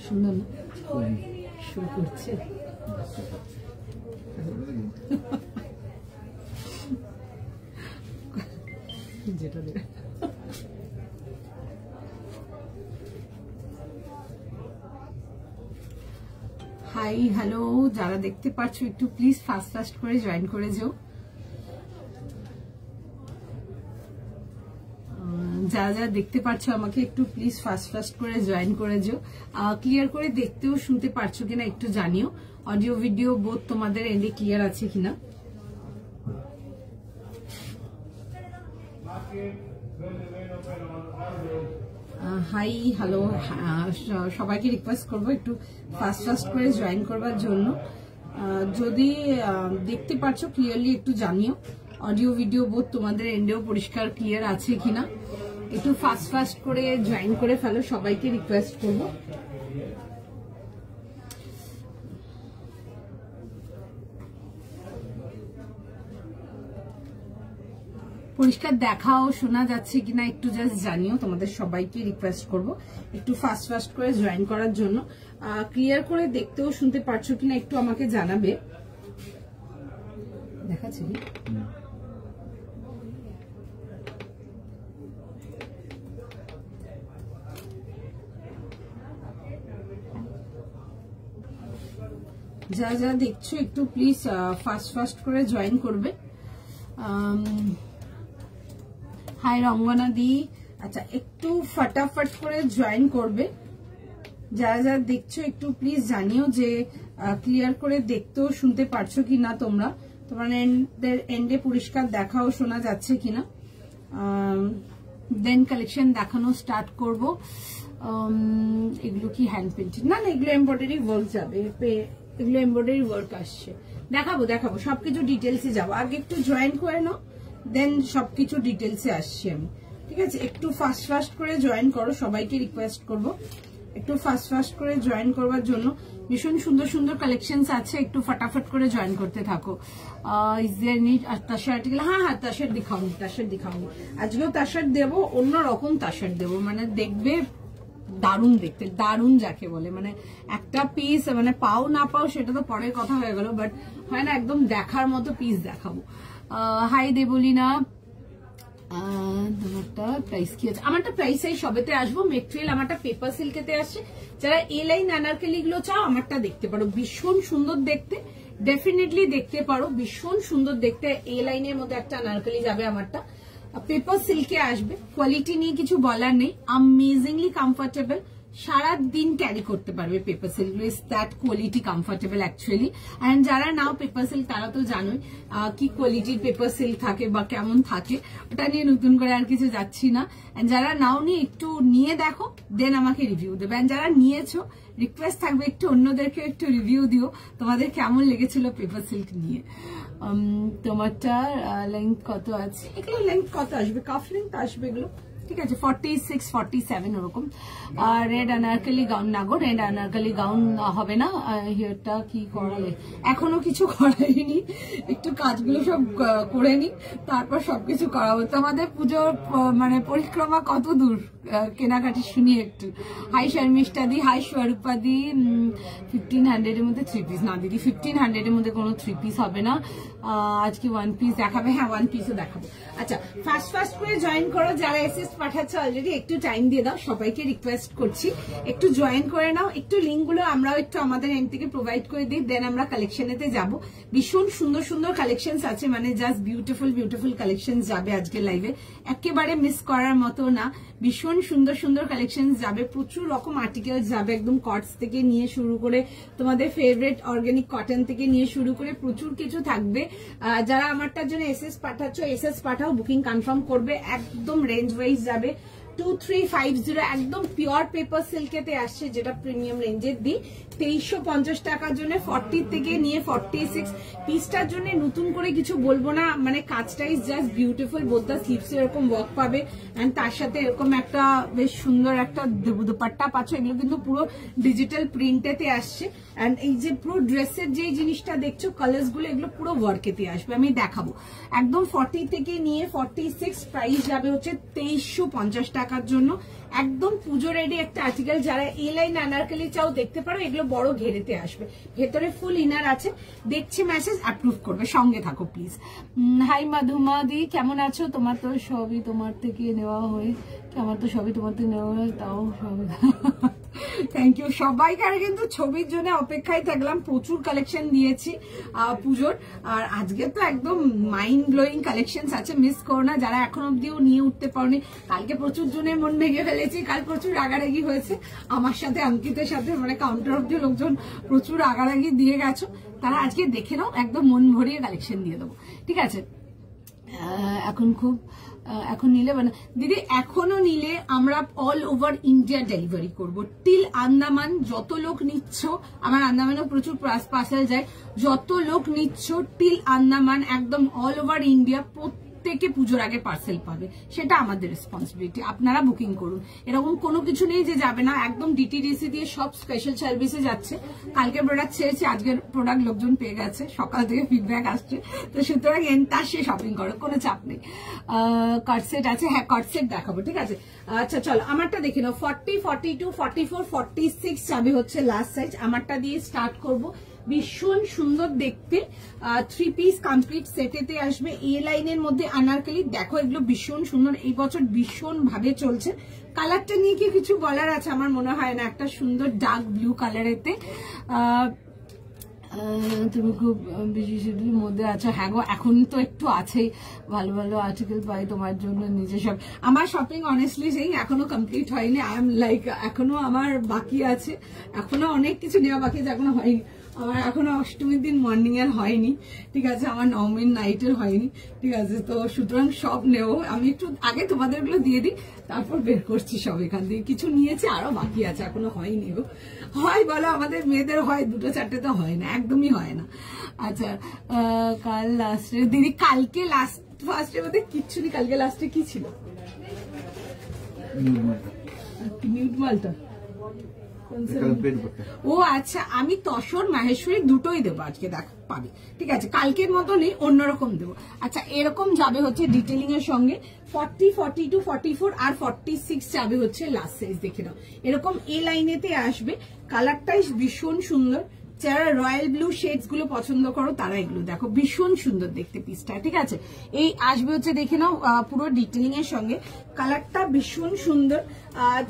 সুন্দর না? শো করছে যেটা দেবে। হাই হ্যালো, যারা দেখতে পাচ্ছ একটু প্লিজ ফাস্ট করে জয়েন করে যাও। যারা যারা দেখতে পাচ্ছ আমাকে একটু প্লিজ ফাস্ট করে জয়েন করে যাও। ক্লিয়ার করে দেখতেও শুনতে পারছো কিনা একটু জানিও। অডিও ভিডিও বোথ তোমাদের এন্ডে ক্লিয়ার আছে কিনা। হাই হ্যালো, সবাইকে রিকোয়েস্ট করবো একটু ফাস্ট করে জয়েন করবার জন্য। যদি দেখতে পাচ্ছ ক্লিয়ারলি একটু জানিও। অডিও ভিডিও বোধ তোমাদের এন্ডেও পরিষ্কার ক্লিয়ার আছে কিনা, একটু ফাস্ট করে জয়েন করে ফেলো, সবাইকে রিকোয়েস্ট করবো। পরিষ্কার দেখাও শোনা যাচ্ছে কিনা একটু জাস্ট জানিও, তোমাদের সবাইকে রিকোয়েস্ট করব একটু ফাস্ট করে জয়েন করার জন্য। ক্লিয়ার করে দেখতেও শুনতে পারছো কিনা একটু আমাকে জানাবে। দেখাচ্ছি যা যা দেখছো একটু প্লিজ ফাস্ট করে জয়েন করবে। হাই রঙ্গনা দি, আচ্ছা একটু ফটাফট করে জয়েন করবে। যারা যারা দেখছো একটু প্লিজ জানিও যে ক্লিয়ার করে দেখতেও শুনতে পারছো কিনা তোমরা, তোমাদের এন্ডে পরিষ্কার দেখাও শোনা যাচ্ছে কিনা। দেন কালেকশন দেখানো স্টার্ট করব। এগুলো কি হ্যান্ড পেন্টেড? না এগুলো এমব্রয়ডারি ওয়ার্ক যাবে, এগুলো এমব্রয়ডারি ওয়ার্ক আসছে। দেখাবো সবকিছু ডিটেলসে যাবো। আগে একটু জয়েন করে নাও, দেন সবকিছু ডিটেলসে আসছি আমি, ঠিক আছে? একটু ফাস্ট করে জয়েন করো, সবাইকে রিকোয়েস্ট করব একটু ফাস্ট করে জয়েন করবার জন্য। ভীষণ সুন্দর কালেকশনস আছে, একটু ফটাফট করে জয়েন করতে থাকো। ইজ দেয়ার নিড তার আর্টিকেল? হ্যাঁ তার দেখাও। আজকেও তার দেবো, অন্যরকম তার দেবো, মানে দেখবে দারুণ দেখতে, দারুণ যাকে বলে, মানে একটা পিস মানে পাও না পাও সেটা তো পরের কথা হয়ে গেল, বাট হয় না একদম দেখার মতো পিস দেখাবো। হাই দেবলিনা, তোমারটা প্রাইস কি আছে? আমারটা প্রাইস এই সবেতে আসবো। মেটেরিয়াল আমারটা পেপার সিল্কেতে আসছে। যারা এ লাইন আনারকলি গুলো চাও আমারটা দেখতে পারো, ভীষণ সুন্দর দেখতে, ডেফিনেটলি দেখতে পারো, ভীষণ সুন্দর দেখতে। এ লাইনের মধ্যে একটা আনারকলি যাবে আমারটা, পেপার সিল্কে আসবে। কোয়ালিটি নিয়ে কিছু বলার নেই, অ্যামেজিংলি কমফোর্টেবল, সারা দিন ক্যারি করতে পারবে paper silk. Is that quality comfortable actually. And যারা নাও পেপার সিল্ক তারা তো জানোই কি কোয়ালিটির পেপার সিল্ক থাকে বা কেমন থাকে, ওটা নিয়ে নতুন করে আর কিছু যাচ্ছি না। এন্ড যারা নাও নিয়ে একটু নিয়ে দেখো, দেন আমাকে রিভিউ দেবে। এন্ড যারা নিয়েছো রিকোয়েস্ট থাকবে একটু অন্যদেরকে একটু রিভিউ দিও তোমাদের কেমন লেগেছিল পেপার সিল্ক নিয়ে। তোমারটা লেন্থ কত আছে? এগুলো লেন্থ কত আসবে? কাফ লেন্থ আসবে এগুলো, ঠিক আছে? 46, 47 ওরকম। রেড আনারকলি গাউন না গো, রেড আনারকলি গাউন হবে না। হিয়ারটা কি করালে? এখনো কিছু করাইনি, একটু কাজগুলো সব করে নি, তারপর সবকিছু করাবো। তোমাদের পুজোর মানে পরিক্রমা কত দূর কেনাকাটি শুনি একটু। হাই শর্মিষ্ঠা দি, হাই স্বরূপা দি। 1500 এর মধ্যে 3 পিস? না দিদি 1500 এর মধ্যে কোনো 3 পিস হবে না। আজকে 1 পিস দেখাবে? হ্যাঁ 1 পিসও দেখাবো। আচ্ছা ফাস্ট করে জয়েন করো। যারা এসএস পাঠাচ্ছ অলরেডি একটু টাইম দিয়ে দাও, সবাইকে রিকোয়েস্ট করছি একটু জয়েন করে নাও। একটু লিঙ্ক গুলো আমরাও একটু আমাদের এন্ড থেকে প্রোভাইড করে দিই, দেন আমরা কালেকশনেতে যাব। ভীষণ সুন্দর কালেকশনস আছে, মানে জাস্ট বিউটিফুল কালেকশন যাবে আজকের লাইভে, একেবারে মিস করার মতো না। ভীষণ সুন্দর কালেকশন যাবে, প্রচুর রকম আর্টিকেল যাবে, একদম কটস থেকে নিয়ে শুরু করে তোমাদের ফেভারিট অর্গানিক কটন থেকে নিয়ে শুরু করে প্রচুর কিছু থাকবে। যারা আমারটার জন্য এসএস পাঠাচ্ছ এসএস পাঠাও, বুকিং কনফার্ম করবে। একদম রেঞ্জ ওয়াইজ যাবে 2350, একদম পিওর পেপার সিল্কেতে আসছে, যেটা প্রিমিয়াম রেঞ্জের দিই। 2350 টাকার জন্য 40 থেকে নিয়ে 46 পিসটার জন্য নতুন করে কিছু বলবো না, মানে কাজটা is just beautiful. Both sleeves এরকম ওয়ার্ক পাবে, এন্ড তার সাথে এরকম একটা বেশ সুন্দর একটা দুপাট্টা পাচ্ছ। এগুলো কিন্তু পুরো ডিজিটাল প্রিন্টেতে আসছে, এন্ড এই যে পুরো ড্রেসের যে জিনিসটা দেখছো কালার্স গুলো, এগুলো পুরো ওয়ার্কেতে আসবে। আমি দেখাবো একদম 40 থেকে নিয়ে 46, প্রাইস যাবে হচ্ছে 2350 টাকা। টাকার জন্য একদম পুজো রেডি একটা আর্টিকেল। যারা এ লাইন আনারকলি চাও দেখতে পারো, এগুলো বড় ঘেরেতে আসবে, ভেতরে ফুল ইনার আছে। দেখছে মেসেজ অ্যাপ্রুভ করবে, সঙ্গে থাকো প্লিজ। হাই মাধুমা দি, কেমন আছো? তোমার তো সবই তোমার থেকে নেওয়া হয়, আমার তো সবই তোমার থেকে নেওয়া হয়, তাও সবই থ্যাংক ইউ সবাইকার। কিন্তু ছবির জন্য অপেক্ষায় থাকলাম, প্রচুর কালেকশন দিয়েছি পুজোর, আর আজকে তো একদম মাইন্ড ব্লোয়িং কালেকশন আছে, মিস করো না। যারা এখন অব্দিও নিয়ে উঠতে পারোনি, কালকে প্রচুর জনের মন ভেঙে ফেলেছি, কাল প্রচুর রাগারাগি হয়েছে আমার সাথে, অঙ্কিতের সাথে, মানে কাউন্টার অব্দি লোকজন প্রচুর রাগারাগি দিয়ে গেছো, তারা আজকে দেখে নাও, একদম মন ভরিয়ে কালেকশন দিয়ে দেবো, ঠিক আছে? এখন নিলে মানে দিদি, এখনো নিলে আমরা অল ওভার ইন্ডিয়া ডেলিভারি করব, টিল আন্দামান। যত লোক নিচ্ছ, আমার আন্দামানেও প্রচুর পার্সেল যায়, যত লোক নিচ্ছ টিল আন্দামান, একদম অল ওভার ইন্ডিয়া প্রত্যেকে পুজোর আগে পার্সেল পাবে, সেটা আমাদের রেসপন্সিবিলিটি। আপনারা বুকিং করুন, এরকম কোনো কিছু নেই যে যাবে না, একদম ডিটিডিসি দিয়ে সব স্পেশাল সার্ভিসে যাচ্ছে। কালকের প্রোডাক্ট ছেড়েছি, আজকের প্রোডাক্ট লোকজন পেয়ে গেছে, সকাল থেকে ফিডব্যাক আসছে, তো সুতরাং তার সে শপিং করো, কোনো চাপ নেই। কটসেট আছে, হ্যাঁ কটসেট দেখাবো, ঠিক আছে? আচ্ছা চলো আমারটা দেখে নাও। 40, 42, 44, 46 যাবে হচ্ছে লাস্ট সাইজ। আমারটা দিয়ে স্টার্ট করব। ভীষণ সুন্দর দেখতে, 3 পিস কমপ্লিট সেটেতে আসবে, এ লাইনের মধ্যে আনারকলি। দেখো এগুলো ভীষণ সুন্দর, এই বছর ভীষণ ভাবে চলছে। কালারটা নিয়ে কি কিছু বলার আছে? আমার মনে হয় না। একটা সুন্দর ডার্ক ব্লু কালারেতে, তুমি খুব বিশেষের মধ্যে আছো। হ্যাঁ গো, এখন তো একটু আছেই, ভালো ভালো আর্টিকেল পাই তোমার জন্য নিজে সব। আমার শপিং অনেস্টলি সেই এখনো কমপ্লিট হয়নি, আই এম লাইক এখনো আমার বাকি আছে, এখনো অনেক কিছু নেওয়া বাকি আছে, এখনো হয়নি আমার, এখনো অষ্টমীর দিন মর্নিং এর হয়নি, ঠিক আছে? আমার নবমীর নাইটের হয়নি, ঠিক আছে? তো সুতরাং সব নেও, আমি একটু আগে তোমাদের গুলো দিয়ে দিই, তারপর বের করছি সব এখান থেকে। কিছু নিয়েছি, আরো বাকি আছে, এখনো হয়নি গো। হয় বলো, আমাদের মেয়েদের হয়, 2-4টে তো হয় না, একদমই হয় না। আচ্ছা, কাল লাস্টে দিদি, কালকে লাস্ট ফার্স্টের মধ্যে কিচ্ছু নেই। কালকে লাস্টে কি ছিল? নিউড মালটা। ও আচ্ছা, আমি তসর মাহেশ্বরী দুটোই দেবো আজকে, দেখ পাবে, ঠিক আছে? কালকের মতো নেই, অন্যরকম দেবো। আচ্ছা, এরকম যাবে হচ্ছে ডিটেলিং এর সঙ্গে 40, 42, 44 আর 46 যাবে হচ্ছে লাস্ট সাইজ। দেখে নাও, এরকম এ লাইনেতে আসবে, কালারটাই ভীষণ সুন্দর। যারা রয়্যাল ব্লু শেডস গুলো পছন্দ করো তারা এগুলো দেখো, ভীষণ সুন্দর দেখতে পিসটা, ঠিক আছে? এই আসবে হচ্ছে, দেখে নাও পুরো ডিটেলিং এর সঙ্গে, কালারটা ভীষণ সুন্দর।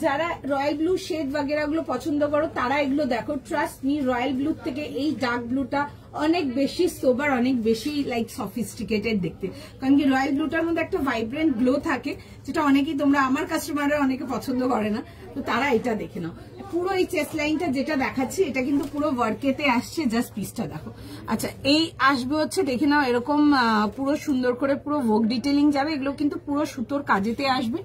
যারা রয়্যাল ব্লু শেড বাগেরা গুলো পছন্দ করো তারা এগুলো দেখো। ট্রাস্ট মি, রয়্যাল ব্লু থেকে এই ডার্ক ব্লুটা অনেক বেশি সোবার, অনেক বেশি লাইক সফিস্টিকেটেড দেখতে, কারণ কি রয়্যাল ব্লুটার মধ্যে একটা ভাইব্রেন্ট গ্লো থাকে, যেটা অনেকেই, তোমরা আমার কাস্টমাররা অনেকে পছন্দ করে না, তো তারা এটা দেখে নাও। পুরো এই চেস্ট লাইনটা যেটা দেখাচ্ছি, এটা কিন্তু পুরো ওয়ার্কেতে আসছে, জাস্ট পিসটা দেখো। আচ্ছা, এই আসবে হচ্ছে, দেখে নাও এরকম পুরো সুন্দর করে পুরো ভোগ ডিটেলিং যাবে, এগুলো কিন্তু পুরো সুতোর কাজেতে আসবে।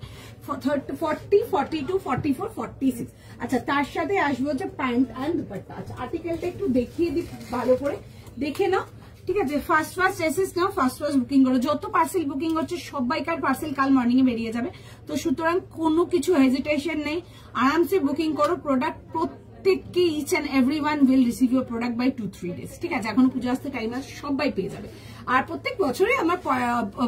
40, 42, 44, 46। আচ্ছা, তার সাথে আসবে হচ্ছে প্যান্ট অ্যান্ড দুপাট্টা। আচ্ছা, আর্টিকেলটা একটু দেখিয়ে দিই ভালো করে, দেখে নাও, ঠিক আছে? ফার্স্ট এসেস নাও, ফার্স্ট বুকিং করো। যত পার্সেল বুকিং হচ্ছে সবাইকার পার্সেল কাল মর্নিং এ বেরিয়ে যাবে, তো সুতরাং কোনো কিছু হেজিটেশন নেই, আরামসে বুকিং করো। প্রোডাক্ট প্রত্যেককে, each and everyone will receive your product by 2-3 days, ঠিক আছে? এখনো পুজো আসতে টাইম আছে, সবাই পেয়ে যাবে। আর প্রত্যেক বছরই আমার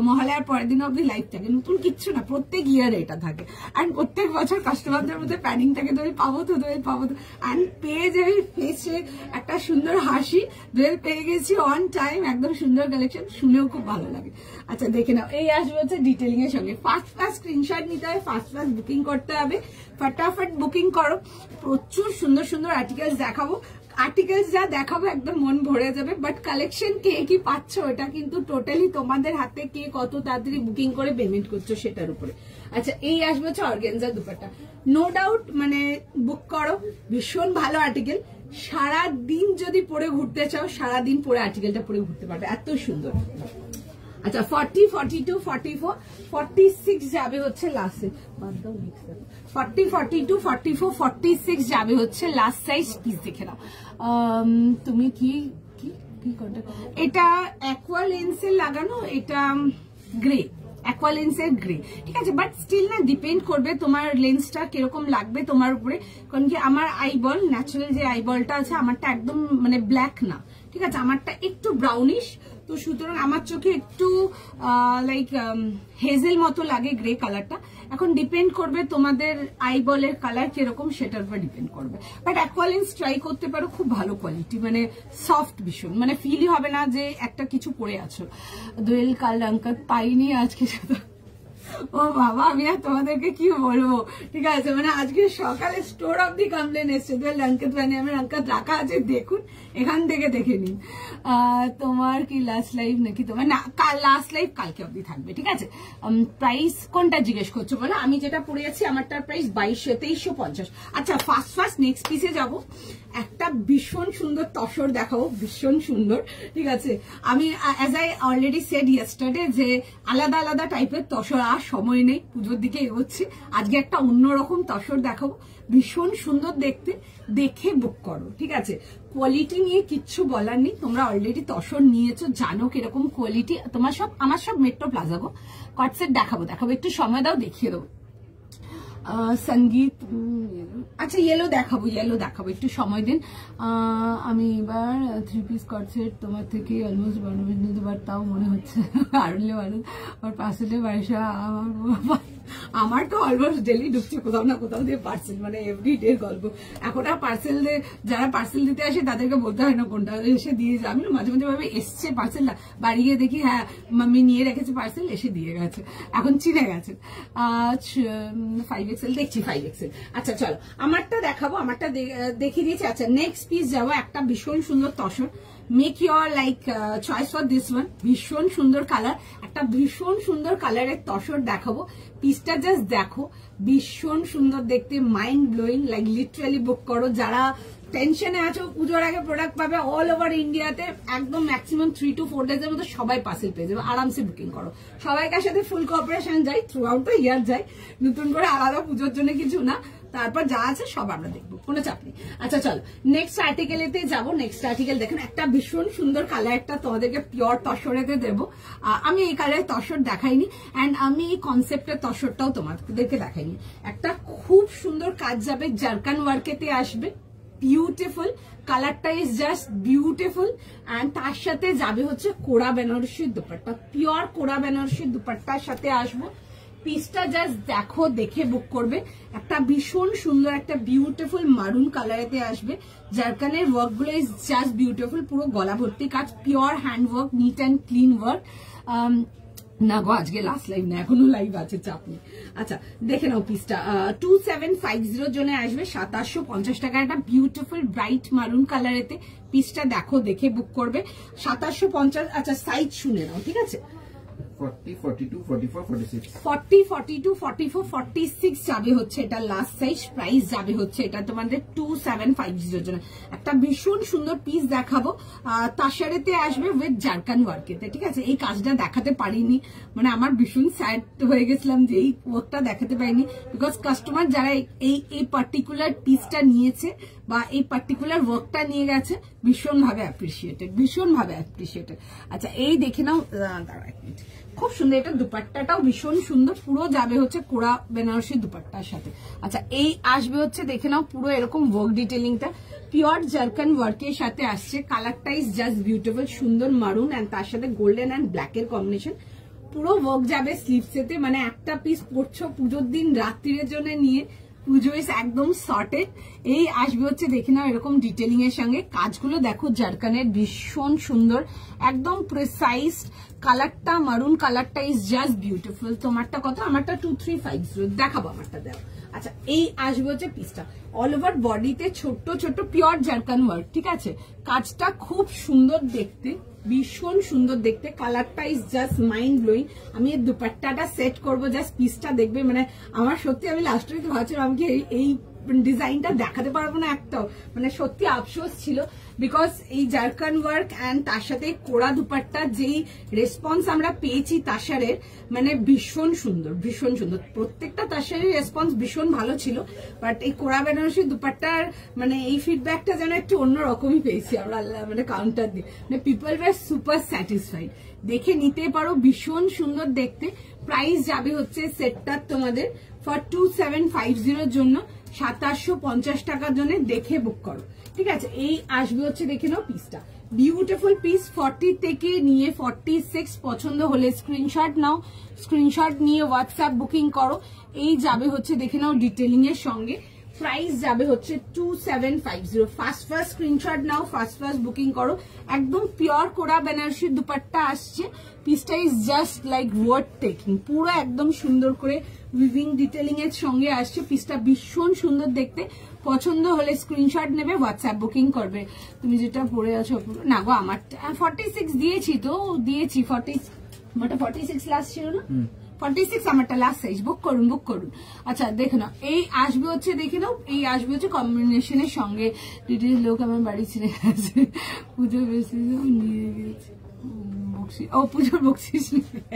মহালয়ার পরের দিন অব্দি লাইভ থাকে, নতুন কিচ্ছু না, প্রত্যেক ইয়ারে এটা থাকে। আর প্রত্যেক বছর কাস্টমারদের মধ্যে প্যানিং থাকে, দোয়েল পাবো তো, দোয়েল পাবো তো, অ্যান্ড পেয়ে যাবে ফেসে একটা সুন্দর হাসি, দোয়েল পেয়ে গেছি অন টাইম, একদম সুন্দর কালেকশন, শুনেও খুব ভালো লাগে। আচ্ছা, দেখে নাও, এই আসবে হচ্ছে ডিটেলিং এর সঙ্গে। ফার্স্ট স্ক্রিনশট নিতে হবে, ফার্স্ট বুকিং করতে হবে, ফটাফট বুকিং করো। প্রচুর সুন্দর সুন্দর আর্টিকেলস দেখাবো, আর্টিকেলস যা দেখাবো একদম মন ভরে যাবে, বাট কালেকশন কে কি পাচ্ছ এটা কিন্তু টোটালি তোমাদের হাতে, কে কত তাড়াতাড়ি বুকিং করে পেমেন্ট করছো সেটার উপরে। আচ্ছা, এই আসবে হচ্ছে অর্গানজা দুপাট্টা, নো ডাউট, মানে বুক করো, ভীষণ ভালো আর্টিকেল। সারা দিন যদি পরে ঘুরতে চাও, সারাদিন পরে আর্টিকেলটা পরে ঘুরতে পারবে, এত সুন্দর। আচ্ছা, 40, 42, 44, 46 যাবে হচ্ছে লাস্টে, 40, 42, 44, 46 যাবে হচ্ছে লাস্ট সাইজ পিস। দেখে নাও, তুমি কি কি কি কন্টাক্ট, এটা অ্যাকোয়া লেন্সের লাগানো, এটা গ্রে, অ্যাকোয়া লেন্সের গ্রে, ঠিক আছে? বাট স্টিল না, ডিপেন্ড করবে তোমার লেন্সটা কিরকম লাগবে তোমার উপরে, কারণ কি আমার আইবল, ন্যাচারাল যে আইবলটা আছে আমারটা একদম মানে ব্ল্যাক না, ঠিক আছে? আমারটা একটু ব্রাউনিশ, তো সুতরাং আমার চোখে একটু লাইক হেজেল মতো লাগে গ্রে কালারটা। এখন ডিপেন্ড করবে তোমাদের আইবলের কালার কিরকম, সেটার উপর ডিপেন্ড করবে। বাট অ্যাকোয়ালেন্স ট্রাই করতে পারো, খুব ভালো কোয়ালিটি, মানে সফট ভীষণ, মানে ফিলই হবে না যে একটা কিছু পরে আছো। দোয়েল কাল রঙ্কত পাইনি আজকে সাথে। ও বাবা, আমি আর তোমাদেরকে কি বলবো, ঠিক আছে, মানে আজকে সকালে স্টোর অফ দি কমপ্লেন এসছে দোয়েল রঙ্কত পাইনি। আমি রঙ্কত রাখা আছে, দেখুন এখান থেকে দেখে নিন। তোমার কি লাস্ট লাইভ নাকি? তোমার না, লাস্ট লাইভ কালকে অব্দি থাকবে, ঠিক আছে। প্রাইস কোনটা জিজ্ঞেস করছো বলো? আমি যেটা পড়ে যাচ্ছি আমারটার প্রাইস 2250। আচ্ছা, ফার্স্ট নেক্সট পিসে যাব। একটা ভীষণ সুন্দর তসর দেখাবো, ভীষণ সুন্দর, ঠিক আছে। আমি as I already said yesterday যে আলাদা আলাদা টাইপের তসর, আর সময় নেই, পুজোর দিকে এগোচ্ছি। আজকে একটা অন্যরকম তসর দেখাবো, ভীষণ সুন্দর দেখতে, দেখে বুক করো, ঠিক আছে। কোয়ালিটি নিয়ে কিচ্ছু বলার নেই, তোমরা অলরেডি তসর নিয়েছো, জানো কিরকম কোয়ালিটি। তোমার সব, আমার সব মেট্রো প্লাজা গো। কটসেট দেখাবো, একটু সময় দাও, দেখিয়ে দেবো। সঙ্গীত, আচ্ছা ইয়েলো দেখাবো, একটু সময় দিন। আমি এবার 3 পিস কটসেট তোমার থেকে অলমোস্ট বানাবো, বাট তাও মনে হচ্ছে আরলে মানুষ আর পার্সেলের পয়সা আমার তো অলমোস্ট ডেলি ঢুকছে কোথাও না কোথাও দিয়ে পার্সেল, মানে এভরিডে গল্প। এখন আর পার্সেল, যারা পার্সেল দিতে আসে তাদেরকে বলতে হয় না কোনটা, এসে দিয়ে যায়। আমি মাঝে মাঝে ভাবে এসছে পার্সেলটা, বাড়ি গিয়ে দেখি হ্যাঁ মাম্মি নিয়ে রেখেছে পার্সেল, এসে দিয়ে গেছে, এখন চিনে গেছে। 5XL দেখছি, 5XL। আচ্ছা চলো, আমারটা দেখাবো, আমারটা দেখিয়ে দিয়েছি। আচ্ছা নেক্সট পিস যাবো, একটা ভীষণ সুন্দর tussar. Make your like choice for this one. ভীষণ সুন্দর কালার, একটা ভীষণ সুন্দর কালারের তসর দেখাবো। পিসটা জাস্ট দেখো, ভীষণ সুন্দর দেখতে, মাইন্ড ব্লোয়িং, লাইক লিটারালি বুক করো। যারা টেনশনে আছো পুজোর আগে প্রোডাক্ট পাবে অল ওভার ইন্ডিয়াতে, একদম ম্যাক্সিমাম 3 to 4 ডেজের মধ্যে সবাই পার্সেল পেয়ে যাবে, আরামসে বুকিং করো। সবাইকার সাথে ফুল কোঅপারেশন যাই, থ্রু আউট দ্য ইয়ার যাই, নতুন করে আলাদা পুজোর জন্য কিছু না। তারপর যা আছে সব আমরা দেখবো, কোনো চাপ নেই। আচ্ছা চলো নেক্সট আর্টিকেলেতে যাবো। নেক্সট আর্টিকেল দেখেন, একটা ভীষণ সুন্দর কালার, একটা তোমাদেরকে পিওর তসরেতে দেবো। আমি এই কালারের তসর দেখাইনি, অ্যান্ড আমি এই কনসেপ্টের তসরটাও তোমাদেরকে দেখাইনি। একটা খুব সুন্দর কাজ যাবে, জারকান ওয়ার্কেতে আসবে, বিউটিফুল কালারটা ইজ জাস্ট বিউটিফুল। অ্যান্ড তার সাথে যাবে হচ্ছে কোরা বেনারসির দুপাট্টা, পিওর কোরা বেনারসির দুপাট্টার সাথে আসবো। পিসটা জাস্ট দেখো, দেখে বুক করবে। একটা ভীষণ সুন্দর, একটা বিউটিফুল মারুন কালারেতে আসবে। জারকানের ওয়ার্ক গুলো ইজ জাস্ট বিউটিফুল, পুরো গলা ভর্তি কাজ, pure hand work, neat and clean work. না গো, আজকে লাস্ট লাইভ না, এখনো লাইভ আছে, চাপ নেই। আচ্ছা দেখে নাও পিসটা, 2750 জন্য আসবে 2750 টাকা। একটা বিউটিফুল ব্রাইট মারুন কালারেতে পিসটা দেখো, দেখে বুক করবে 2750। আচ্ছা সাইজ শুনে নাও, ঠিক আছে। 40, 42, 44, 46 40, 42, 44, 46 যাবে হচ্ছে এটা লাস্ট সাইজ। প্রাইস যাবে হচ্ছে এটা তোমাদের 2750 জন্য। একটা ভীষণ সুন্দর পিস দেখাবো, তাসারেতে আসবে উইথ জারকান ওয়ার্কেতে, ঠিক আছে। এই কাজটা দেখাতে পারিনি, মানে আমার ভীষণ স্যাড হয়ে গেছিলাম যে এই ওয়ার্কটা দেখাতে পারিনি, বিকজ কাস্টমার যারা এই পার্টিকুলার পিসটা নিয়েছে বা এই পার্টিকুলার ওয়ার্কটা নিয়ে গেছে, ভীষণভাবে অ্যাপ্রিসিয়েটেড, ভীষণভাবে অ্যাপ্রিসিয়েটেড। আচ্ছা এই দেখে নাও, দাঁড়া এক মিনিট, খুব সুন্দর। এটা দুপাট্টাটাও ভীষণ সুন্দর, পুরো যাবে হচ্ছে কোরা বেনারসি দুপাট্টার সাথে। আচ্ছা এই আসবে হচ্ছে, দেখে নাও পুরো এরকম ওয়ার্ক ডিটেলিংটা পিওর জারকান ওয়ার্কের সাথে আসছে। কালারটা ইজ জাস্ট বিউটিফুল, সুন্দর মারুন অ্যান্ড তার সাথে গোল্ডেন অ্যান্ড ব্ল্যাকের কম্বিনেশন। পুরো ওয়ার্ক যাবে স্লিভসেতে, মানে একটা পিস পরছো পুজোর দিন রাত্রির জন্য নিয়ে, পুজো ইস একদম সর্টেড। এই আসবে হচ্ছে, দেখে নাও এরকম ডিটেলিং এর সঙ্গে। কাজগুলো দেখো জারকানের, ভীষণ সুন্দর, একদম প্রিসাইজ। কালারটা মারুন কালারটা ইজ জাস্ট বিউটিফুল। তোমারটা কত? আমারটা 2350 দেখাবো, আমারটা দাও। আচ্ছা এই আসবে হচ্ছে পিসটা, অল ওভার বডিতে ছোট্ট ছোট্ট পিওর জারকান ওয়ার্ক, ঠিক আছে। কাজটা খুব সুন্দর দেখতে, ভীষণ সুন্দর দেখতে। কালারটা ইজ জাস্ট মাইন্ড ব্লোয়িং। আমি এই দুপাট্টাটা সেট করবো, জাস্ট পিসটা দেখবে, মানে আমার সত্যি আমি লাস্ট উইক ভাবছিলাম আমি কি এই ডিজাইনটা দেখাতে পারবো না একটাও, মানে সত্যি আফসোস ছিল, বিকজ এই জারকান ওয়ার্ক অ্যান্ড তার সাথে কোরা দুপাট্টা যেই রেসপন্স আমরা পেয়েছি তাসারের, মানে ভীষণ সুন্দর, ভীষণ সুন্দর। প্রত্যেকটা তাসারের রেসপন্স ভীষণ ভালো ছিল, বাট এই কোরা বেনারসি দুপাট্টার মানে এই ফিডব্যাকটা যেন একটু অন্যরকমই পেয়েছি আমরা, মানে কাউন্টার দিয়ে, মানে পিপল ওয়ার সুপার স্যাটিসফাইড। দেখে নিতে পারো, ভীষণ সুন্দর দেখতে। প্রাইস যাবে হচ্ছে সেটটার তোমাদের ফর 2750 জন্য 2750 টাকার জন্য দেখে বুক করো, ঠিক আছে। এই আসবে হচ্ছে দেখে নাও পিসটা, বিউটিফুল পিস। 40 থেকে নিয়ে 46 পছন্দ হলে স্ক্রিনশট নাও, স্ক্রিনশট নিয়ে হোয়াটসঅ্যাপ বুকিং করো। এই যাবে হচ্ছে দেখে নাও ডিটেলিং এর সঙ্গে, প্রাইস যাবে হচ্ছে 2750। ফার্স্ট স্ক্রিনশট নাও, ফার্স্ট বুকিং করো। একদম পিওর কোরা বেনারসি দুপাট্টা আসছে, পিসটা is just like worth taking, পুরো একদম সুন্দর করে উইভিং ডিটেলিং এর সঙ্গে আসছে। পিসটা ভীষণ সুন্দর দেখতে, পছন্দ হলে স্ক্রিনশট নেবে, হোয়াটসঅ্যাপ বুকিং করবে। তুমি যেটা পরে আছো না গো, আমার 46 দিয়েছি তো, দিয়েছি 40, আমারটা 46 লাস্ট ছিল না, 46 আমারটা লাস্ট সাইজ। বুক করুন, বুক করুন। আচ্ছা দেখে নাও, এই আসবে হচ্ছে দেখে নাও, এই আসবে হচ্ছে কম্বিনেশনের সঙ্গে। ডিটেল লোক আমার বাড়ি ছেড়ে গেছে, পুজো বেশি নিয়ে গেছে, ও পুজোর বকশিস।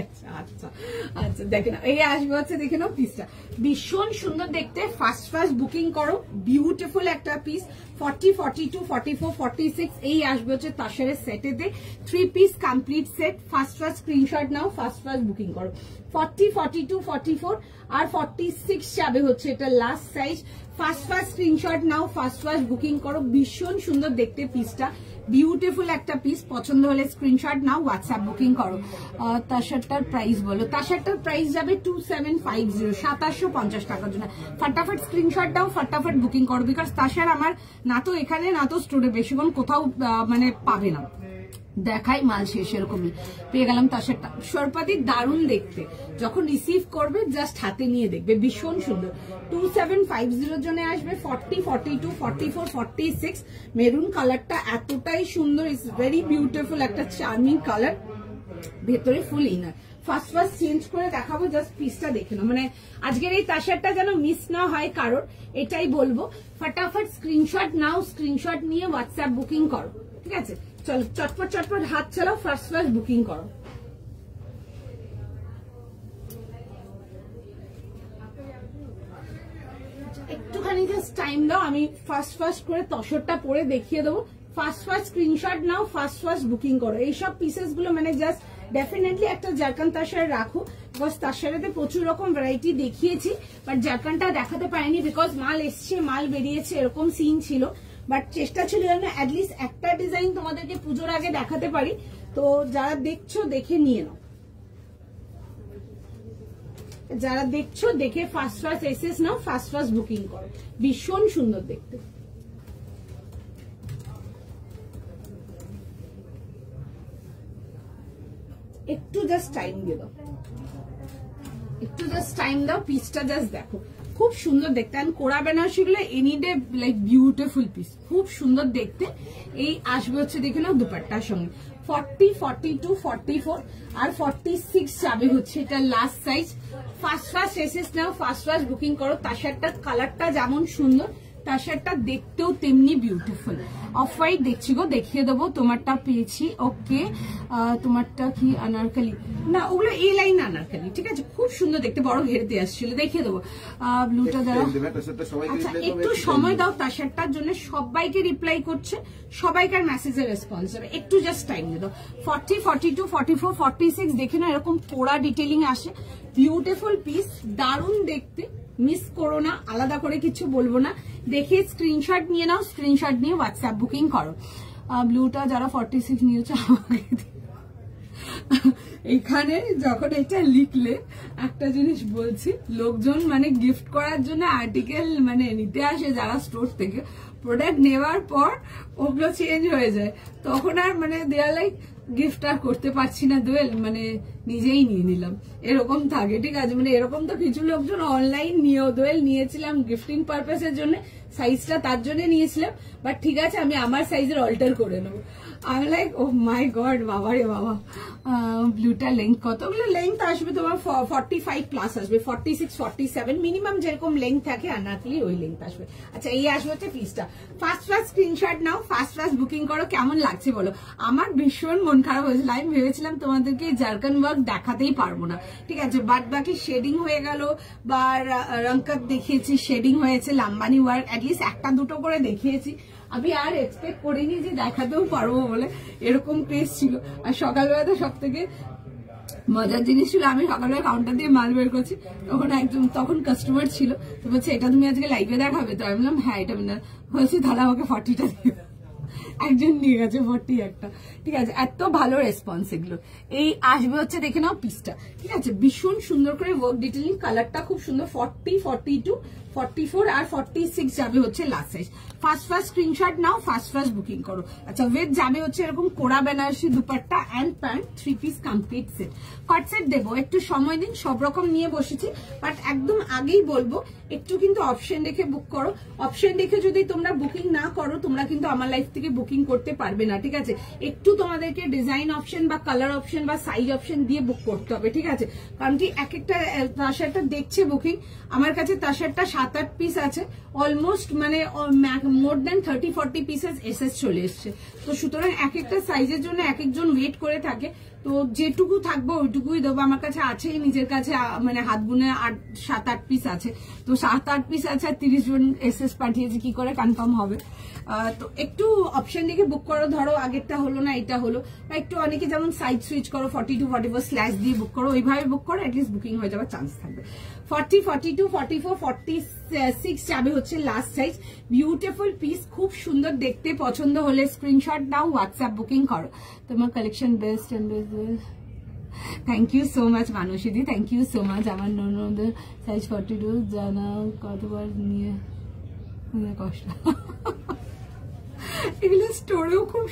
আচ্ছা আচ্ছা দেখে নাও, এই আসবে হচ্ছে দেখে নাও পিসটা ভীষণ সুন্দর দেখতে। ফার্স্ট বুকিং করো, বিউটিফুল একটা পিস। 40, 42, 44, 46 এই আসবে হচ্ছে তাসারের সেটেতে 3 piece complete set. First screenshot নাও, ফার্স্ট বুকিং করো। 40, 42, 44 আর 46 যাবে হচ্ছে এটা লাস্ট সাইজ। ফার্স্ট স্ক্রিনশট নাও, ফার্স্ট বুকিং করো। ভীষণ সুন্দর দেখতে পিসটা, বিউটিফুল একটা পিস। পছন্দ হলে স্ক্রিনশট নাও, হোয়াটসঅ্যাপ বুকিং করো। তাসারটার প্রাইস বলো, তাসারটার প্রাইস যাবে 2750, 2750 টাকার জন্য। ফটাফট স্ক্রিনশট দাও, ফটাফট বুকিং করো, বিকজ তাসার আমার না তো এখানে না তো স্টোরে বেশিক্ষণ কোথাও মানে পাবে না, দেখাই মাল শেষ, এরকমই পেয়ে গেলাম। তাসারটা সরপাতি দারুণ দেখতে, যখন রিসিভ করবে জাস্ট হাতে নিয়ে দেখবে, ভীষণ সুন্দর। 2750 জন্য আসবে। 40, 42, 44, 46 মেরুন কালারটা এতটাই সুন্দর, ইটস ভেরি বিউটিফুল, একটা চার্মিং কালার, ভেতরে ফুল ইনার। ফার্স্ট চেঞ্জ করে দেখাবো, জাস্ট পিসটা দেখে নাও, মানে আজকের এই তাসারটা যেন মিস না হয় কারোর, এটাই বলবো। ফটাফট স্ক্রিনশট নাও, স্ক্রিনশট নিয়ে হোয়াটসঅ্যাপ বুকিং করো, ঠিক আছে। চলো চটপট হাত চালাও, ফার্স্ট বুকিং করো। একটুখানি জাস্ট টাইম দাও, আমি ফার্স্ট করে তসরটা পরে দেখিয়ে দেবো। ফার্স্ট স্ক্রিনশট নাও, ফার্স্ট বুকিং করো। এইসব পিসেস গুলো মানে জাস্ট ডেফিনেটলি একটা জারকান তাসার রাখো, বিকজ তাসারেতে প্রচুর রকম ভ্যারাইটি দেখিয়েছি, বাট জারকানটা দেখাতে পারিনি বিকজ মাল এসছে, মাল বেরিয়েছে, এরকম সিন ছিল। বাট চেষ্টা ছিল যেন অ্যাটলিস্ট একটা ডিজাইন তোমাদেরকে পুজোর আগে দেখাতে পারি। তো যারা দেখছো দেখে নিয়ে নাও, যারা দেখছো দেখে ফার্স্ট এসএস নাও, ফার্স্ট বুকিং করো। ভীষণ সুন্দর দেখতে, একটু জাস্ট টাইম দিয়ে দাও, একটু জাস্ট টাইম দাও, পিসটা জাস্ট দেখো, খুব সুন্দর দেখতে। আর কোরা বেনারসি গুলো any day like beautiful piece, খুব সুন্দর দেখতে। এই আসবে হচ্ছে দেখে নাও দুপাট্টার সঙ্গে। 40, 42, 44 আর 46 যাবে হচ্ছে এটা লাস্ট সাইজ। ফার্স্ট এসেস নাও, ফার্স্ট বুকিং করো। তাসারটার কালারটা যেমন সুন্দর, তাসারটা দেখতেও তেমনি বিউটিফুল। অফ হোয়াইট দেখছি গো, দেখিয়ে দেবো। তোমারটা পেয়েছি, ওকে। তোমারটা কি আনারকালি না, ওগুলো এই লাইন আনারকালি, ঠিক আছে। খুব সুন্দর দেখতে, বড় ঘেরতে আসছিল, দেখিয়ে দেবো। ব্লুটা দাও, আচ্ছা একটু সময় দাও। তাসারটার জন্য সবাইকে রিপ্লাই করছে, সবাইকার মেসেজের রেসপন্স হবে, একটু জাস্ট টাইম দিয়ে দাও। 40, 42, 44, 46 দেখে না, এরকম পোড়া ডিটেলিং আসে, বিউটিফুল পিস, দারুণ দেখতে। মিস করো না, আলাদা করে কিছু বলবো না, দেখে স্ক্রিনশট নিয়ে নাও, স্ক্রিনশট নিয়ে হোয়াটসঅ্যাপ বুকিং করো। ব্লুটা যারা 46 নিয়েছো আমাকে এখানে যখন এটা লিখলে একটা জিনিস বলছি, লোকজন মানে গিফট করার জন্য আর্টিকেল মানে নিতে আসে যারা স্টোর থেকে, প্রোডাক্ট নেওয়ার পর ওগুলো চেঞ্জ হয়ে যায়, তখন আর মানে দেয়া লাইক গিফট আর করতে পারছি না দোয়েল, মানে নিজেই নিয়ে নিলাম, এরকম থাকে, ঠিক আছে। মানে এরকম তো কিছু লোকজন অনলাইন নিয়েও, দোয়েল নিয়েছিলাম গিফটিং পারপাসের জন্য, সাইজটা তার জন্য নিয়েছিলাম, বাট ঠিক আছে আমি আমার সাইজের অল্টার করে নেবো। আমি লাইক ও মাই গড, বাবা রে বাবা। ব্লুটা লেন্থ কতগুলো লেন্থ আসবে তোমার? 45 প্লাস আসবে, 46, 47 মিনিমাম যেরকম লেন্থ থাকে আনারকলি ওই লেন্থ আসবে। আচ্ছা এই আসবে হচ্ছে পিসটা। ফার্স্ট স্ক্রিনশট নাও, ফার্স্ট বুকিং করো। কেমন লাগছে বলো? আমার ভীষণ মন খারাপ হয়েছিল, আমি ভেবেছিলাম তোমাদেরকে জারকান ওয়ার্ক দেখাতেই পারবো না, ঠিক আছে, বাদ বাকি শেডিং হয়ে গেল বা রংকাত দেখিয়েছি, শেডিং হয়েছে, লাম্বানি ওয়ার্ক অ্যাটলিস্ট একটা দুটো করে দেখিয়েছি। আমি আর এক্সপেক্ট করিনি যে দেখাতেও পারবো বলে, এরকম পেজ ছিল। আর সকালবেলা তো সব থেকে মজার জিনিস ছিল, আমি সকালে কাউন্টার দিয়ে মাল বের করছি, তখন কাস্টমার ছিল, তো বলছে এটা তুমি আজকে লাইভে দেখাবে? তো আমি বললাম হ্যাঁ এটা বলছি তাহলে আমাকে 40টা দিও। একজন নিয়ে গেছে 40 একটা। ঠিক আছে, এত ভালো রেসপন্স এগুলো। এই আসবে হচ্ছে দেখে নাও পিসটা, ঠিক আছে, ভীষণ সুন্দর করে ওয়ার্ক ডিটেইলিং, কালারটা খুব সুন্দর। 40, 42, 44 আর 46 যাবে হচ্ছে লাস্ট সাইজ। ফার্স্ট স্ক্রিনশট নাও, ফার্স্ট বুকিং করো। আচ্ছা, ওয়েট যাবে হচ্ছে এরকম kora Banarasi dupatta and pant, 3 piece complete set. কট সেট দেবো, একটু সময় দিন, সব রকম নিয়ে বসেছি, বাট একদম আগেই বলবো একটু কিন্তু অপশন দেখে বুক করো। অপশন দেখে যদি তোমরা বুকিং না করো, তোমরা কিন্তু আমার লাইফ থেকে বুকিং করতে পারবে না, ঠিক আছে। একটু তোমাদেরকে ডিজাইন অপশন বা কালার অপশন বা সাইজ অপশন দিয়ে বুক করতে হবে, ঠিক আছে। কারণ কি এক একটা তাসারটা দেখছে বুকিং, আমার কাছে তাসারটা 7-8 পিস আছে, অলমোস্ট মানে মোর দেন 30-40 পিসেস এসএস চলে এসছে। তো সুতরাং এক একটা সাইজের জন্য এক একজন ওয়েট করে থাকে, তো যেটুকু থাকবো ওইটুকুই দেবো। আমার কাছে আছেই, নিজের কাছে মানে হাত গুনে 7-8 পিস আছে, তো 7-8 পিস আছে, 30 জন এসএস পাঠিয়েছে, কি করে কনফার্ম হবে? তো একটু অপশন দেখে বুক করো, ধরো আগেরটা হলো না এটা হলো, বা একটু অনেকে যেমন সাইজ সুইচ করো 42, 44 স্ল্যাশ দিয়ে বুক করো, ওইভাবে বুক করো, অ্যাটলিস্ট বুকিং হয়ে যাওয়ার চান্স থাকবে। 40, 42, 44, 46 যাবে হচ্ছে লাস্ট সাইজ। বিউটিফুল পিস, খুব সুন্দর দেখতে, পছন্দ হলে স্ক্রিনশট নাও, হোয়াটসঅ্যাপ বুকিং করো। তোমার collection best and thank you so much মানসীদি, থ্যাংক ইউ সো মাচ। আমার ননদের সাইজ 42 জানা কতবার নিয়ে কষ্ট। এগুলো স্টোরেও খুব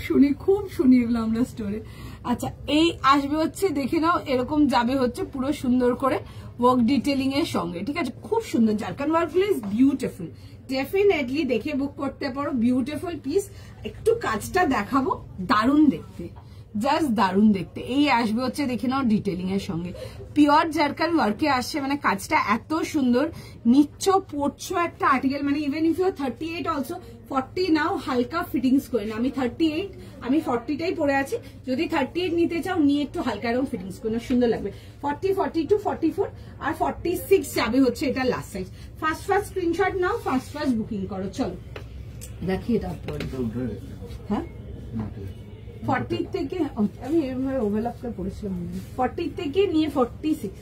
শুনি এগুলো আমরা স্টোরে। আচ্ছা, এই আসবে হচ্ছে দেখে নাও, এরকম যাবে হচ্ছে পুরো সুন্দর করে ওয়ার্ক ডিটেইলিং এর সঙ্গে, ঠিক আছে, খুব সুন্দর। Zircon work is beautiful, definitely দেখে বুক করতে পারো। বিউটিফুল পিস, একটু কাজটা দেখাবো, দারুণ দেখতে, জাস্ট দারুণ দেখতে। এই আসবে হচ্ছে দেখে নাও ডিটেইলিং এর সঙ্গে, পিওর জারকান ওয়ার্কে আসছে, মানে কাজটা এত সুন্দর। নিচ্ছ পড়ছো একটা আর্টিকেল, মানে ইভেন ইফ ইউ 38 অলসো 40 নাও, হালকা ফিটিংস করে না। আমি 38, আমি 40টাই পরে আছি, যদি 38 নিতে চাও নিয়ে একটু হালকা এরকম ফিটিংস করে না, সুন্দর লাগবে। 40, 42, 44 আর 46 যাবে হচ্ছে এটা লাস্ট সাইজ। ফার্স্ট স্ক্রিনশট নাও, ফার্স্ট বুকিং করো। চলো দেখিয়ে তারপরে। হ্যাঁ 40 থেকে আমি এভাবে ওভারল্যাপ করে পড়েছিলাম, 40 থেকে নিয়ে 46।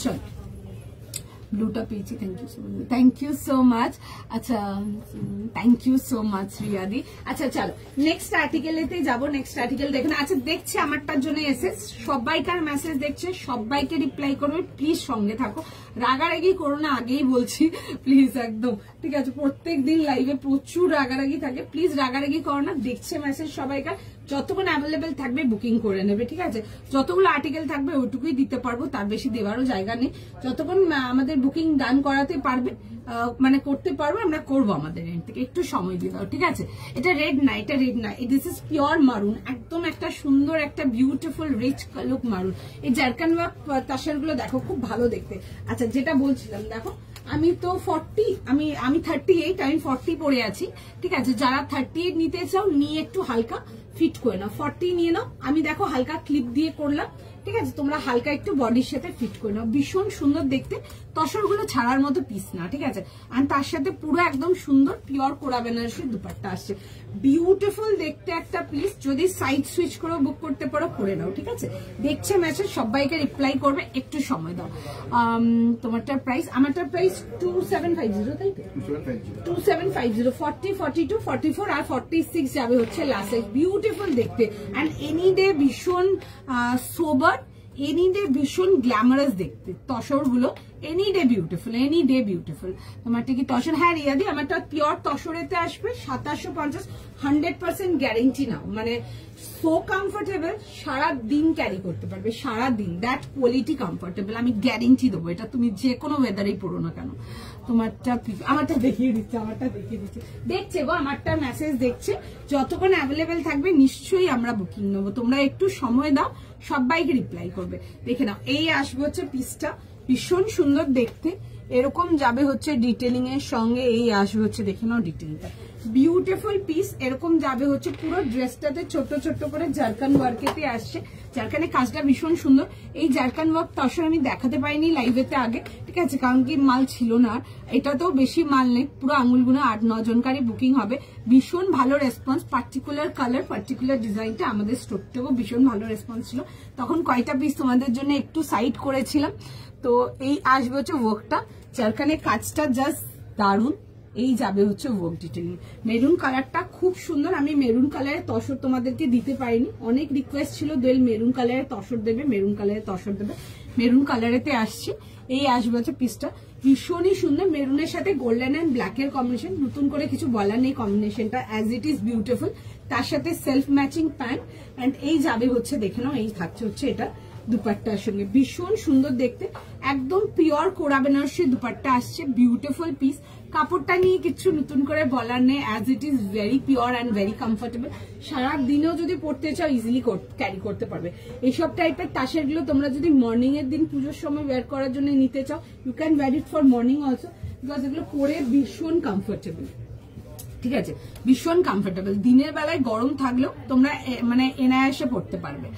চল ব্লুটা পেয়েছি, থ্যাংক ইউ সো মাচ। আচ্ছা, থ্যাংক ইউ সো মাচ রিয়াদি। আচ্ছা চলো নেক্সট আর্টিকেলেতে যাবো। নেক্সট আর্টিকেল দেখেন। আচ্ছা, দেখছে আমারটার জন্য এসে সবাইকার মেসেজ দেখছে, সবাইকে রিপ্লাই করবে, প্লিজ সঙ্গে থাকো, রাগারাগি করো না, আগেই বলছি প্লিজ, একদম ঠিক আছে। প্রত্যেক দিন লাইভে প্রচুর রাগারাগি থাকে, প্লিজ রাগারাগি করো না। দেখছে মেসেজ সবাইকার, যতক্ষণ অ্যাভেলেবেল থাকবে বুকিং করে নেবে, ঠিক আছে। যতগুলো আর্টিকেল থাকবে ওইটুকুই দিতে পারবো, তার বেশি দেওয়ারও জায়গা নেই। যতক্ষণ আমাদের বুকিং ডান করাতে পারবে, মানে করতে পারবো, আমরা করবো আমাদের এন্ড থেকে, একটু সময় দিয়ে দাও, ঠিক আছে। এটা রেড না, এটা রেড না, দিস ইজ পিওর মারুন, একদম একটা সুন্দর একটা বিউটিফুল রিচ লুক মারুন। এই জারকান ওয়ার্ক তাসার গুলো দেখো, খুব ভালো দেখতে। আচ্ছা, যেটা বলছিলাম, দেখো আমি তো 40, আমি 38, আমি 40 পরে আছি, ঠিক আছে। যারা 38 নিতে চাও নিয়ে একটু হালকা ফিট করে নাও, 40 নিয়ে নাও। আমি দেখো হালকা ক্লিপ দিয়ে করলাম, ঠিক আছে, তোমরা হালকা একটু বডির সাথে ফিট করে নাও, ভীষণ সুন্দর দেখতে। তসরগুলো ছাড়ার মতো পিস না, ঠিক আছে। আর তার সাথে পুরো একদম সুন্দর পিওর কোরা বেনারসি দুপাট্টা আসছে, বিউটিফুল দেখতে একটা পিস। যদি সাইড সুইচ করে বুক করতে পারো করে নাও, ঠিক আছে। দেখছে মেসেজ, সবাইকে রিপ্লাই করবে, একটু সময় দাও। তোমারটার প্রাইস, আমারটার প্রাইস 2750, তাই তো 2750। 40, 42, 44 আর 46 যাবে হচ্ছে লাস্ট সাইজ। বিউটিফুল দেখতে, অ্যান্ড এনি ডে ভীষণ সোবার, এনি ডে ভীষণ গ্ল্যামারাস দেখতে। তসর গুলো any day beautiful, any day beautiful. তোমারটা কি তসর? হ্যাঁ রিয়াদি, আমারটা পিওর তসরেতে আসবে, 2750, 100% গ্যারেন্টি নাও, মানে সো কমফোর্টেবল, সারা দিন ক্যারি করতে পারবে, সারা দিন, দ্যাট কোয়ালিটি কমফোর্টেবল, আমি গ্যারেন্টি দেবো। এটা তুমি যে কোনো ওয়েদারেই পড়ো না কেন। তোমারটা, আমারটা দেখিয়ে দিচ্ছে, দেখছে গো, আমারটা মেসেজ দেখছে। যতক্ষণ অ্যাভেলেবেল থাকবে নিশ্চয়ই আমরা বুকিং নেবো, তোমরা একটু সময় দাও, সবাইকে রিপ্লাই করবে। দেখে নাও, এই আসবে হচ্ছে পিসটা, ভীষণ সুন্দর দেখতে, এরকম যাবে হচ্ছে ডিটেলিং এর সঙ্গে। এই আসবে হচ্ছে, দেখে নাও ডিটেলিংটা, বিউটিফুল পিস। এরকম যাবে হচ্ছে পুরো ড্রেসটাতে ছোট ছোট করে জারকান ওয়ার্কেতে আসছে। জারকানের কাজটা ভীষণ সুন্দর। এই জারকান ওয়ার্ক তখন আমি দেখাতে পাইনি লাইভেতে আগে, ঠিক আছে, কারণ কি মাল ছিল না। এটা তো বেশি মাল নেই, পুরো আঙুলগুলো 8-9 জনকারই বুকিং হবে। ভীষণ ভালো রেসপন্স, পার্টিকুলার কালার পার্টিকুলার ডিজাইনটা আমাদের স্টোর থেকেও ভীষণ ভালো রেসপন্স ছিল। তখন কয়টা পিস তোমাদের জন্য একটু সাইড করেছিলাম। তো এই আসবে হচ্ছে ওয়ার্কটা, জারকানের কাজটা জাস্ট দারুণ। এই যাবে হচ্ছে ওয়ার্ক ডিটেইলিং। মেরুন কালারটা খুব সুন্দর। আমি মেরুন কালারের তসর তোমাদেরকে দিতে পারিনি, অনেক রিকোয়েস্ট ছিল দোয়েল মেরুন কালারের তসর দেবে, মেরুন কালারের তসর দেবে। মেরুন কালারেতে আসছে। এই আসবে হচ্ছে পিসটা, ভীষণই সুন্দর। মেরুনের সাথে গোল্ডেন অ্যান্ড ব্ল্যাক এর কম্বিনেশন, নতুন করে কিছু বলার নেই, কম্বিনেশনটা অ্যাজ ইট ইজ বিউটিফুল। তার সাথে সেলফ ম্যাচিং প্যান্ট অ্যান্ড এই যাবে হচ্ছে দেখে নাও, এই থাকছে হচ্ছে এটা দুপাট্টার সঙ্গে, ভীষণ সুন্দর দেখতে। একদম পিওর কোরা বেনারসি দুপাট্টা আসছে, বিউটিফুল পিস। কাপড়টা নিয়ে কিছু নতুন করে বলার নেই, as it is very pure and very comfortable. সারা দিনেও যদি পড়তে চাও ইজিলি ক্যারি করতে পারবে। এইসব টাইপের তাসের গুলো তোমরা যদি মর্নিং এর দিন পুজোর সময় ওয়্যার করার জন্য নিতে চাও, you can wear it for morning also, because এগুলো পরে ভীষণ কমফোর্টেবল, ঠিক আছে, ভীষণ কমফোর্টেবল। দিনের বেলায় গরম থাকলেও তোমরা মানে এনায়াসে পড়তে পারবে।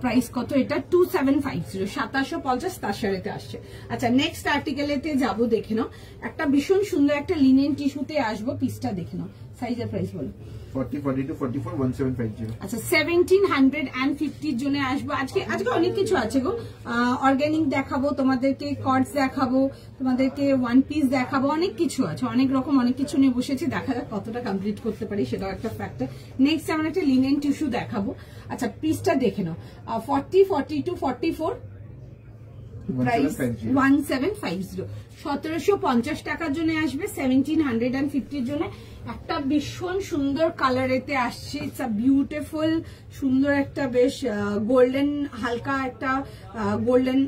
প্রাইস কত এটা? 2750, 2750 তার সাথে আসছে। আচ্ছা, নেক্সট আর্টিকেলেতে যাবো, দেখে নাও। একটা ভীষণ সুন্দর একটা লিনেন টিস্যুতে আসবো, পিসটা দেখে নাও। সাইজের প্রাইস বলো। 40, 42, 44, 1750। আচ্ছা, 1750 জন্য আসবো। আজকে অনেক কিছু আছে গো। অর্গানিক দেখাবো তোমাদেরকে, কর্ডস দেখাবো তোমাদেরকে, ওয়ান পিস দেখাবো, অনেক কিছু আছে, অনেক রকম অনেক কিছু নিয়ে বসেছি। দেখা যাক কতটা কমপ্লিট করতে পারি, সেটাও একটা ফ্যাক্টর। নেক্সট আমরা একটা লিনেন টিস্যু দেখাবো। আচ্ছা, পিসটা দেখে নাও। 40, 42, 44, প্রাইস 1750, 1750 টাকার জন্য আসবে। 1750 জন্য একটা ভীষণ সুন্দর কালারেতে আসছে। ইটস আ বিউটিফুল, সুন্দর একটা বেশ গোল্ডেন, হালকা একটা গোল্ডেন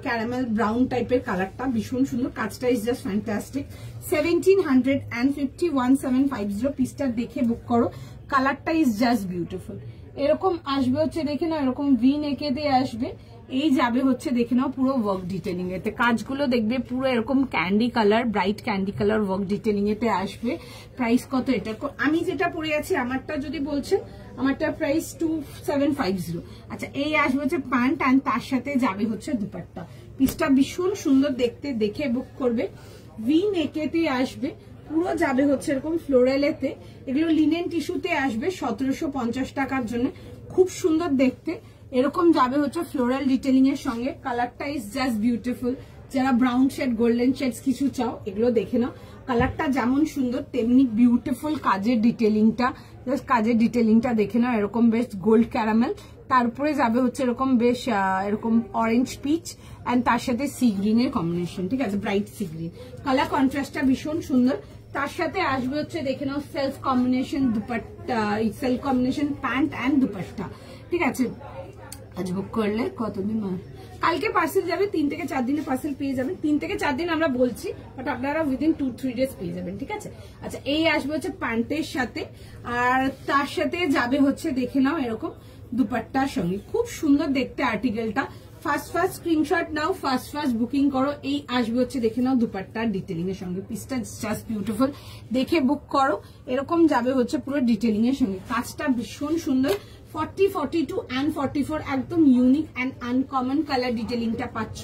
ক্যারামেল ব্রাউন টাইপের কালারটা, ভীষণ সুন্দর। কাজটা ইজ জাস্ট ফ্যান্টাস্টিক। 1750, 1750 পিসটা দেখে বুক করো। কালারটা ইজ জাস্ট বিউটিফুল। এরকম আসবে হচ্ছে দেখে নাও, এরকম ভি নেকে দিয়ে আসবে। এই যাবে হচ্ছে দেখে নাও পুরো ওয়ার্ক ডিটেইলিং এতে, কাজগুলো দেখবে পুরো এরকম candy colour, bright candy colour work detailing এতে আসবে। প্রাইস কত এটা? আমি যেটা পরে আছি আমারটা যদি বলছেন, আমারটা প্রাইস 2750। আচ্ছা, এই আসবে হচ্ছে প্যান্ট অ্যান্ড তার সাথে যাবে হচ্ছে দুপাট্টা। পিসটা ভীষণ সুন্দর দেখতে, দেখে বুক করবে। ভি নেকেতে আসবে, পুরো যাবে হচ্ছে এরকম ফ্লোরালেতে। এগুলো লিনেন টিস্যুতে আসবে 1750 টাকার জন্য, খুব সুন্দর দেখতে। এরকম যাবে হচ্ছে ফ্লোরাল ডিটেইলিং এর সঙ্গে। কালারটা ইজ জাস্ট বিউটিফুল। যারা ব্রাউন শেড, গোল্ডেন শেডস কিছু চাও, এগুলো দেখে নাও। কালারটা যেমন সুন্দর তেমনি বিউটিফুল। কাজের ডিটেইলিংটা, জাস্ট কাজের ডিটেইলিংটা দেখে নাও। এরকম বেশ গোল্ড ক্যারামেল, তারপরে যাবে হচ্ছে এরকম বেশ এরকম অরেঞ্জ পিচ অ্যান্ড তার সাথে সি গ্রিন এর কম্বিনেশন, ঠিক আছে, ব্রাইট সি গ্রিন। কালার কন্ট্রাস্টটা ভীষণ সুন্দর। তার সাথে আসবে হচ্ছে দেখে নাও self combination dupatta, self combination pant and dupatta, ঠিক আছে। আজ বুক করলে কতদিন? কালকে পার্সেল যাবে, 3 থেকে 4 দিনে পার্সেল পেয়ে যাবেন। 3 থেকে 4 দিন আমরা বলছি, বাট আপনারা উইদিন 2-3 ডেজ পেয়ে যাবেন, ঠিক আছে। আচ্ছা, এই আসবে হচ্ছে প্যান্টের সাথে, আর তার সাথে যাবে হচ্ছে দেখে নাও এরকম দুপাট্টার সঙ্গে। খুব সুন্দর দেখতে আর্টিকেলটা। ফার্স্ট স্ক্রিনশট নাও, ফার্স্ট বুকিং করো। এই আসবে হচ্ছে দেখে নাও দুপাট্টার ডিটেইলিং এর সঙ্গে। পিসটা জাস্ট বিউটিফুল, দেখে বুক করো। এরকম যাবে হচ্ছে পুরো ডিটেইলিং এর সঙ্গে। কাজটা ভীষণ সুন্দর। 40, 42 and 44 একদম ইউনিক অ্যান্ড আনকমন কালার ডিটেইলিংটা পাচ্ছ।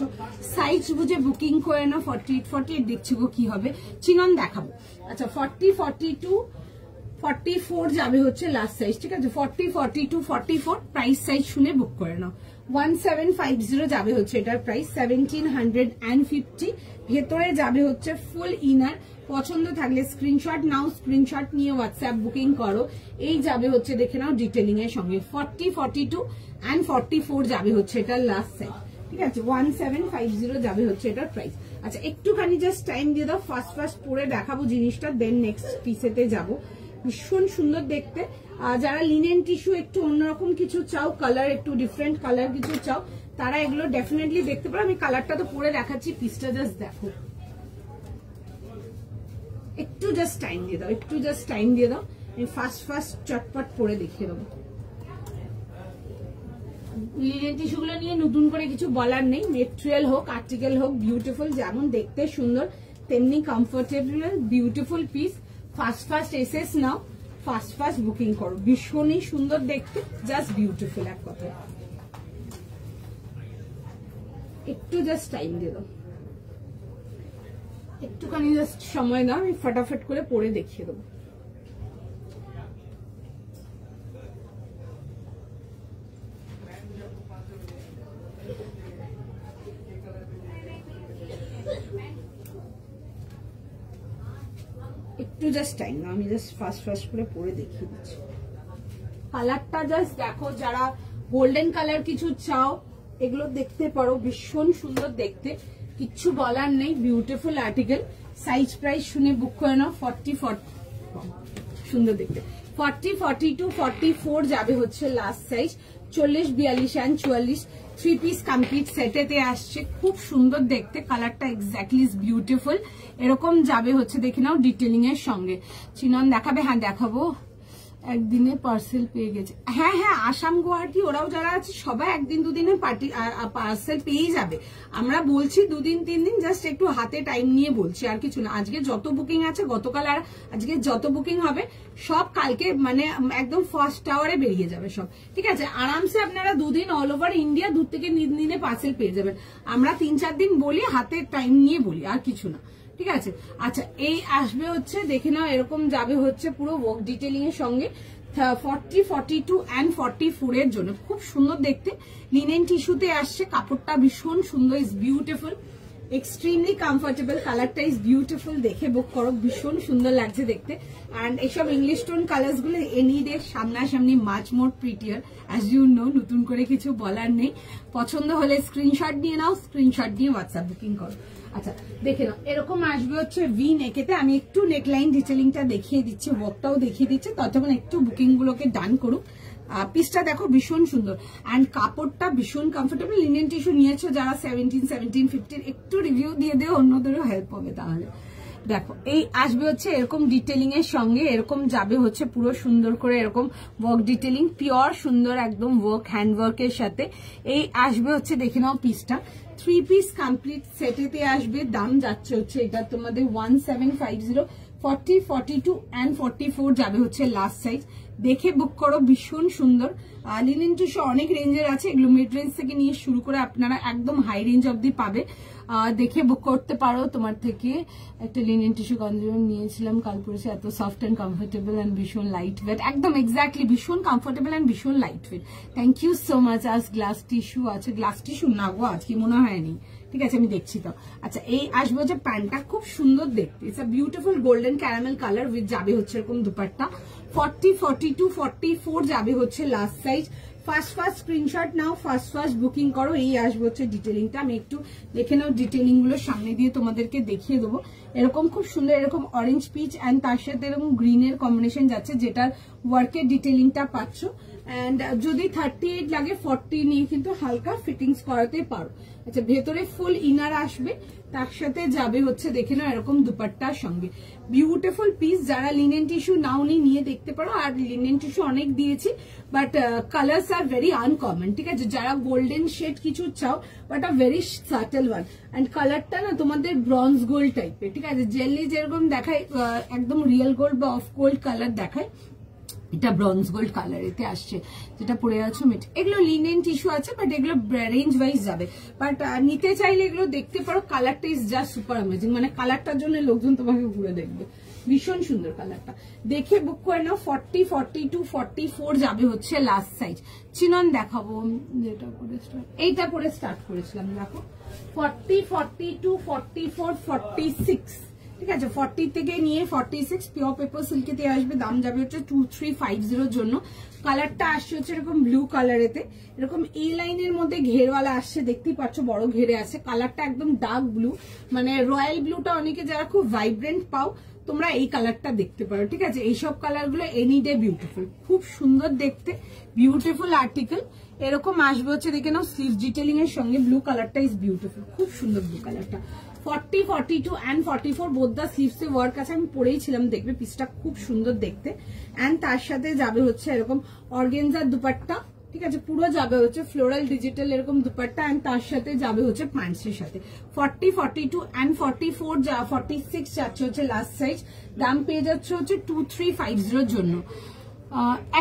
সাইজ বুঝে বুকিং করে নাও। 48 দেখছি গো কি হবে, চিনন দেখাবো। আচ্ছা, 40, 42, 44 যাবে হচ্ছে লাস্ট সাইজ, ঠিক আছে। 40, 42, 44 প্রাইস সাইজ শুনে বুক করে নাও। 1750 যাবে হচ্ছে এটার প্রাইস। 1750 ভেতরে যাবে হচ্ছে ফুল ইনার। পছন্দ থাকলে স্ক্রিনশট নাও, স্ক্রিনশট নিয়ে হোয়াটসঅ্যাপ বুকিং করো। এই যাবে হচ্ছে দেখে নাও ডিটেইলিং এর সঙ্গে। 40, 42 and 44 যাবে হচ্ছে এটার লাস্ট সাইজ, ঠিক আছে। 1750 যাবে হচ্ছে এটার প্রাইস। আচ্ছা, একটুখানি জাস্ট টাইম দিয়ে দাও, ফার্স্ট পরে দেখাবো জিনিসটা, দেন নেক্সট পিসেতে যাবো। ভীষণ সুন্দর দেখতে। যারা লিনেন টিস্যু একটু অন্যরকম কিছু চাও, কালার একটু ডিফারেন্ট কালার কিছু চাও, তারা এগুলো ডেফিনেটলি দেখতে পারো। আমি কালারটা তো পরে দেখাচ্ছি, পিসটা জাস্ট দেখো। একটু জাস্ট টাইম দিয়ে দাও, একটু জাস্ট টাইম দিয়ে দাও। আমি ফার্স্ট চটপট পরে দেখিয়ে দেবো। লিনেন টিস্যুগুলো নিয়ে নতুন করে কিছু বলার নেই। মেটেরিয়াল হোক, আর্টিকেল হোক, বিউটিফুল। যেমন দেখতে সুন্দর তেমনি comfortable, beautiful piece. Fast SS নাও, ফাস্ট বুকিং করো। ভীষণই সুন্দর দেখতে, জাস্ট বিউটিফুল এক কথায়। একটু জাস্ট টাইম দিয়ে দাও, একটুখানি জাস্ট সময় দাও, আমি ফটাফট করে পরে দেখিয়ে দেবো। একটু জাস্ট টাইম না, আমি জাস্ট ফাস্ট করে পরে দেখিয়ে দিচ্ছি। কালারটা জাস্ট দেখো, যারা গোল্ডেন কালার কিছু চাও এগুলো দেখতে পারো, ভীষণ সুন্দর দেখতে, কিচ্ছু বলার নেই, বিউটিফুল আর্টিকেল। সাইজ প্রাইস শুনে বুক করে নাও। 40 সুন্দর দেখতে, 40, 42, 44 যাবে হচ্ছে last size. 40, 42 and 44 3 piece complete সেটেতে আসছে, খুব সুন্দর দেখতে, কালারটা এক্স্যাক্টলি বিউটিফুল। এরকম যাবে হচ্ছে, দেখে নাও ডিটেলিং এর সঙ্গে। চিনন দেখাবে? হ্যাঁ দেখাবো। একদিনে পার্সেল পেয়ে গেছে, হ্যাঁ আসাম গুয়াহাটি ওরাও যারা আছে সবাই একদিন দুদিনে পার্সেল পেয়ে যাবে। আমরা বলছি 2 দিন 3 দিন, জাস্ট একটু হাতে টাইম নিয়ে বলছি, আর কিছু না। আজকে যত বুকিং আছে, গতকাল আর আজকে যত বুকিং হবে সব কালকে মানে একদম ফার্স্ট আওয়ারে বেরিয়ে যাবে সব, ঠিক আছে? আরামসে আপনারা 2 দিন অল ওভার ইন্ডিয়া 2 থেকে 3 দিনে পার্সেল পেয়ে যাবেন। আমরা 3-4 দিন বলি, হাতে টাইম নিয়ে বলি, আর কিছু না, ঠিক আছে? আচ্ছা, এই আসবে হচ্ছে, দেখে নাও, এরকম যাবে হচ্ছে পুরো ওয়ার্ক ডিটেলিং এর সঙ্গে। 40, 42 and 44 এর জন্য খুব সুন্দর দেখতে, লিনেন টিস্যুতে আসছে, কাপড়টা ভীষণ সুন্দর, ইজ বিউটিফুল, এক্সট্রিমলি কমফোর্টেবল, কালারটা ইজ বিউটিফুল, দেখে বুক করো, ভীষণ সুন্দর লাগছে দেখতে। অ্যান্ড এইসব ইংলিশ টোন কালার্স গুলো এনি ডে সামনাসামনি much more prettier, as you know, নতুন করে কিছু বলার নেই। পছন্দ হলে স্ক্রিনশট নিয়ে নাও, স্ক্রিনশট নিয়ে হোয়াটসঅ্যাপ বুকিং করো। আচ্ছা, দেখে নাও, এরকম আসবে হচ্ছে ভি নেকেতে। আমি একটু নেকলাইন ডিটেলিংটা দেখিয়ে দিচ্ছি, ওয়ার্কটাও দেখিয়ে দিচ্ছি, ততক্ষণ একটু বুকিং গুলোকে ডান করুক। পিসটা দেখো ভীষণ সুন্দর, অ্যান্ড কাপড়টা ভীষণ কমফোর্টেবল। লিনেন টিস্যু নিয়েছো যারা 17, 15, একটু রিভিউ দিয়ে দিও, অন্যদেরও হেল্প হবে তাহলে। দেখো, এই আসবে হচ্ছে এরকম ডিটেলিং এর সঙ্গে, এরকম যাবে হচ্ছে পুরো সুন্দর করে এরকম ওয়ার্ক ডিটেলিং, পিওর সুন্দর একদম ওয়ার্ক, হ্যান্ড ওয়ার্কের সাথে। এই আসবে হচ্ছে, দেখে নাও পিসটা, 3 পিস কমপ্লিট সেটেতে আসবে। দাম যাচ্ছে হচ্ছে এটা তোমাদের 1750। 40, 42 and 44 যাবে হচ্ছে লাস্ট সাইজ। দেখে বুক করো, ভীষণ সুন্দর। লিনেন টিস্যু অনেক রেঞ্জের আছে, এগুলো মিড রেঞ্জ থেকে নিয়ে শুরু করে আপনারা একদম হাই রেঞ্জ অব্দি পাবে। দেখে বুক করতে পারো। তোমার থেকে একটা লিনেন টিস্যু কনজিউম নিয়েছিলাম কাল পরেছে, এত সফট অ্যান্ড কমফোর্টেবল অ্যান্ড ভীষণ লাইট ওয়েট, একদম এক্স্যাক্টলি ভীষণ কমফোর্টেবল অ্যান্ড ভীষণ light weight. Thank you so much. আজ গ্লাস টিস্যু আছে, গ্লাস টিস্যু না গো আজকে মনে হয়নি, ঠিক আছে আমি দেখছি তো। আচ্ছা, এই আসবে যে প্যান্টটা খুব সুন্দর দেখতে, it's a beautiful golden caramel colour with যাবে হচ্ছে এরকম দুপাট্টা। 40, 42, 44 যাবে হচ্ছে লাস্ট সাইজ। ফার্স্ট স্ক্রিনশট নাও, ফার্স্ট বুকিং করো। এই আসবে হচ্ছে ডিটেলিংটা, আমি একটু দেখে নাও, ডিটেলিং গুলো সামনে দিয়ে তোমাদেরকে দেখিয়ে দেবো। এরকম খুব সুন্দর, এরকম অরেঞ্জ পিচ অ্যান্ড তার সাথে এরকম গ্রিনের কম্বিনেশন যাচ্ছে, যেটার ওয়ার্কের ডিটেলিংটা পাচ্ছ। অ্যান্ড যদি 38 লাগে 40 নিয়ে কিন্তু হালকা ফিটিংস করাতে পারো। আচ্ছা, ভেতরে ফুল ইনার আসবে, তার সাথে যাবে হচ্ছে দেখে নাও এরকম দুপাট্টার সঙ্গে। বিউটিফুল পিস, যারা লিনেন টিস্যু নাও নিয়ে দেখতে পারো। আর লিনেন টিস্যু অনেক দিয়েছি, but colours are very uncommon, ঠিক আছে? যারা গোল্ডেন শেড কিছু চাও, but a very subtle one, and কালারটা না তোমাদের ব্রঞ্জ গোল্ড টাইপের, ঠিক আছে? জেলি যেরকম দেখায় একদম রিয়েল গোল্ড বা অফ গোল্ড কালার দেখায়, এটা ব্রঞ্জ গোল্ড কালারেতে আসছে। যেটা পরে আছো এগুলো লিনেন টিস্যু আছে, বাট এগুলো রেঞ্জ ওয়াইজ যাবে। বাট নিতে চাইলে এগুলো দেখতে পারো, কালারটা ইজ জাস্ট সুপার অ্যামেজিং, মানে কালারটার জন্য লোকজন তোমাকে ঘুরে দেখবে, ভীষণ সুন্দর কালারটা। দেখে বুক করে নাও। 40, 42, 44 যাবে হচ্ছে লাস্ট সাইজ। চিনন দেখাবো, যেটা পরে এইটা পরে স্টার্ট করেছিলাম, দেখো 40, 42, 44, 46, ঠিক আছে? 40 থেকে নিয়ে 46 পিওর পেপার সিল্কেতে আসবে। দাম যাবে হচ্ছে 2350 জন্য। কালারটা আসছে হচ্ছে এরকম ব্লু কালারেতে, এরকম এই লাইনের মধ্যে ঘেরওয়ালা আসছে, দেখতেই পাচ্ছ বড় ঘেরে আছে। কালারটা একদম ডার্ক ব্লু, মানে রয়্যাল ব্লুটা অনেকে যারা খুব ভাইব্রেন্ট পাও তোমরা এই কালারটা দেখতে পারো, ঠিক আছে? এইসব কালার গুলো এনি ডে বিউটিফুল, খুব সুন্দর দেখতে, বিউটিফুল আর্টিকেল। এরকম আসবে হচ্ছে দেখে নাও স্লিভ ডিটেলিং এর সঙ্গে। ব্লু কালারটা ইজ বিউটিফুল, খুব সুন্দর ব্লু কালারটা। 40, 42 and 44 বোথ দা স্লিভস এ ওয়ার্ক আছে, আমি পরেইছিলাম, দেখবে পিসটা খুব সুন্দর দেখতে। অ্যান্ড তার সাথে যাবে হচ্ছে এরকম অর্গেনজার দুপাট্টা, ঠিক আছে, পুরো যাবে হচ্ছে ফ্লোরাল ডিজিটাল এরকম দুপাট্টা, এন্ড তার সাথে যাবে হচ্ছে প্যান্টসের সাথে। 40, 42 এন্ড 44 46 যাচ্ছে হচ্ছে লাস্ট সাইজ। দাম পেয়ে যাচ্ছে হচ্ছে 2350 জন্য।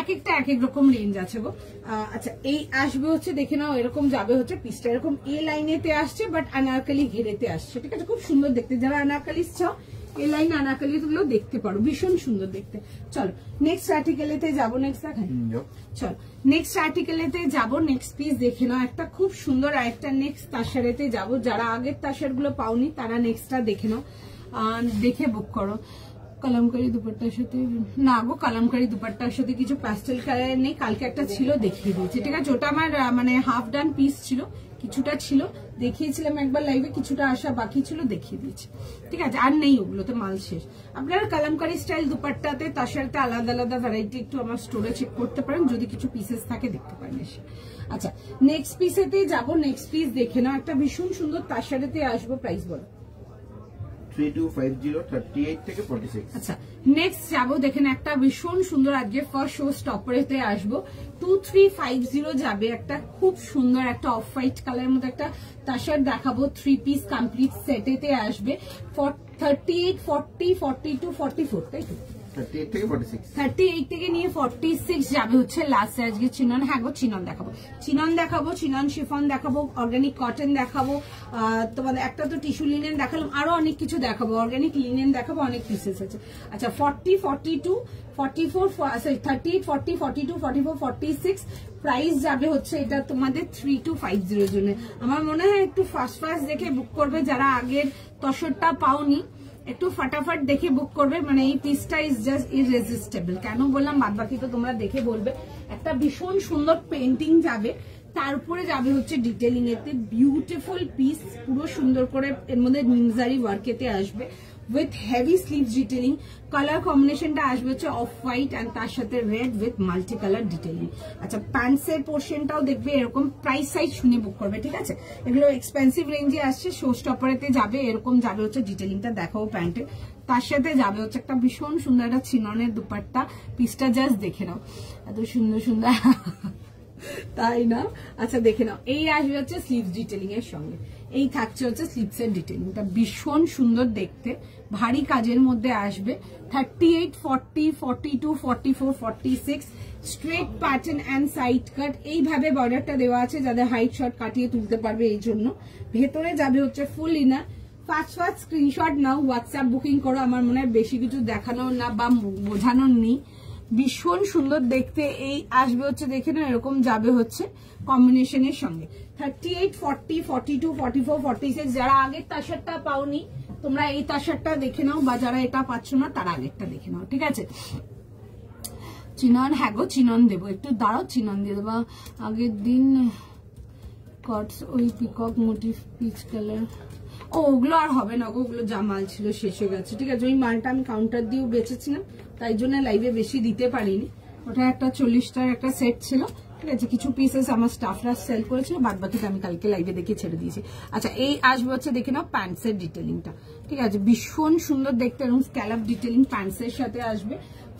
এক একটা এক এক রকম রেঞ্জ আছে গো। আচ্ছা, এই আসবে হচ্ছে দেখে নাও, এরকম যাবে হচ্ছে পিসটা এরকম এ লাইনেতে আসছে, বাট আনারকলি ঘেরেতে আসছে। ঠিক আছে, খুব সুন্দর দেখতে। যারা আনারকলি চাও এই লাইন আনারকলি গুলো দেখতে পারো, ভীষণ সুন্দর দেখতে। চলো নেক্সট আর্টিকেলেতে যাবো। নেক্সট দেখাই, চলো নেক্সট আর্টিকেলেতে যাবো। নেক্সট পিস দেখে নাও, একটা খুব সুন্দর আরেকটা নেক্সট তাসারেতে যাবো। যারা আগের তাসার গুলো পাওনি তারা নেক্সটটা দেখে নাও, দেখে বুক করো। কালামকারী দুপাট্টার সাথে না গো, কালামকারী দুপাট্টার সাথে কিছু প্যাস্টেল কালার নেই। কালকে একটা ছিল, দেখিয়ে দিয়েছি। ঠিক আছে, ওটা আমার মানে হাফ ডান পিস ছিল, কিছুটা ছিল, দেখিয়েছিলাম একবার লাইভে, কিছুটা আসা বাকি ছিল, দেখিয়ে দিয়েছি। ঠিক আছে, আর নেই, ওগুলোতে মাল শেষ। আপনারা কালামকারী স্টাইল দুপাট্টাতে তার সাথে আলাদা আলাদা ভ্যারাইটি একটু আমার স্টোরে চেক করতে পারেন, যদি কিছু পিসেস থাকে দেখতে পারেন এসে। আচ্ছা, নেক্সট পিসেতে যাবো। নেক্সট পিস দেখে নাও, একটা ভীষণ সুন্দর তার সাথে আসবো। প্রাইস বলো। 3250 38 থেকে 46। আচ্ছা, নেক্সট যাবো দেখেন, একটা ভীষণ সুন্দর আজকে ফার্স্ট শো স্টপারেতে আসবো। 2350 যাবে, একটা খুব সুন্দর একটা অফ হোয়াইট কালারের মধ্যে একটা তাসার দেখাবো। 3 পিস কমপ্লিট সেটেতে আসবে। 38, 40, 42, 44, তাই তো? 38 থেকে 46। 38 থেকে নিয়ে 46 যাবে হচ্ছে লাস্ট আজকে চিনন। হ্যাঁ গো, চিনন দেখাবো, চিনন দেখাবো, চিনন শিফন দেখাবো, অর্গানিক কটন দেখাবো, তোমাদের একটা তো টিস্যু লিনেন দেখালাম, আরো অনেক কিছু দেখাবো, অর্গানিক লিনেন দেখাবো, অনেক পিসেস আছে। আচ্ছা, 40, 42, 44, 38, 40, 42, 44, 46 প্রাইস যাবে হচ্ছে এটা তোমাদের 3250 জন্য। আমার মনে হয় একটু ফাস্ট ফাস্ট দেখে বুক করবে, যারা আগের তসরটা পাওনি একটু ফাটাফাট দেখে বুক করবে। মানে এই পিসটা ইজ জাস্ট ইররেজিস্টেবল। কেন বললাম, বাদ বাকি তো তোমরা দেখে বলবে। একটা ভীষণ সুন্দর পেন্টিং যাবে, তারপরে যাবে হচ্ছে ডিটেলিং এতে। বিউটিফুল পিস, পুরো সুন্দর করে এর মধ্যে নিমজারি ওয়ার্কেতে আসবে with heavy sleeves detailing. Colour কম্বিনেশনটা আসবে হচ্ছে অফ হোয়াইট এন্ড তার সাথে red with multi colour detailing. আচ্ছা, প্যান্টসের পোর্শনটাও দেখবে এরকম, প্রাইস সাইজ শুনে বুক করবে। ঠিক আছে, এগুলো এক্সপেন্সিভ রেঞ্জে আসছে, শো স্টপারেতে যাবে এরকম যাবে হচ্ছে ডিটেলিংটা দেখাও প্যান্টে। তার সাথে যাবে হচ্ছে একটা ভীষণ সুন্দর একটা চিননের দুপাট্টা। পিসটা জাস্ট দেখে নাও, এত সুন্দর সুন্দর, তাই না? আচ্ছা, দেখে নাও, এই আসবে হচ্ছে স্লিভস ডিটেলিং এর সঙ্গে। এই থাকছে হচ্ছে স্লিভস এর ডিটেলিংটা, ভীষণ সুন্দর দেখতে, ভারী কাজের মধ্যে আসবে। 38, 40, 42, 44, 46 straight pattern and side cut. এইভাবে বর্ডারটা দেওয়া আছে, যাদের হাইট শর্ট কাটিয়ে তুলতে পারবে এই জন্য। ভেতরে যাবে হচ্ছে ফুল ইনার। ফার্স্ট ফার্স্ট স্ক্রিনশট নাও, হোয়াটসঅ্যাপ বুকিং করো। আমার মনে হয় বেশি কিছু দেখানোর না বা বোঝানোর নেই, ভীষণ সুন্দর দেখতে। এই আসবে হচ্ছে দেখে না, এরকম যাবে হচ্ছে কম্বিনেশনের সঙ্গে। 38, 40, 42, 44, 46 যারা আগের তাসারটা পাওনি তোমরা এই তাসারটা দেখে নাও, বা যারা এটা পাচ্ছ না তারা আগেরটা দেখে নাও। ঠিক আছে, চিনন, হ্যাঁ গো চিনন দেবো, একটু দাঁড়াও, চিনন দিয়ে দেবো। আগের দিন কটস ওই পিকক মোটিভ পিচ কালার, ওগুলো আর হবে না গো, ওগুলো যা মাল ছিল শেষ হয়ে গেছে। ঠিক আছে, ওই মালটা আমি কাউন্টার দিয়েও বেচেছিলাম, তাই জন্য লাইভে বেশি দিতে পারিনি। ওটা একটা 40টার একটা সেট ছিল। ঠিক আছে, কিছু পিসেস আমার স্টাফরা সেল করেছিল, বাদ বাকিটা আমি কালকে লাইভে দেখে ছেড়ে দিয়েছি। আচ্ছা, এই আসবে হচ্ছে দেখে নাও প্যান্টসের ডিটেলিংটা। ঠিক আছে, ভীষণ সুন্দর দেখতে, এবং স্ক্যালাপ ডিটেলিং প্যান্টসের সাথে আসবে।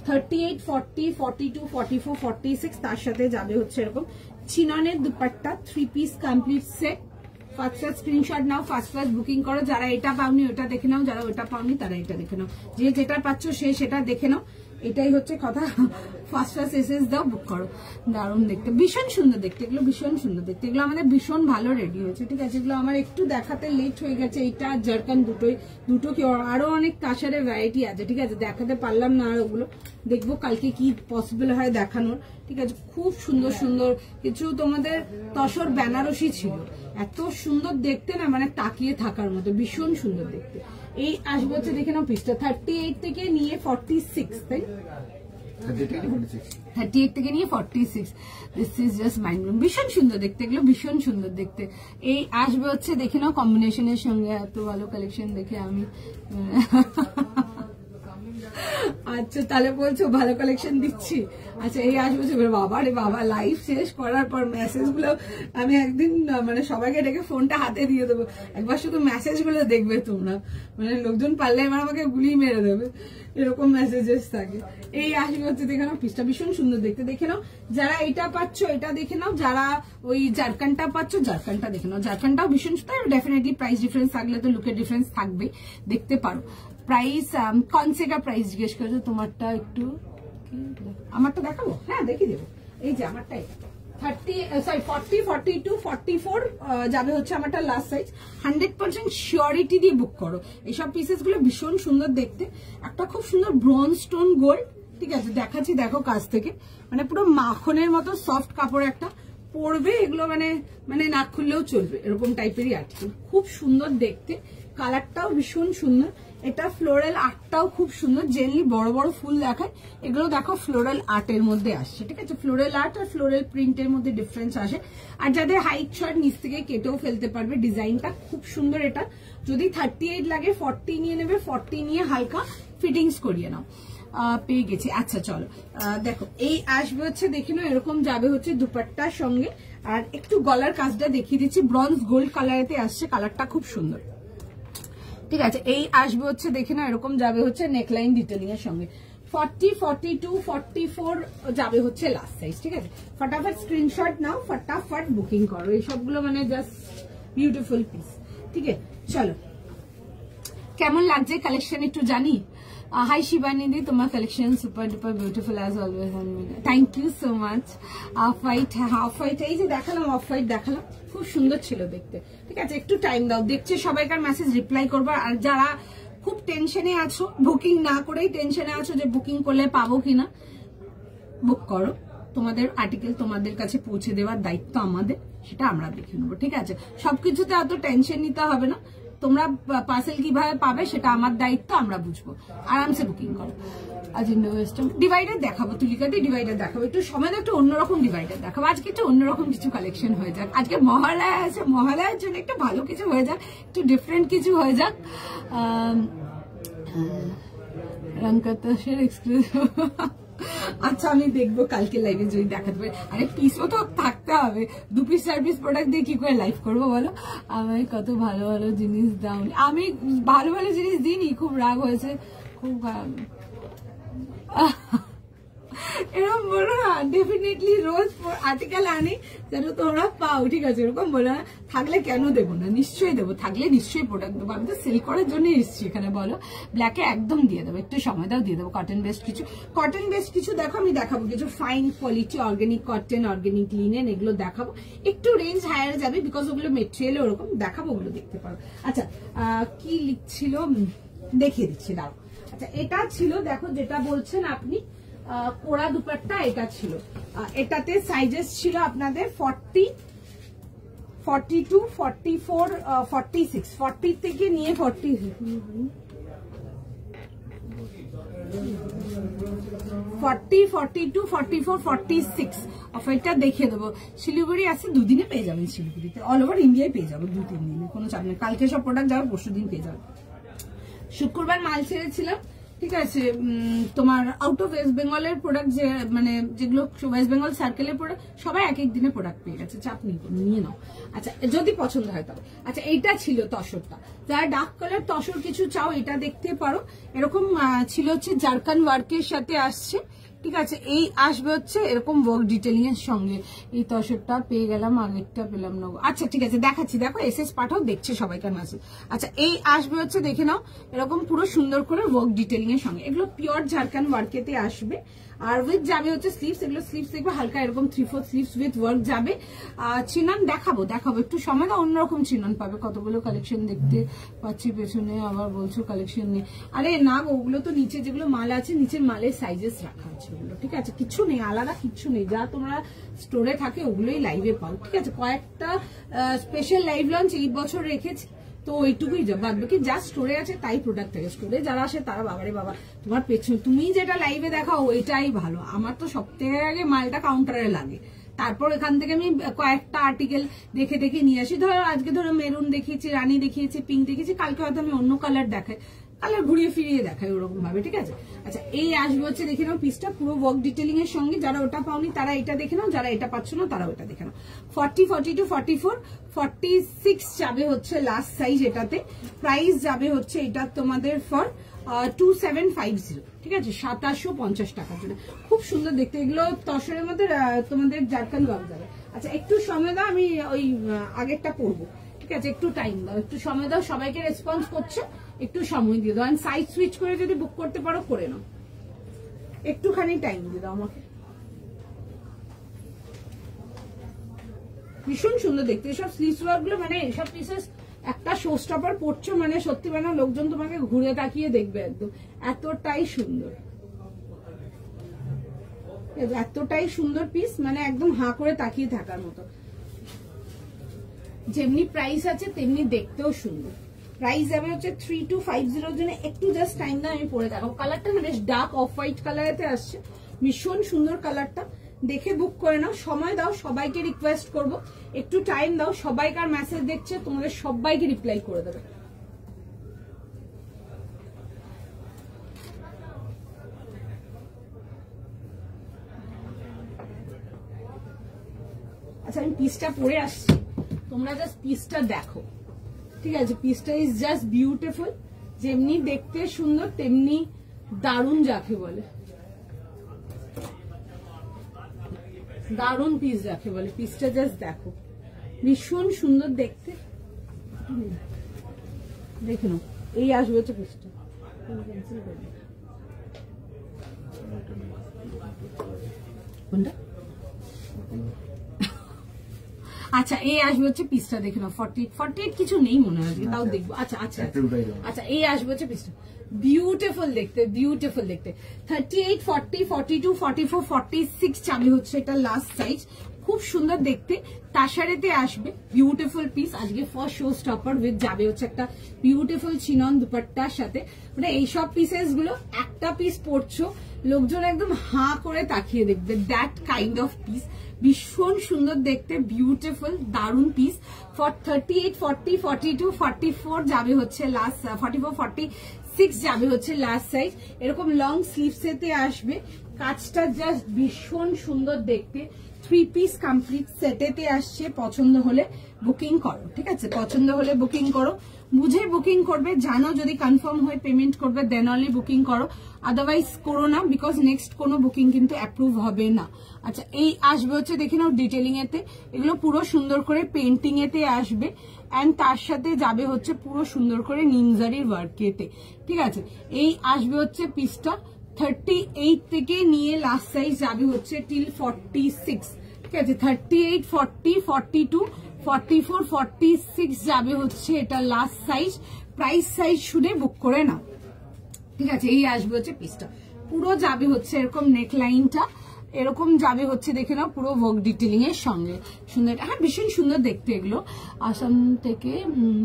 38, 40, 42, 44, 46 তার সাথে যাবে হচ্ছে এরকম চিননের dupatta. 3 piece complete set. First first screenshot নাও, ফার্স্ট ফার্স্ট বুকিং করো। যারা এটা পাওনি ওটা দেখে নাও, যারা ওটা পাওনি তারা এটা দেখে নাও। যে যেটা পাচ্ছ সে সেটা দেখে নাও, এটাই হচ্ছে কথা। ফার্স্ট ফার্স্ট এসএস দাও, বুক করো। দারুণ দেখতে, ভীষণ সুন্দর দেখতে, এগুলো ভীষণ সুন্দর দেখতে। এগুলো আমাদের ভীষণ ভালো রেডি হয়েছে। ঠিক আছে, এগুলো আমার একটু দেখাতে লেট হয়ে গেছে। এইটা জারকান দুটো কি আরো অনেক কাশারের ভ্যারাইটি আছে। ঠিক আছে, দেখাতে পারলাম না, আর ওগুলো দেখবো কালকে কি পসিবল হয় দেখানোর। ঠিক আছে, খুব সুন্দর সুন্দর কিছু তোমাদের তসর বেনারসি ছিল, এত সুন্দর দেখতে না, মানে তাকিয়ে থাকার মতো, ভীষণ সুন্দর দেখতে। এই আসবে হচ্ছে দেখে নাও পিসটা 38 থেকে নিয়ে 46, তাই 38 থেকে নিয়ে 46। This is just mind blowing, ভীষণ সুন্দর দেখতে, এগুলো ভীষণ সুন্দর দেখতে। এই আসবে হচ্ছে দেখে নাও কম্বিনেশনের সঙ্গে, এত ভালো কালেকশন দেখে আমি আচ্ছা তাহলে বলছো ভালো কালেকশন দিচ্ছি। আচ্ছা এই আসবো বাবা রে বাবা, লাইভ শেষ করার পর মেসেজ গুলো আমি একদিন মানে সবাইকে ডেকে ফোনটা হাতে দিয়ে দেবো, একবার শুধু মেসেজ গুলো দেখবে তোমরা, মানে লোকজন পারলে এবার আমাকে গুলি মেরে দেবে, এরকম মেসেজেস থাকে। এই আসবে হচ্ছে দেখে নাও, পিসটা ভীষণ সুন্দর দেখতে, দেখে নাও। যারা এটা পাচ্ছ এটা দেখে নাও, যারা ওই জারকানটা পাচ্ছ জারকানটা দেখে নাও, জারকানটাও ভীষণ সুন্দর। ডেফিনেটলি প্রাইস ডিফারেন্স থাকলে তো লুকের ডিফারেন্স থাকবে, দেখতে পারো। প্রাইস কনসেকা প্রাইস জিজ্ঞেস করেছো, তোমারটা একটু আমারটা দেখাবো, হ্যাঁ দেখিয়ে দেবো। এই যে আমারটা 40, 42, 44 যাবে হচ্ছে আমারটা লাস্ট সাইজ। 100% শিওরিটি দিয়ে বুক করো। এইসব পিসেস গুলো ভীষণ সুন্দর দেখতে, একটা খুব সুন্দর ব্রোঞ্জ স্টোন গোল্ড, ঠিক আছে দেখাচ্ছি দেখো কাছ থেকে, মানে পুরো মাখনের মতো সফট কাপড় একটা পরবে, এগুলো মানে মানে না খুললেও চলবে এরকম টাইপেরই আর্টিকেল, খুব সুন্দর দেখতে, কালারটাও ভীষণ সুন্দর। এটা ফ্লোরাল আর্টটাও খুব সুন্দর, জেনারেলি বড় বড় ফুল দেখায়, এগুলো দেখো ফ্লোরাল আর্টের মধ্যে আসছে, ঠিক আছে। ফ্লোরাল আর্ট আর ফ্লোরাল প্রিন্টের মধ্যে ডিফারেন্স আসে। আর যাদের হাইট শর্ট নিচ থেকে কেটেও ফেলতে পারবে, ডিজাইনটা খুব সুন্দর। এটা যদি 38 লাগে 40 নিয়ে নেবে, 40 নিয়ে হালকা ফিটিংস করিয়ে নাও, পেয়ে গেছি। আচ্ছা চলো দেখো এই আসবে হচ্ছে দেখে নাও, এরকম যাবে হচ্ছে দুপাট্টার সঙ্গে। আর একটু গলার কাজটা দেখিয়ে দিচ্ছি, ব্রঞ্জ গোল্ড কালারেতে আসছে, কালারটা খুব সুন্দর, ঠিক আছে। এই আসবে হচ্ছে দেখে না, এরকম যাবে হচ্ছে নেকলাইন ডিটেলিং এর সঙ্গে। 40, 42, 44 যাবে হচ্ছে লাস্ট সাইজ, ঠিক আছে। ফটাফট স্ক্রিনশট নাও, ফটাফট বুকিং করো, এই সবগুলো মানে জাস্ট বিউটিফুল পিস, ঠিক আছে। চলো কেমন লাগছে কালেকশন একটু জানি। হাই শিবানী দি, তোমার collection super duper beautiful as always, thank you so much. Off white, off white এই যে দেখালাম, অফ হোয়াইট দেখালাম, খুব সুন্দর ছিল দেখতে, ঠিক আছে। একটু টাইম দাও, দেখছে সবাইকার মেসেজ রিপ্লাই করবো। আর যারা খুব টেনশনে আছো, বুকিং না করেই টেনশনে আছো যে বুকিং করলে পাবো কিনা, বুক করো, তোমাদের আর্টিকেল তোমাদের কাছে পৌঁছে দেওয়ার দায়িত্ব আমাদের, সেটা আমরা দেখে নেবো, ঠিক আছে। সবকিছুতে এত টেনশন নিতে হবে না, তোমরা পার্সেল কিভাবে পাবে সেটা আমার দায়িত্ব, আমরা বুঝবো, আরামসে বুকিং করো। আজ ইন্ডো ওয়েস্টার্ন ডিভাইডার দেখাবো, তুলিকাতে ডিভাইডার দেখাবো, একটু সময় একটু অন্যরকম ডিভাইডার দেখাবো। আজকে একটু অন্যরকম কিছু কালেকশন হয়ে যাক, আজকে মহালয়া আছে, মহালয়ার জন্য একটু ভালো কিছু হয়ে যাক, একটু ডিফারেন্ট কিছু হয়ে যাক। রংকাতাসের এক্সপ্রেস, আচ্ছা আমি দেখবো কালকে লাইভে যদি দেখাতে পারি। আরে পিসও তো থাকতে হবে, 2 পিস 4 পিস প্রোডাক্ট দিয়ে কি করে লাইভ করবো বলো। আমি কত ভালো ভালো জিনিস দাও, আমি ভালো ভালো জিনিস দিইনি, খুব রাগ হয়েছে, খুব এরকম বলো না। ডেফিনেটলি রোজ আর্টিকেল আনি যেন তোমরা পাও, ঠিক আছে, এরকম বলো না। থাকলে কেন দেবো না, নিশ্চয়ই দেবো, থাকলে নিশ্চয়ই প্রোডাক্ট দেবো, আমি তো সেল করার জন্য এসেছি এখানে বলো। ব্ল্যাকে একদম দিয়ে দেবো, একটু সময় দাও দিয়ে দেবো। কটন বেস্ট কিছু, কটন বেস্ট কিছু দেখো, আমি দেখাবো কিছু fine quality organic cotton, organic linen, এগুলো দেখাবো। একটু রেঞ্জ হায়ার যাবে বিকজ ওগুলো মেটেরিয়াল ওরকম, দেখাবো, ওগুলো দেখতে পারো। আচ্ছা কি লিখছিল দেখিয়ে দিচ্ছি, দাও। আচ্ছা এটা ছিল দেখো, যেটা বলছেন আপনি কোড়া দুপাট্টা, এটা ছিল, এটাতে সাইজেস ছিল আপনাদের 40, 42, 44, 46, 40 থেকে নিয়ে 40, 42, 44, 46 অফারটা দেখিয়ে দেবো। শিলিগুড়ি আছে, 2 দিনে পেয়ে যাবেন শিলিগুড়িতে, অল ওভার ইন্ডিয়ায় পেয়ে যাবো 2-3 দিনে, কোনো চাপ নেই। কালকে সব প্রোডাক্ট যাবে, পরশু দিন পেয়ে যাবে। শুক্রবার মাল ছেড়েছিলাম, ঠিক আছে। তোমার আউট অফ ওয়েস্ট বেঙ্গলের প্রোডাক্ট, যে মানে যেগুলো ওয়েস্ট বেঙ্গল সার্কেলের প্রোডাক্ট, সবাই এক এক দিনে প্রোডাক্ট পেয়ে গেছে, চাপ নেই, নিয়ে নাও। আচ্ছা যদি পছন্দ হয় তবে। আচ্ছা এইটা ছিল তসরটা, যারা ডার্ক কালার তসর কিছু চাও এটা দেখতে পারো। এরকম ছিল হচ্ছে জারকান ওয়ার্কের সাথে আসছে, ঠিক আছে। এই আসবে হচ্ছে এরকম ওয়ার্ক ডিটেলিং এর সঙ্গে। এই তসরটা পেয়ে গেলাম, আগেরটা পেলাম না। আচ্ছা ঠিক আছে দেখাচ্ছি, দেখো এসএস পাঠাও, দেখছে সবাইকার মাসে। আচ্ছা এই আসবে হচ্ছে দেখে নাও, এরকম পুরো সুন্দর করে ওয়ার্ক ডিটেলিং এর সঙ্গে, এগুলো পিওর ঝাড়খান ওয়ার্কেতে আসবে। আর উইথ যাবে হচ্ছে স্লিভস, এগুলো স্লিভস দেখবে হালকা এরকম 3/4 স্লিভস উইথ ওয়ার্ক যাবে। চিনন দেখাবো, একটু সময় দাও, অন্যরকম চিনন পাবে। কতগুলো কালেকশন দেখতে পাচ্ছি পেছনে, আবার বলছো কালেকশন নেই। আরে না, ওগুলো তো নিচে যেগুলো মাল আছে, নিচের মালের সাইজেস রাখা আছে ওগুলো, ঠিক আছে, কিছু নেই আলাদা, কিছু নেই, যা তোমরা স্টোরে থাকে ওগুলোই লাইভে পাও, ঠিক আছে। কয়েকটা স্পেশাল লাইভ লঞ্চ এই বছর রেখেছি, তো ওইটুকুই বাদ বাকি যা স্টোরে আছে তাই প্রোডাক্ট থাকে। স্টোরে যারা আসে তারা বাবারে বাবা, তোমার পেছনে তুমি যেটা লাইভে দেখাও ওইটাই ভালো। আমার তো সব থেকে আগে মালটা কাউন্টারে লাগে, তারপর এখান থেকে আমি কয়েকটা আর্টিকেল দেখে দেখে নিয়ে আসি। ধরো আজকে ধরো মেরুন দেখিয়েছি, রানী দেখিয়েছি, পিঙ্ক দেখিয়েছি, কালকে হয়তো আমি অন্য কালার দেখাই, কালার ঘুরিয়ে ফিরিয়ে দেখায় ওরকম ভাবে, ঠিক আছে। আচ্ছা এই আসবে হচ্ছে দেখে নাও পিসটা পুরো ওয়ার্ক ডিটেলিং এর সঙ্গে, যারা ওটা পাওনি তারা এটা দেখে নাও, যারা এটা পাচ্ছ না তারা ওটা দেখে নাও। 40, 42, 44, 46 যাবে হচ্ছে লাস্ট সাইজ, এটাতে প্রাইস যাবে হচ্ছে এটা তোমাদের ফর 2750, ঠিক আছে, 2750 টাকার জন্য। খুব সুন্দর দেখতে, এগুলো তসরের মধ্যে তোমাদের জারকান ওয়ার্ক যাবে। আচ্ছা একটু সময় দাও, আমি ওই আগেরটা পরবো, ঠিক আছে, একটু টাইম দাও, একটু সময় দাও, সবাইকে রেসপন্স করছে, একটু সময় দিয়ে দাও। সাইজ সুইচ করে যদি বুক করতে পারো করে নাও, একটুখানি টাইম দিয়ে দাও আমাকে। ভীষণ সুন্দর দেখতে এসব স্লিভস ওয়ার্ক গুলো, মানে এসব পিসেস একটা শো স্টপার পড়ছো মানে সত্যি মানে লোকজন তোমাকে ঘুরে তাকিয়ে দেখবে, একদম এতটাই সুন্দর, এতটাই সুন্দর পিস, মানে একদম হাঁ করে তাকিয়ে থাকার মতো। যেমনি প্রাইস আছে তেমনি দেখতেও সুন্দর। প্রাইস যাবে হচ্ছে 3250 জন্য। একটু জাস্ট টাইম দাও, আমি পরে দেখাবো। কালারটা না বেশ ডার্ক অফ হোয়াইট কালারেতে আসছে, ভীষণ সুন্দর কালারটা, দেখে বুক করে নাও। সময় দাও, সবাইকে রিকোয়েস্ট করব একটু টাইম দাও, সবাইকার মেসেজ দেখছে, তোমাদের সবাইকে রিপ্লাই করে দেবে। আচ্ছা আমি পিসটা পরে আসছি, তোমরা জাস্ট পিসটা দেখো, ঠিক আছে। পিসটা ইজ জাস্ট বিউটিফুল, যেমনি দেখতে সুন্দর তেমনি দারুণ, যাকে বলে দারুণ পিস যাকে বলে। পিসটা জাস্ট দেখো, ভীষণ সুন্দর দেখতে, দেখে নাও। এই আসবে হচ্ছে পিসটা, কোনটা? আচ্ছা এই আসবে হচ্ছে পিসটা, দেখে নাও। 48 কিছু নেই মনে হয়, তাও দেখবো। আচ্ছা আচ্ছা আচ্ছা এই আসবে হচ্ছে পিসটা, বিউটিফুল দেখতে, বিউটিফুল দেখতে। 38, 40, 42, 44, 46 চাবি হচ্ছে এটা লাস্ট সাইজ, খুব সুন্দর দেখতে। তাসারেতে আসবে, বিউটিফুল পিস। আজকে ফার্স্ট শো স্টপার উইথ যাবে হচ্ছে একটা বিউটিফুল চিনন দুপাট্টার সাথে। মানে এইসব পিসেস গুলো একটা পিস পরছো লোকজন একদম হাঁ করে তাকিয়ে দেখবে, দ্যাট কাইন্ড অফ পিস। ভীষণ সুন্দর দেখতে, বিউটিফুল, দারুণ পিস। ফর 38, 40, 42, 44 যাবে হচ্ছে লাস্ট, 44, 46 যাবে হচ্ছে লাস্ট সাইজ। এরকম লং স্লিভস এতে আসবে, কাজটা জাস্ট ভীষণ সুন্দর দেখতে। 3 পিস কমপ্লিট সেটেতে আসছে। পছন্দ হলে বুকিং করো, ঠিক আছে, পছন্দ হলে বুকিং করো, বুঝে বুকিং করবে, জানো যদি কনফার্ম হয়ে পেমেন্ট করবে দেন অনলি বুকিং করো, আদারওয়াইজ করো না, বিকজ নেক্সট কোনো বুকিং কিন্তু অ্যাপ্রুভ হবে না। আচ্ছা এই আসবে হচ্ছে দেখে নাও ডিটেলিং এতে, এগুলো পুরো সুন্দর করে পেন্টিং এতে আসবে, এন্ড তার সাথে যাবে হচ্ছে পুরো সুন্দর করে নিমজারির ওয়ার্কেতে, ঠিক আছে। এই আসবে হচ্ছে পিসটা 38 থেকে নিয়ে লাস্ট সাইজ যাবে হচ্ছে টিল 46, ঠিক আছে। 38, 40, 42, 44, 46 যাবে হচ্ছে এটা লাস্ট সাইজ। প্রাইস সাইজ শুনে বুক করে নাও, ঠিক আছে। এই আসবে হচ্ছে পিসটা, পুরো যাবে হচ্ছে এরকম নেক লাইনটা এরকম যাবে হচ্ছে, দেখে নাও, পুরো ওয়ার্ক ডিটেলিং এর সঙ্গে সুন্দর। হ্যাঁ ভীষণ সুন্দর দেখতে এগুলো। আসাম থেকে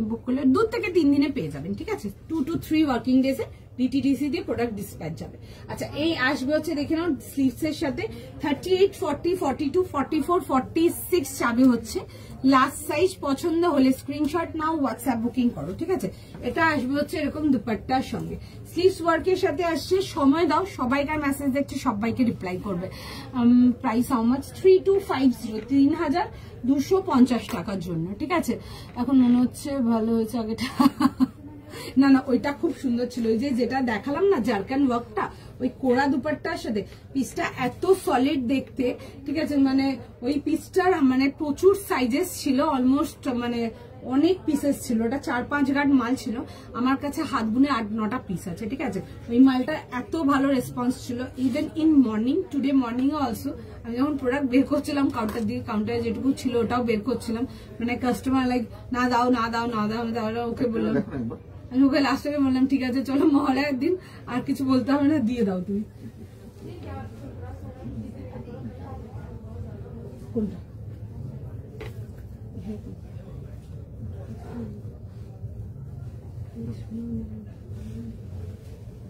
বুক করলে 2 থেকে 3 দিনে পেয়ে যাবেন, ঠিক আছে। 2 to 3 ওয়ার্কিং ডেজে ডিটিডিসি দিয়ে প্রোডাক্ট ডিসপ্যাচ যাবে। আচ্ছা এই আসবে হচ্ছে দেখে নাও স্লিভস এর সাথে 38, 40, 42, 44, 46 যাবে হচ্ছে লাস্ট সাইজ। পছন্দ হলে স্ক্রিনশট নাও, হোয়াটসঅ্যাপ বুকিং করো, ঠিক আছে। এটা আসবে হচ্ছে এরকম দুপাট্টার সঙ্গে, স্লিভস ওয়ার্কের সাথে আসছে। সময় দাও, সবাইকার মেসেজ দেখছে, সবাইকে রিপ্লাই করবে। Price how much? 3250, 3250 টাকার জন্য, ঠিক আছে। এখন মনে হচ্ছে ভালো হয়েছে আগেটা না না ওইটা খুব সুন্দর ছিল, ওই যে যেটা দেখালাম না জারকান ওয়ার্কটা, ওই কোরা দুপাট্টার সাথে। পিসটা এত সলিড দেখতে, ঠিক আছে, মানে ওই পিসটার মানে প্রচুর সাইজেস ছিল, অলমোস্ট মানে অনেক পিসেস ছিল, ওটা 4-5 গার্ড মাল ছিল। আমার কাছে হাত গুনে 8-9টা পিস আছে, ঠিক আছে। ওই মালটা এত ভালো রেসপন্স ছিল, even in morning, today morning also আমি যখন প্রোডাক্ট বের করছিলাম কাউন্টার দিয়ে, কাউন্টারে যেটুকু ছিল ওটাও বের করছিলাম, মানে কাস্টমার লাইক না দাও না দাও না দাও, তাহলে ওকে বললাম, আমি ওকে লাস্ট টাইমে বললাম ঠিক আছে চলো মহলে একদিন, আর কিছু বলতে হবে না, দিয়ে দাও তুমি। কোনটা?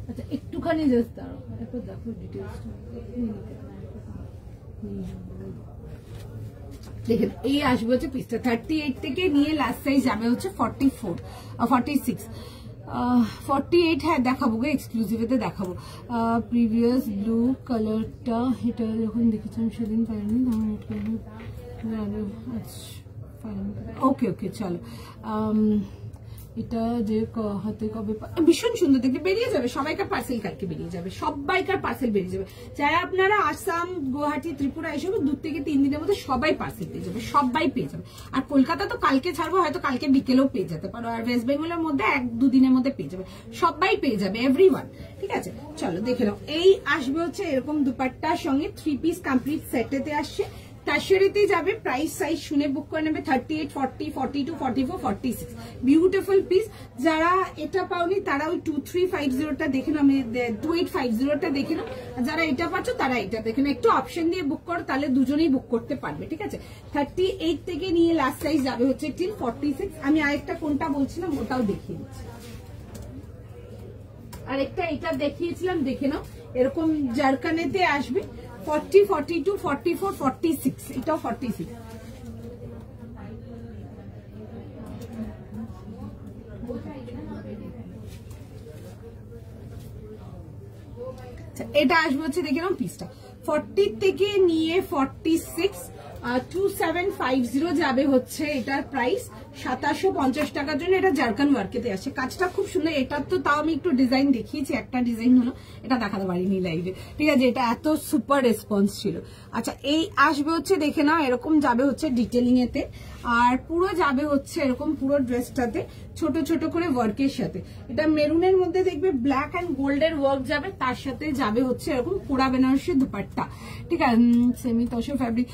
আচ্ছা একটুখানি জাস্ট দাঁড়াও, একটু দেখো ডিটেলসটা। দেখেন এই আসবে হচ্ছে পিসটা 38 থেকে নিয়ে লাস্ট সাইজ যাবে হচ্ছে 44, 46। 48 হ্যাঁ দেখাবো গো, এক্সক্লুসিভেতে দেখাবো। প্রিভিয়াস ব্লু কালারটা এটা যখন দেখেছিলাম সেদিন পাইনি। ওকে ওকে চলো, এটা যে হাতে কবে ভীষণ সুন্দর দেখতে, বেরিয়ে যাবে সবাইকার পার্সেল, কালকে বেরিয়ে যাবে সবাইকার পার্সেল বেরিয়ে যাবে। চাই আপনারা আসাম, গুয়াহাটি, ত্রিপুরা এসব 2 থেকে 3 দিনের মধ্যে সবাই পার্সেল পেয়ে যাবে, সবাই পেয়ে যাবে। আর কলকাতা তো কালকে ছাড়বো, হয়তো কালকে বিকেলেও পেয়ে যেতে পারো, আর ওয়েস্ট বেঙ্গলের মধ্যে 1-2 দিনের মধ্যে পেয়ে যাবে, সবাই পেয়ে যাবে, এভরিওয়ান। ঠিক আছে চলো দেখে নাও। এই আসবে হচ্ছে এরকম দুপাট্টার সঙ্গে 3 পিস কমপ্লিট সেটেতে আসছে। টাশারিতে যাবে, প্রাইস সাইজ শুনে বুক করে নেবে। 38, 40, 42, 44, 46 বিউটিফুল পিস। যারা এটা পাওনি তারা ওই 2350টা দেখে নাও, 2850টা দেখে নাও। যারা এটা পাচ্ছ তারা এটা দেখে নাও, একটু অপশন দিয়ে বুক করো, তাহলে দুজনেই বুক করতে পারবে। ঠিক আছে 38 থেকে নিয়ে লাস্ট সাইজ যাবে হচ্ছে টিল 46। আমি আরেকটা কোনটা বলছিলাম ওটাও দেখিয়ে দিচ্ছি, আরেকটা এটা দেখিয়েছিলাম দেখে নাও। এরকম জারকানেতে আসবে 40, 42, 44, 46, এটাও 46। এটা আসবে হচ্ছে দেখে নাও পিসটা 40 থেকে নিয়ে 46, 2750 যাবে হচ্ছে এটার প্রাইস 2750 টাকার জন্য। এটা জারকান ওয়ার্কেতে আসছে, কাজটা খুব সুন্দর। এটার তো তাও আমি একটু ডিজাইন দেখিয়েছি, একটা ডিজাইন হলো, এটা দেখাতে পারিনি লাইভে। ঠিক আছে এটা এত সুপার রেসপন্স ছিল। আচ্ছা এই আসবে হচ্ছে দেখে নাও, এরকম যাবে হচ্ছে ডিটেলিং এতে, আর পুরো যাবে হচ্ছে এরকম পুরো ড্রেসটাতে ছোট ছোট করে ওয়ার্কের সাথে। এটা মেরুনের মধ্যে দেখবে ব্ল্যাক এন্ড গোল্ডের ওয়ার্ক যাবে, তার সাথে যাবে হচ্ছে এরকম পোড়া বেনারসি দুপাট্টা। ঠিক আছে সেমি তসর ফ্যাব্রিক।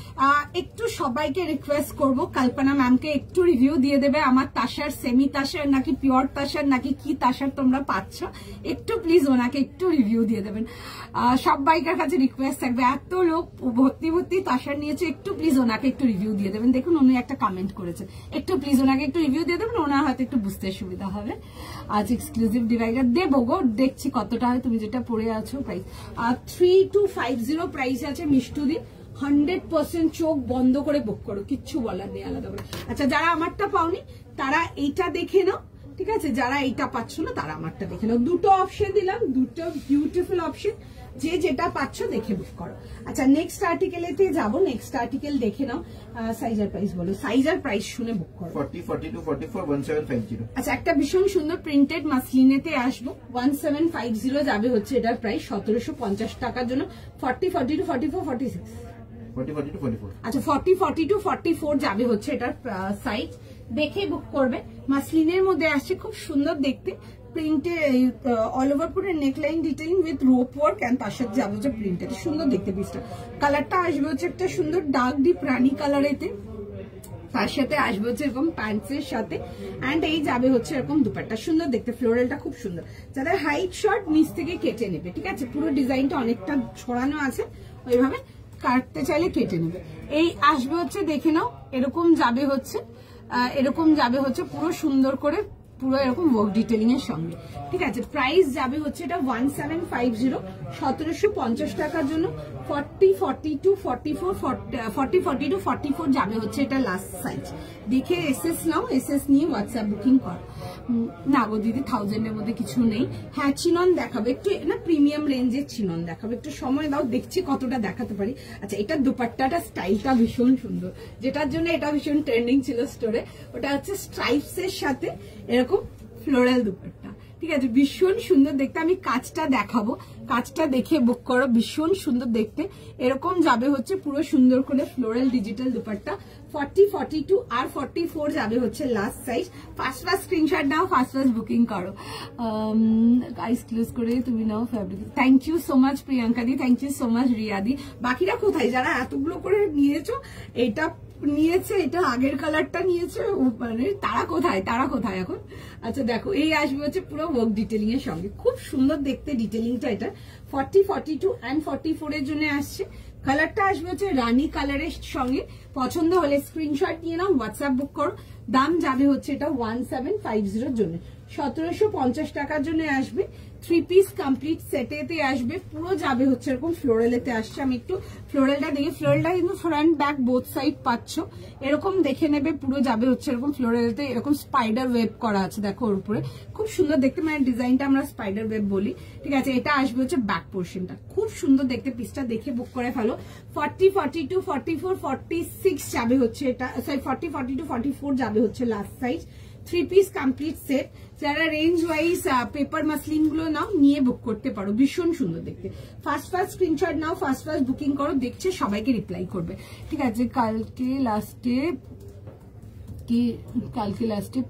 একটু সবাইকে রিকোয়েস্ট করব, কল্পনা ম্যামকে একটু রিভিউ দিয়ে দেবে আমার তাসার, সেমি তাসার নাকি পিওর তাসার নাকি কি তাসার তোমরা পাচ্ছ, একটু প্লিজ ওনাকে একটু রিভিউ দিয়ে দেবেন। সবাইকার কাছে রিকোয়েস্ট থাকবে, এত লোক ভর্তি ভর্তি তাসার নিয়েছে, একটু প্লিজ ওনাকে একটু রিভিউ দিয়ে দেবেন। দেখুন উনি একটা কমেন্ট করেছেন, একটু প্লিজ ওনাকে একটু রিভিউ দিয়ে দেবেন, ওনার হয়তো একটু বুঝতে সুবিধা হবে। আজ এক্সক্লুসিভ ডিভাইডার দেবো গো, দেখছি কতটা হয়। তুমি যেটা পড়ে আছো প্রাইস 3250 প্রাইস আছে মিষ্টুদি। 100% চোখ বন্ধ করে বুক করো, কিচ্ছু বলার নেই আলাদা করে। আচ্ছা যারা আমারটা পাওনি তারা এইটা দেখে নাও। ঠিক আছে যারা এইটা পাচ্ছ না তারা আমারটা দেখে নাও। দুটো অপশন দিলাম, দুটো বিউটিফুল অপশন, যে যেটা পাচ্ছ দেখে বুক করো। আচ্ছা নেক্সট আর্টিকেলেতে যাবো, নেক্সট আর্টিকেল দেখে নাও। সাইজার প্রাইস বলো, সাইজার প্রাইস শুনে বুক করো। 40, 42, 44, 1750। আচ্ছা একটা ভীষণ সুন্দর প্রিন্টেড মাসলিনেতে আসবো, 1750 যাবে হচ্ছে এটার প্রাইস 1750 টাকার জন্য। 40, 42, 44, 46 40, 42, 44। আচ্ছা 40, 42, 44 যাবে হচ্ছে এটার সাইজ, দেখে বুক করবে। মাসলিনের মধ্যে আসছে, খুব সুন্দর দেখতে, প্রিন্টে অল ওভার পুরো neckline detailing with rope work, and তার সাথে যাবে হচ্ছে প্রিন্টেড, সুন্দর দেখতে পিসটা। কালারটা আসবে হচ্ছে একটা সুন্দর ডার্ক ডিপ রানী কালারেতে, তার সাথে আসবে হচ্ছে এরকম প্যান্টসের সাথে, এন্ড এই যাবে হচ্ছে এরকম দুপাট্টা, সুন্দর দেখতে, ফ্লোরালটা খুব সুন্দর। যাদের হাইট শর্ট নিচ থেকে কেটে নেবে, ঠিক আছে পুরো ডিজাইনটা অনেকটা ছড়ানো আছে, ওইভাবে কাটতে চাইলে কেটে নেবে। এই আসবে হচ্ছে দেখে নাও, এরকম যাবে হচ্ছে পুরো সুন্দর করে, পুরো এরকম ওয়ার্ক ডিটেলিং এর সঙ্গে। ঠিক আছে প্রাইস যাবে হচ্ছে এটা 1750, 1750 টাকার জন্য। 40, 42, 44, 40, 42, 44 যাবে হচ্ছে এটা লাস্ট সাইজ। দেখে এসএস নাও, এসএস নিয়ে হোয়াটসঅ্যাপ বুকিং কর। না গো দিদি 1000 এর মধ্যে কিছু নেই। হ্যাঁ চিনন দেখাবো একটু, না প্রিমিয়াম রেঞ্জের চিনন দেখাবো, একটু সময় দাও, দেখছি কতটা দেখাতে পারি। আচ্ছা এটা দুপাট্টাটা স্টাইলটা ভীষণ সুন্দর, যেটার জন্য এটা ভীষণ ট্রেন্ডিং ছিল স্টোরে, ওটা হচ্ছে স্ট্রাইপস এর সাথে এরকম ফ্লোরাল দুপাট্টা। ঠিক আছে ভীষণ সুন্দর দেখতে, আমি কাজটা দেখাবো, কাজটা দেখে বুক করো, ভীষণ সুন্দর দেখতে। এরকম যাবে হচ্ছে পুরো সুন্দর করে ফ্লোরাল ডিজিটাল দুপাট্টা। 40, 42 আর 44 যাবে হচ্ছে লাস্ট সাইজ। ফার্স্ট স্ক্রিনশট নাও, ফার্স্ট বুকিং করো। গাইস ক্লোজ করে তুমি নাও fabric. Thank you so much Priyanka দি, thank you so much Riya দি। বাকিরা কোথায় যারা এতগুলো করে নিয়েছো, এটা নিয়েছে, এটা আগের কালারটা নিয়েছে, মানে তারা কোথায় এখন? আচ্ছা দেখো এই আসবে হচ্ছে পুরো ওয়ার্ক ডিটেলিং এর সঙ্গে, খুব সুন্দর দেখতে ডিটেলিংটা। এটা 40, 42 এন্ড 44 এর জন্য আসছে। কালারটা আসবে হচ্ছে রানী কালারের সঙ্গে। পছন্দ হলে স্ক্রিনশট নিয়ে নাও, হোয়াটসঅ্যাপ বুক করো। দাম যাবে হচ্ছে এটা 1750 জন্য, 1750 টাকার জন্য আসবে। 3 পিস কমপ্লিট সেটেতে আসবে, পুরো যাবে হচ্ছে এরকম ফ্লোরালেতে আসছে। আমি একটু ফ্লোরালটা দেখি, ফ্লোরালটা কিন্তু ফ্রন্ট ব্যাক বোথ সাইড পাচ্ছ, এরকম দেখে নেবে। পুরো যাবে হচ্ছে এরকম ফ্লোরালেতে, এরকম স্পাইডার ওয়েব করা আছে দেখো ওর উপরে, খুব সুন্দর দেখতে, মানে ডিজাইনটা আমরা স্পাইডার ওয়েব বলি, ঠিক আছে। এটা আসবে হচ্ছে ব্যাক পোর্শনটা, খুব সুন্দর দেখতে। পিসটা দেখে বুক করে ফেলো। 40, 42, 44, 46 যাবে হচ্ছে এটা, সরি 40, 42, 44 যাবে হচ্ছে last size. 3 piece complete set. যারা রেঞ্জ ওয়াইজ পেপার মাসলিন গুলো নাও নিয়ে বুক করতে পারো, ভীষণ সুন্দর দেখতে। ফার্স্ট স্ক্রিনশট নাও, ফার্স্ট বুকিং করো, দেখছে সবাইকে রিপ্লাই করবে, ঠিক আছে। কালকে লাস্টে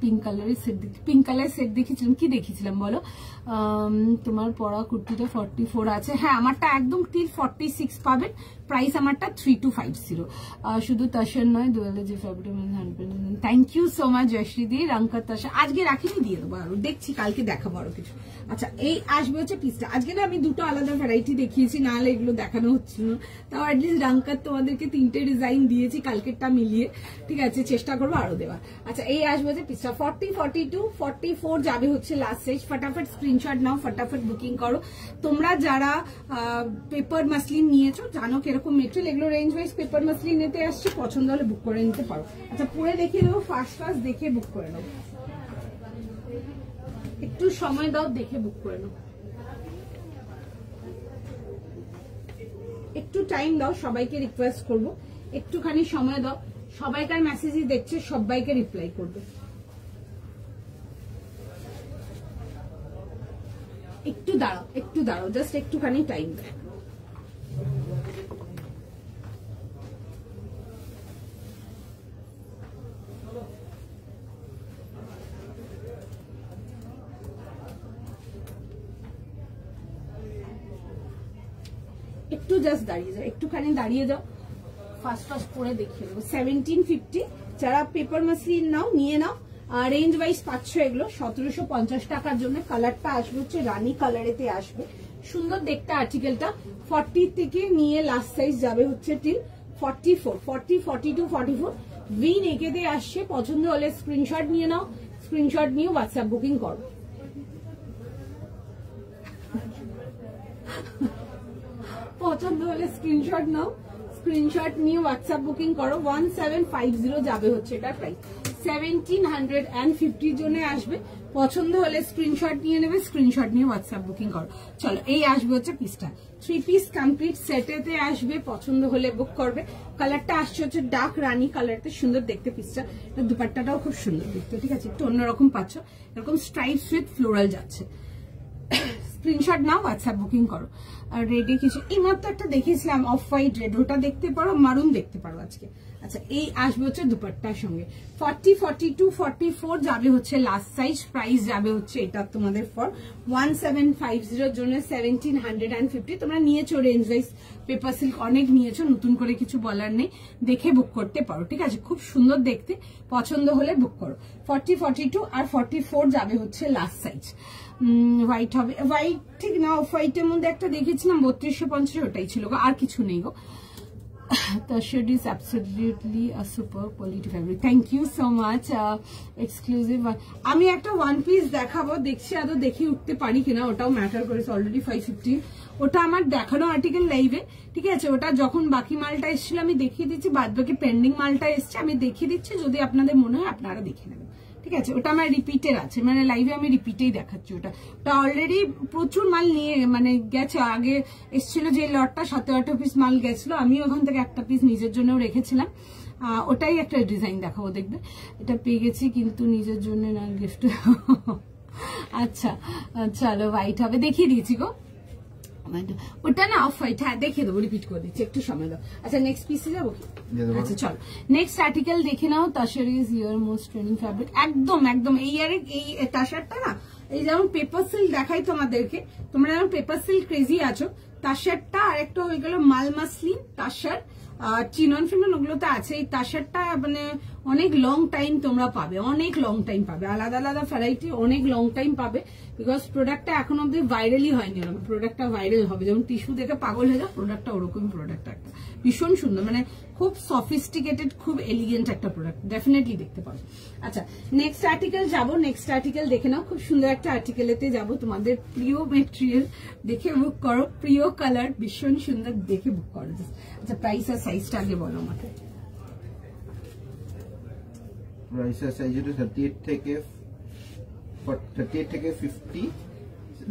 পিঙ্ক কালারের সেট দেখেছিলাম, কি দেখেছিলাম বলো? তোমার পরা কুর্তিটা 44 আছে, হ্যাঁ আমারটা একদম টিল 46 পাবেন। প্রাইস আমারটা 3250। শুধু তাসার নয়, দুয়ালে যে fabric. Thank you so much Jayashree দি। রঙ্কা তাসা আজকে রাখিনি, দিয়ে দেবো আরো, দেখছি কালকে দেখাবো আরো কিছু। আচ্ছা এই আসবে হচ্ছে পিসটা। আজকে না আমি দুটো আলাদা ভ্যারাইটি দেখিয়েছি, নাহলে এগুলো দেখানো হচ্ছিল না। তাও অ্যাটলিস্ট রঙ্কার তোমাদেরকে 3টে ডিজাইন দিয়েছি কালকেরটা মিলিয়ে, ঠিক আছে, চেষ্টা করবো আরো দেওয়ার। আচ্ছা এই আসবে হচ্ছে পিসটা। 40, 42, 44 যাবে হচ্ছে লাস্ট সাইজ। ফটাফট স্ক্রিনশট নাও, ফটাফট বুকিং করো। তোমরা যারা পেপার মাসলিন নিয়েছো জানো কিরকম মেটেরিয়াল, এগুলো রেঞ্জ ওয়াইজ পেপার মাসলিন নিতে আসছে, পছন্দ হলে বুক করে নিতে পারো। আচ্ছা পরে দেখে নেবো, ফার্স্ট দেখে বুক করে নেবো, একটু সময় দাও, দেখে বুক করে নেবো, একটু টাইম দাও। সবাইকে রিকোয়েস্ট করবো একটুখানি সময় দাও, সবাইকার মেসেজই দেখছে, সবাইকে রিপ্লাই করবে। একটু দাঁড়াও, জাস্ট একটুখানি টাইম দাও। একটু জাস্ট দাঁড়িয়ে যাও, একটুখানি দাঁড়িয়ে যাও, ফার্স্ট করে দেখিয়ে দেবো। 1750 যারা পেপার মাসলিন নাও নিয়ে নাও, রেঞ্জ ওয়াইজ পাচ্ছ এগুলো 1750 টাকার জন্য। কালারটা আসবে হচ্ছে রানী কালারেতে আসবে, সুন্দর দেখতে আর্টিকেলটা। 40 থেকে নিয়ে লাস্ট সাইজ যাবে হচ্ছে টিল 44, 40, 42, 44 ভি নেকে দিয়ে আসছে। পছন্দ হলে স্ক্রিনশট নিয়ে নাও, স্ক্রিনশট নিয়ে হোয়াটসঅ্যাপ বুকিং করো। পছন্দ হলে স্ক্রিনশট নাও, স্ক্রিনশট নিয়ে হোয়াটসঅ্যাপ বুকিং করো। 1750 যাবে হচ্ছে এটার প্রাইস। 1750 জন্য আসবে, পছন্দ হলে স্ক্রিনশট নিয়ে নেবে, স্ক্রিনশট নিয়ে হোয়াটসঅ্যাপ বুকিং করো। চলো এই আসবে হচ্ছে পিসটা। 3 পিস কমপ্লিট সেটেতে আসবে, পছন্দ হলে বুক করবে। কালারটা আসছে হচ্ছে ডার্ক রানী কালারতে, সুন্দর দেখতে পিসটা। দুপাট্টাটাও খুব সুন্দর দেখতে, ঠিক আছে, একটু অন্যরকম পাচ্ছ, এরকম স্ট্রাইপস উইথ ফ্লোরাল যাচ্ছে। স্ক্রিনশট নাও, হোয়াটসঅ্যাপ বুকিং করো। আর রেডি কিছু এই মাত্র একটা দেখিয়েছিলাম অফ হোয়াইট রেড, ওটা দেখতে পারো, মারুন দেখতে পারো আজকে। আচ্ছা এই আসবে হচ্ছে দুপাট্টার সঙ্গে। 40, 42, 44 যাবে হচ্ছে লাস্ট সাইজ। প্রাইস যাবে হচ্ছে এটা তোমাদের ফর 1750 জন্য 1750। তোমরা নিয়েছো রেঞ্জ ওয়াইজ পেপার সিল্ক অনেক নিয়েছো, নতুন করে কিছু বলার নেই, দেখে বুক করতে পারো, ঠিক আছে, খুব সুন্দর দেখতে, পছন্দ হলে বুক করো। 40, 42 আর 44 যাবে হচ্ছে লাস্ট সাইজ। হোয়াইট হবে, হোয়াইট ঠিক না, অফ হোয়াইটের মধ্যে একটা দেখেছিলাম 3250, ওটাই ছিল গো, আর কিছু নেই গো। The shirt is absolutely a super quality fabric. Thank you so much. Exclusive. আমি একটা ওয়ান পিস দেখাবো, দেখছি আদৌ দেখে উঠতে পারি কিনা, ওটাও ম্যাটার করেছে। অলরেডি 550, ওটা আমার দেখানো আর্টিকেল লাইভে, ঠিক আছে। ওটা যখন বাকি মালটা এসেছিল আমি দেখিয়ে দিচ্ছি, বাদ বাকি পেন্ডিং মালটা এসছে আমি দেখিয়ে দিচ্ছি, যদি আপনাদের মনে হয় আপনারা দেখে নেবেন, ঠিক আছে। ওটা আমার রিপিটের আছে, মানে লাইভে আমি রিপিটেই দেখাচ্ছি। ওটা অলরেডি প্রচুর মাল নিয়ে মানে গেছে, আগে এসেছিল যে লটটা 7-8 পিস মাল গেছিল, আমি ওখান থেকে একটা পিস নিজের জন্যও রেখেছিলাম। ওটাই একটা ডিজাইন দেখাবো, দেখবে। এটা পেয়ে গেছি কিন্তু নিজের জন্য না, গিফট। আচ্ছা চলো, হোয়াইট হবে, দেখিয়ে দিয়েছি গো, ওটা না অফ হোয়াইট, হ্যাঁ দেখিয়ে দেবো, রিপিট করে দিচ্ছি, একটু সময় দাও। আচ্ছা নেক্সট পিসে যাবো। আচ্ছা চলো নেক্সট আর্টিকেল দেখে নাও। Tussar is year most trending fabric, একদম একদম এই ইয়ারে এই তাসারটা না, এই যেমন পেপার সিল্ক দেখাই তোমাদেরকে, তোমরা যেমন পেপার সিল্ক ক্রেজি আছো, তাসারটা আর একটা হয়ে গেল মাল মাসলিন তাসার, চিনন ফিনন ওগুলো তো আছে। এই তাসারটা মানে অনেক লং টাইম তোমরা পাবে, অনেক লং টাইম পাবে, আলাদা আলাদা ভ্যারাইটি অনেক লং টাইম পাবে, বিকজ প্রোডাক্টটা এখন অব্দি ভাইরালই হয়নি, এরকম প্রোডাক্টটা ভাইরাল হবে, যেমন টিস্যু দেখে পাগল হয়ে যায়, প্রোডাক্টটা ওরকম প্রোডাক্ট একটা ভীষণ সুন্দর, মানে খুব সফিস্টিকেটেড, খুব এলিগেন্ট একটা প্রোডাক্ট, ডেফিনেটলি দেখতে পাবে। আচ্ছা নেক্সট আর্টিকেল যাবো, নেক্সট আর্টিকেল দেখে নাও, খুব সুন্দর একটা আর্টিকেলেতে যাবো, তোমাদের প্রিয় মেটেরিয়াল দেখে বুক করো, প্রিয় কালার, ভীষণ সুন্দর দেখে বুক করো। আচ্ছা প্রাইস আর সাইজটা আগে বলো আমাকে। প্রাইস আর সাইজ হচ্ছে 38 থেকে 50,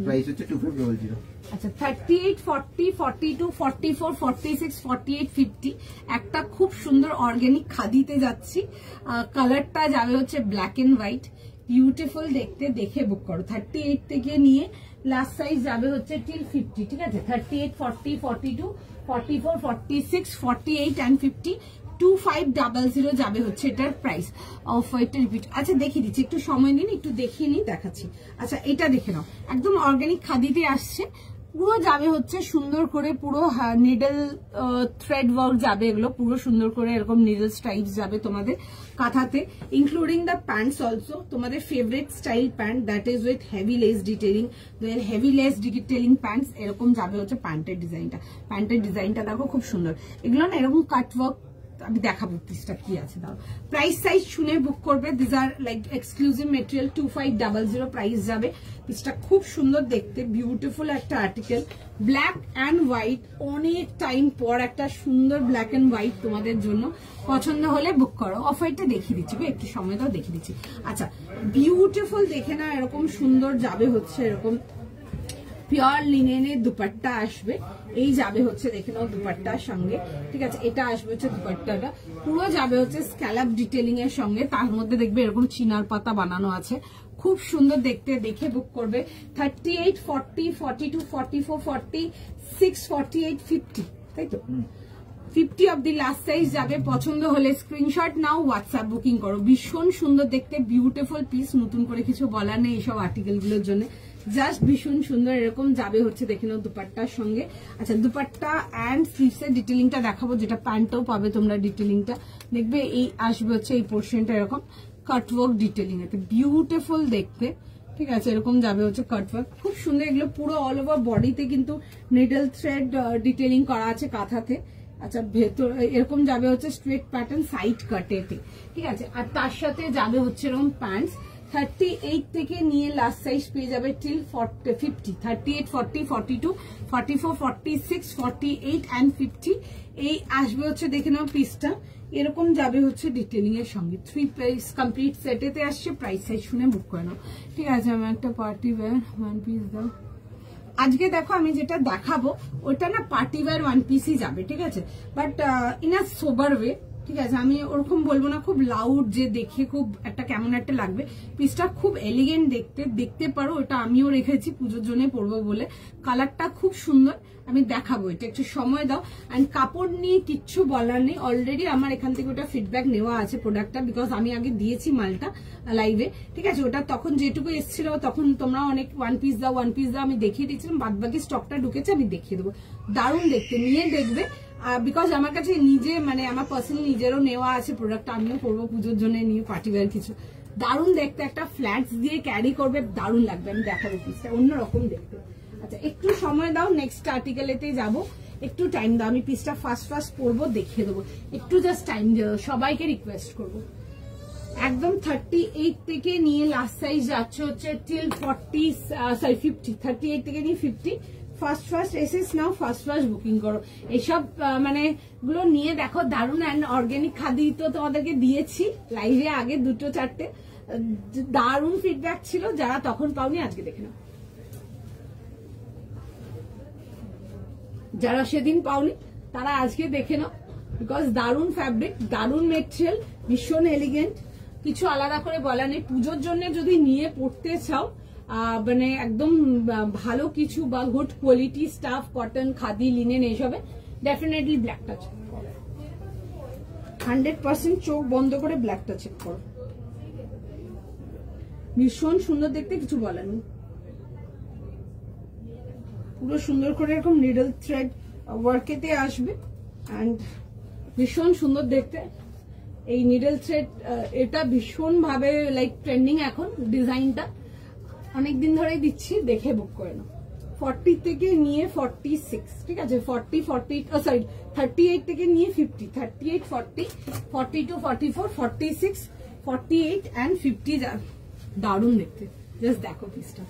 প্রাইস হচ্ছে 2500। আচ্ছা 38, 40, 42, 44, 46, 48, 50 একটা খুব সুন্দর অর্গানিক খাদিতে যাচ্ছি, কালারটা যাবে হচ্ছে ব্ল্যাক এন্ড হোয়াইট, বিউটিফুল দেখতে, দেখে বুক করো। 38 থেকে নিয়ে লাস্ট সাইজ যাবে হচ্ছে টিল 50, ঠিক আছে? 38, 40, 42, 44, 46, 48 and 50, 2500 যাবে হচ্ছে এটার প্রাইস। অফ হোয়াইটের রিপিট, আচ্ছা দেখিয়ে দিচ্ছি, একটু সময় নিন, একটু দেখিয়ে নিই, দেখাচ্ছি। আচ্ছা এটা দেখে নাও, একদম অর্গানিক খাদিতে আসছে, পুরো যাবে হচ্ছে সুন্দর করে, পুরো নিডল থ্রেড ওয়ার্ক যাবে, এগুলো পুরো সুন্দর করে এরকম নিডল স্ট্রাইপস যাবে তোমাদের কাঁথাতে, ইনক্লুডিং দ্য প্যান্টস অলসো, তোমাদের favourite style pant that is with heavy less detailing, heavy less detailing pants, এরকম যাবে হচ্ছে প্যান্টের ডিজাইনটা। প্যান্টের ডিজাইনটা দেখো খুব সুন্দর, এগুলো না এরকম কাট ওয়ার্ক, আমি দেখাবো পিসটা কি আছে, দাও প্রাইস সাইজ শুনে বুক করবে, this are like exclusive material, 2500 price যাবে। পিসটা খুব সুন্দর দেখতে, বিউটিফুল একটা আর্টিকেল, ব্ল্যাক অ্যান্ড হোয়াইট, অনেক টাইম পর একটা সুন্দর ব্ল্যাক অ্যান্ড হোয়াইট তোমাদের জন্য, পছন্দ হলে বুক করো। অফ হোয়াইটটা দেখিয়ে দিচ্ছি, একটু সময় দাও দেখিয়ে দিচ্ছি। আচ্ছা বিউটিফুল দেখে না, এরকম সুন্দর যাবে হচ্ছে এরকম পিওর লিনেনের দুপাট্টা আসবে, এই যাবে হচ্ছে দেখে নাও দুপাট্টার সঙ্গে, ঠিক আছে? এটা আসবে হচ্ছে দুপাট্টাটা, পুরো যাবে হচ্ছে স্ক্যালাপ ডিটেলিং এর সঙ্গে, তার মধ্যে দেখবে এরকম চিনার পাতা বানানো আছে, খুব সুন্দর দেখতে, দেখে বুক করবে। 38, 40, 42, 44, 46, 48, 50, তাই তো? 50 অব দি লাস্ট সাইজ যাবে, পছন্দ হলে স্ক্রিনশট নাও, হোয়াটসঅ্যাপ বুকিং করো। ভীষণ সুন্দর দেখতে, বিউটিফুল পিস, নতুন করে কিছু বলার নেই এইসব আর্টিকেল গুলোর জন্য, জাস্ট ভীষণ সুন্দর, এরকম যাবে হচ্ছে দেখে নাও দুপাট্টার সঙ্গে। আচ্ছা দুপাট্টা অ্যান্ড স্লিভস এর ডিটেলিংটা দেখাবো, যেটা প্যান্টও পাবে তোমরা ডিটেলিংটা, দেখবে এই আসবে হচ্ছে এই পোর্শনটা এরকম কাটওয়ার্ক ডিটেলিং, এতে বিউটিফুল দেখতে, ঠিক আছে? এরকম যাবে হচ্ছে কাটওয়ার্ক, খুব সুন্দর, এগুলো পুরো অল ওভার বডিতে কিন্তু নিডল থ্রেড ডিটেলিং করা আছে কাঁথাতে। আচ্ছা ভেতর এরকম যাবে হচ্ছে স্ট্রেট প্যাটার্ন সাইড কাটেতে, ঠিক আছে? আর তার সাথে যাবে হচ্ছে এরকম প্যান্টস, 38 থেকে নিয়ে লাস্ট সাইজ পেয়ে যাবে টিল 50, 38, 40, 42, 44, 46, 48 and 50, এই আসবে হচ্ছে দেখে নাও পিসটা, এরকম যাবে হচ্ছে ডিটেলিং এর সঙ্গে, 3 পিস কমপ্লিট সেটেতে আসছে। প্রাইস সাইজ শুনে বুক করে নাও, ঠিক আছে? আমি একটা পার্টি ওয়্যার ওয়ান পিস দাও, আজকে দেখো আমি যেটা দেখাবো ওটা না পার্টি ওয়্যার ওয়ান পিসই যাবে, ঠিক আছে? But in a sober way, ঠিক আছে? আমি ওরকম বলবো না খুব লাউড যে দেখে খুব একটা কেমন একটা লাগবে, পিসটা খুব এলিগেন্ট দেখতে, দেখতে পারো, ওটা আমিও রেখেছি পুজোর জন্য পরবো বলে, কালারটা খুব সুন্দর, আমি দেখাবো, এটা একটু সময় দাও। অ্যান্ড কাপড় নিয়ে কিচ্ছু বলার নেই, অলরেডি আমার এখান থেকে ওটা ফিডব্যাক নেওয়া আছে প্রোডাক্টটা, বিকজ আমি আগে দিয়েছি মালটা লাইভে, ঠিক আছে? ওটা তখন যেটুকু এসেছিল, তখন তোমরা অনেক ওয়ান পিস দাও ওয়ান পিস দাও, আমি দেখিয়ে দিচ্ছিলাম, বাদ বাকি স্টকটা ঢুকেছে, আমি দেখিয়ে দেবো, দারুণ দেখতে, নিয়ে দেখবে, বিকজ আমার কাছে নিজে মানে আমার পার্সোনালি নিজেরও নেওয়া আছে প্রোডাক্ট, আমিও করবো পুজোর জন্য নিয়ে পার্টি ওয়্যার কিছু, দারুণ দেখতে, একটা ফ্ল্যাটস দিয়ে ক্যারি করবে, দারুণ লাগবে, আমি দেখাবো পিসটা অন্যরকম দেখতে। আচ্ছা একটু সময় দাও, নেক্সট আর্টিকেলেতে যাবো, একটু টাইম দাও, আমি পিসটা ফার্স্ট পরবো, দেখিয়ে দেবো, একটু জাস্ট টাইম দিও, সবাইকে রিকোয়েস্ট করবো। একদম 38 থেকে নিয়ে লাস্ট সাইজ যাচ্ছে হচ্ছে টিল 50, 38 থেকে নিয়ে 50, ফার্স্ট এসেস নাও, ফার্স্ট বুকিং করো। এইসব মানে গুলো নিয়ে দেখো, দারুণ। অ্যান্ড অর্গানিক খাদি তো তোমাদেরকে দিয়েছি লাইভে আগে 2-4টে, দারুণ ফিডব্যাক ছিল, যারা তখন পাওনি আজকে দেখে নাও, যারা সেদিন পাওনি তারা আজকে দেখে নাও, বিকজ দারুণ ফ্যাব্রিক, দারুণ মেটেরিয়াল, ভীষণ এলিগেন্ট, কিছু আলাদা করে বলা নেই। পুজোর জন্য যদি নিয়ে পড়তে চাও, মানে একদম ভালো কিছু বা good quality staff, cotton, khadi, linen, এইসবে ডেফিনেটলি ব্ল্যাকটা চেক করো, 100% চোখ বন্ধ করে ব্ল্যাকটা চেক করো, ভীষণ সুন্দর দেখতে, কিছু বলার নেই, পুরো সুন্দর করে এরকম নিডল থ্রেড ওয়ার্কেতে আসবে, অ্যান্ড ভীষণ সুন্দর দেখতে, এই নিডল থ্রেড এটা ভীষণ ভাবে লাইক ট্রেন্ডিং এখন। ডিজাইনটা অনেকদিন ধরেই দিচ্ছি, দেখে বুক করে নাও। 40 থেকে নিয়ে 46, ঠিক আছে, 38 থেকে নিয়ে 50, 38, 40, 42, 44, 46, 48 and 50 দারুণ দেখতে। জাস্ট দেখো পিসটা,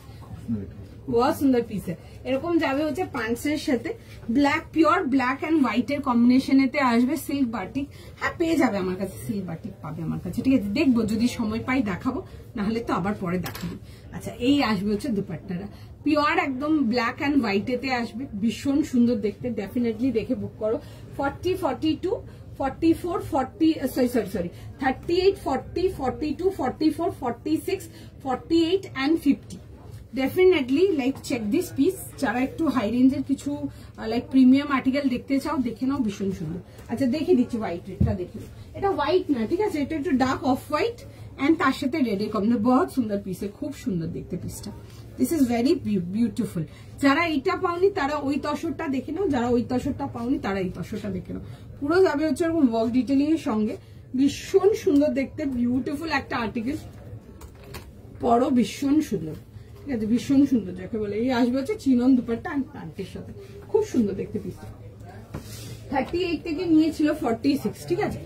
बहुत সুন্দর পিস। এরকম যাবে হচ্ছে প্যান্টসের সাথে, black, pure black and white এর কম্বিনেশনেতে আসবে সিল্ক বাটিক। হ্যাঁ পেয়ে যাবে আমার কাছে, সিল্ক বাটিক পাবে আমার কাছে, ঠিক আছে। দেখবো যদি সময় পাই দেখাবো, না হলে তো আবার পরে দেখাবো। আচ্ছা এই আসবে হচ্ছে দুপাট্টারা, পিওর একদম ব্ল্যাক এন্ড হোয়াইট এতে আসবে, ভীষণ সুন্দর দেখতে। ডেফিনেটলি দেখে বুক করো। 40, 42, 44, 40, sorry, 38, 40, 42, 44, 46, 48 and 50। Definitely like check this piece. যারা একটু হাই রেঞ্জের কিছু লাইক প্রিমিয়াম আর্টিকেল দেখতে চাও দেখে নাও, ভীষণ সুন্দর। আচ্ছা দেখিয়ে দিচ্ছি হোয়াইট, এটা দেখে নাও। এটা হোয়াইট না, ঠিক আছে, এটা একটু ডার্ক অফ হোয়াইট এন্ড তার সাথে রেড এর কম্বিনেশন, বহুত সুন্দর পিস, খুব সুন্দর দেখতে পিসটা। This is very beautiful. যারা এইটা পাওনি তারা ওই তসরটা দেখে নাও, যারা ওই তসরটা পাওনি তারা এই তসরটা দেখে নাও। পুরো যাবে হচ্ছে এরকম ওয়ার্ক ডিটেলিং এর সঙ্গে, ভীষণ সুন্দর দেখতে, বিউটিফুল একটা আর্টিকেল। পরো, ভীষণ সুন্দর, ঠিক আছে, ভীষণ সুন্দর যাকে বলে। এই আসবে হচ্ছে চিনন দুপাট্টা আর প্যান্টের সাথে, খুব সুন্দর দেখতে পিসটা। 38 থেকে নিয়েছিল 46, ঠিক আছে,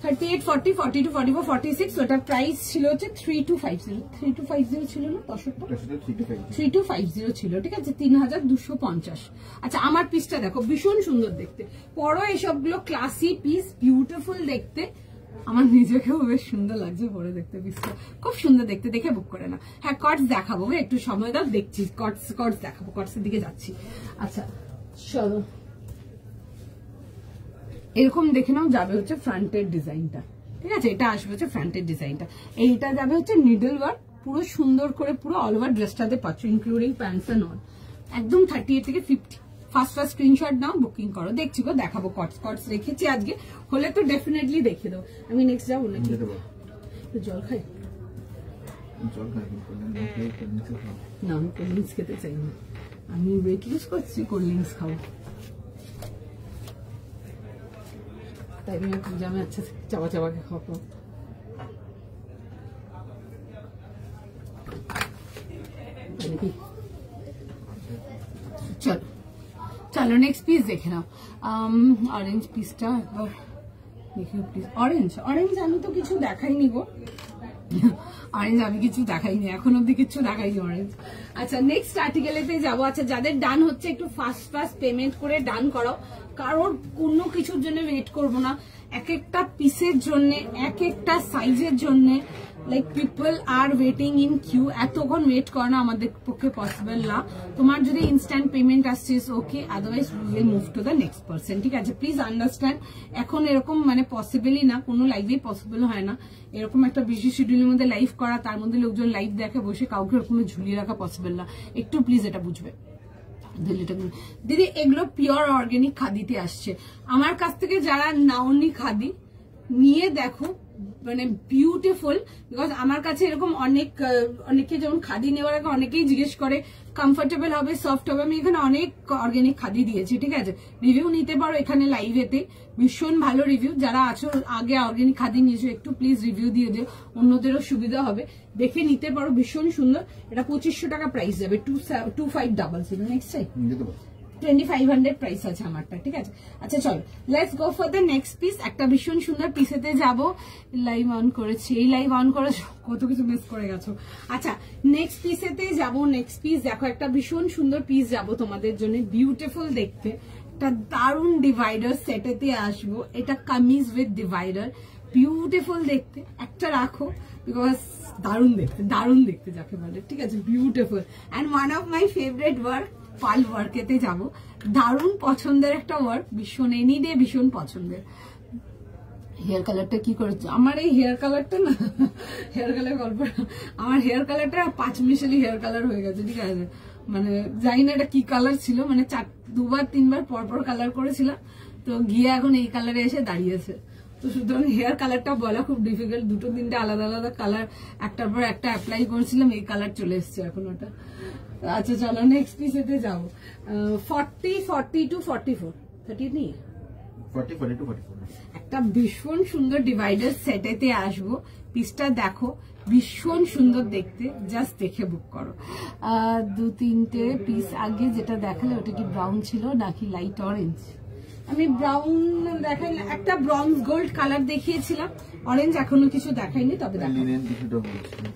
38, 40, 42, 44, 46। ওটার প্রাইস ছিল হচ্ছে 3250 ছিল না তসরটা, 3250 ছিল, ঠিক আছে, 3250। আচ্ছা আমার পিসটা দেখো, ভীষণ সুন্দর দেখতে। পরো এসবগুলো ক্লাসি পিস, বিউটিফুল দেখতে। আমার নিজেকেও বেশ সুন্দর লাগছে পরে দেখতে, পিসটা খুব সুন্দর দেখতে, দেখে বুক করে না। হ্যাঁ কটস দেখাবো, একটু সময় দাও, দেখছি কটস দেখাবো, কটসের দিকে যাচ্ছি। আচ্ছা চলো, এরকম দেখে নাও যাবে হচ্ছে ফ্রন্টের ডিজাইনটা, ঠিক আছে, এটা আসবে হচ্ছে ফ্রন্টের ডিজাইনটা। এইটা যাবে হচ্ছে নিডল ওয়ার্ক, পুরো সুন্দর করে পুরো অল ওভার ড্রেসটাতে পাচ্ছ, ইনক্লুডিং প্যান্টস এন্ড অল। একদম 38 থেকে 50। ফার্স্ট স্ক্রিনশট নাও, বুকিং করো। দেখছি গো, দেখাবো কটস রেখেছি আজকে, হলে তো ডেফিনেটলি দেখে দাও। আমি নেক্সট যাবো নাকি? জল খাই না, আমি কোল্ড ড্রিঙ্কস খেতে চাই না, আমি ওয়েট লুজ করছি, কোল্ড ড্রিঙ্কস খাবো। তাই আমি আচ্ছা চাবাকে খাবো। চলো নেক্সট পিস দেখে নাও। অরেঞ্জ পিসটা একবার দেখে প্লিজ। অরেঞ্জ আমি তো কিছু দেখাইনি গো, অরেঞ্জ আমি কিছু দেখাইনি, এখন অব্দি কিছু দেখাইনি অরেঞ্জ। আচ্ছা নেক্সট আর্টিকেলেতে যাবো। আচ্ছা যাদের ডান হচ্ছে একটু ফাস্ট পেমেন্ট করে ডান করো, কারণ কোনো কিছুর জন্য ওয়েট করবো না। এক একটা পিসের জন্য, এক একটা সাইজের জন্য like people are waiting in queue. এতক্ষণ ওয়েট করা আমাদের পক্ষে পসিবল না। তোমার যদি ইনস্ট্যান্ট পেমেন্ট আসছে okay, otherwise we will move to the next person, ঠিক আছে। প্লিজ আন্ডারস্ট্যান্ড, এখন এরকম মানে পসিবলই না, কোনো লাইভেই পসিবল হয় না এরকম একটা বিজি শিডিউলের মধ্যে লাইভ করা, তার মধ্যে লোকজন লাইভ দেখে বসে, কাউকে ওরকম ঝুলিয়ে রাখা পসিবল না। একটু প্লিজ এটা বুঝবে। দিদি এগুলো পিওর অর্গানিক খাদিতে আসছে। আমার কাছ থেকে যারা নাওনি খাদি নিয়ে দেখো, মানে বিউটিফুল। বিকজ আমার কাছে এরকম অনেকে যেমন খাদি নেওয়ার আগে অনেকেই জিজ্ঞেস করে কমফোর্টেবল হবে, সফট হবে। আমি এখানে অনেক অর্গানিক খাদি দিয়েছি, ঠিক আছে, রিভিউ নিতে পারো এখানে লাইভেতে, ভীষণ ভালো রিভিউ। যারা আছো আগে অর্গানিক খাদি নিয়েছো একটু প্লিজ রিভিউ দিয়ে দিও, অন্যদেরও সুবিধা হবে, দেখে নিতে পারো, ভীষণ সুন্দর। এটা 2500 টাকা প্রাইস যাবে, 2500। নেক্সট টাইম 2500 প্রাইস আছে আমারটা, ঠিক আছে। আচ্ছা চলো let's go for the next piece. একটা ভীষণ সুন্দর পিসেতে যাবো। লাইভ অন করেছি, এই লাইভ অন করে কত কিছু মিস করে গেছো। আচ্ছা নেক্সট পিসেতে যাবো। নেক্সট পিস দেখো, একটা ভীষণ সুন্দর পিস যাবো তোমাদের জন্য, বিউটিফুল দেখতে, একটা দারুণ ডিভাইডার সেটেতে আসবো। এটা কামিজ উইথ ডিভাইডার, বিউটিফুল দেখতে। একটা রাখো বিকজ দারুণ দেখতে যাকে বলে, ঠিক আছে, beautiful. And one of my favourite work, পাল ওয়ার্কেতে যাবো। দারুণ পছন্দের একটা ওয়ার্ক, ভীষণ এনি ডে ভীষণ পছন্দের। হেয়ার কালারটা কি করেছে আমার, এই হেয়ার কালারটা না, হেয়ার কালার গল্প, আমার হেয়ার কালারটা 5 মিশালি হেয়ার কালার হয়ে গেছে, ঠিক আছে। মানে জানি না এটা কি কালার ছিল, মানে 2-3বার পরপর কালার করেছিলাম, তো গিয়ে এখন এই কালারে এসে দাঁড়িয়েছে। তো সুতরাং হেয়ার কালারটা বলা খুব ডিফিকাল্ট, 2-3টে আলাদা কালার একটার পর একটা অ্যাপ্লাই করেছিলাম, এই কালার চলে এসছে এখন ওটা। আচ্ছা চলো নেক্সট পিসেতে যাবো। 40, 42, 44, 38 নেই, 40 42 44 একটা ভীষণ সুন্দর ডিভাইডার সেটেতে আসবো। পিসটা দেখো ভীষণ সুন্দর দেখতে, জাস্ট দেখে বুক করো। 2-3টে পিস আগে যেটা দেখালে ওটা কি ব্রাউন ছিল নাকি লাইট অরেঞ্জ? আমি ব্রাউন দেখাই, একটা ব্রঞ্জ গোল্ড কালার দেখিয়েছিলাম, অরেঞ্জ এখনো কিছু দেখাইনি, তবে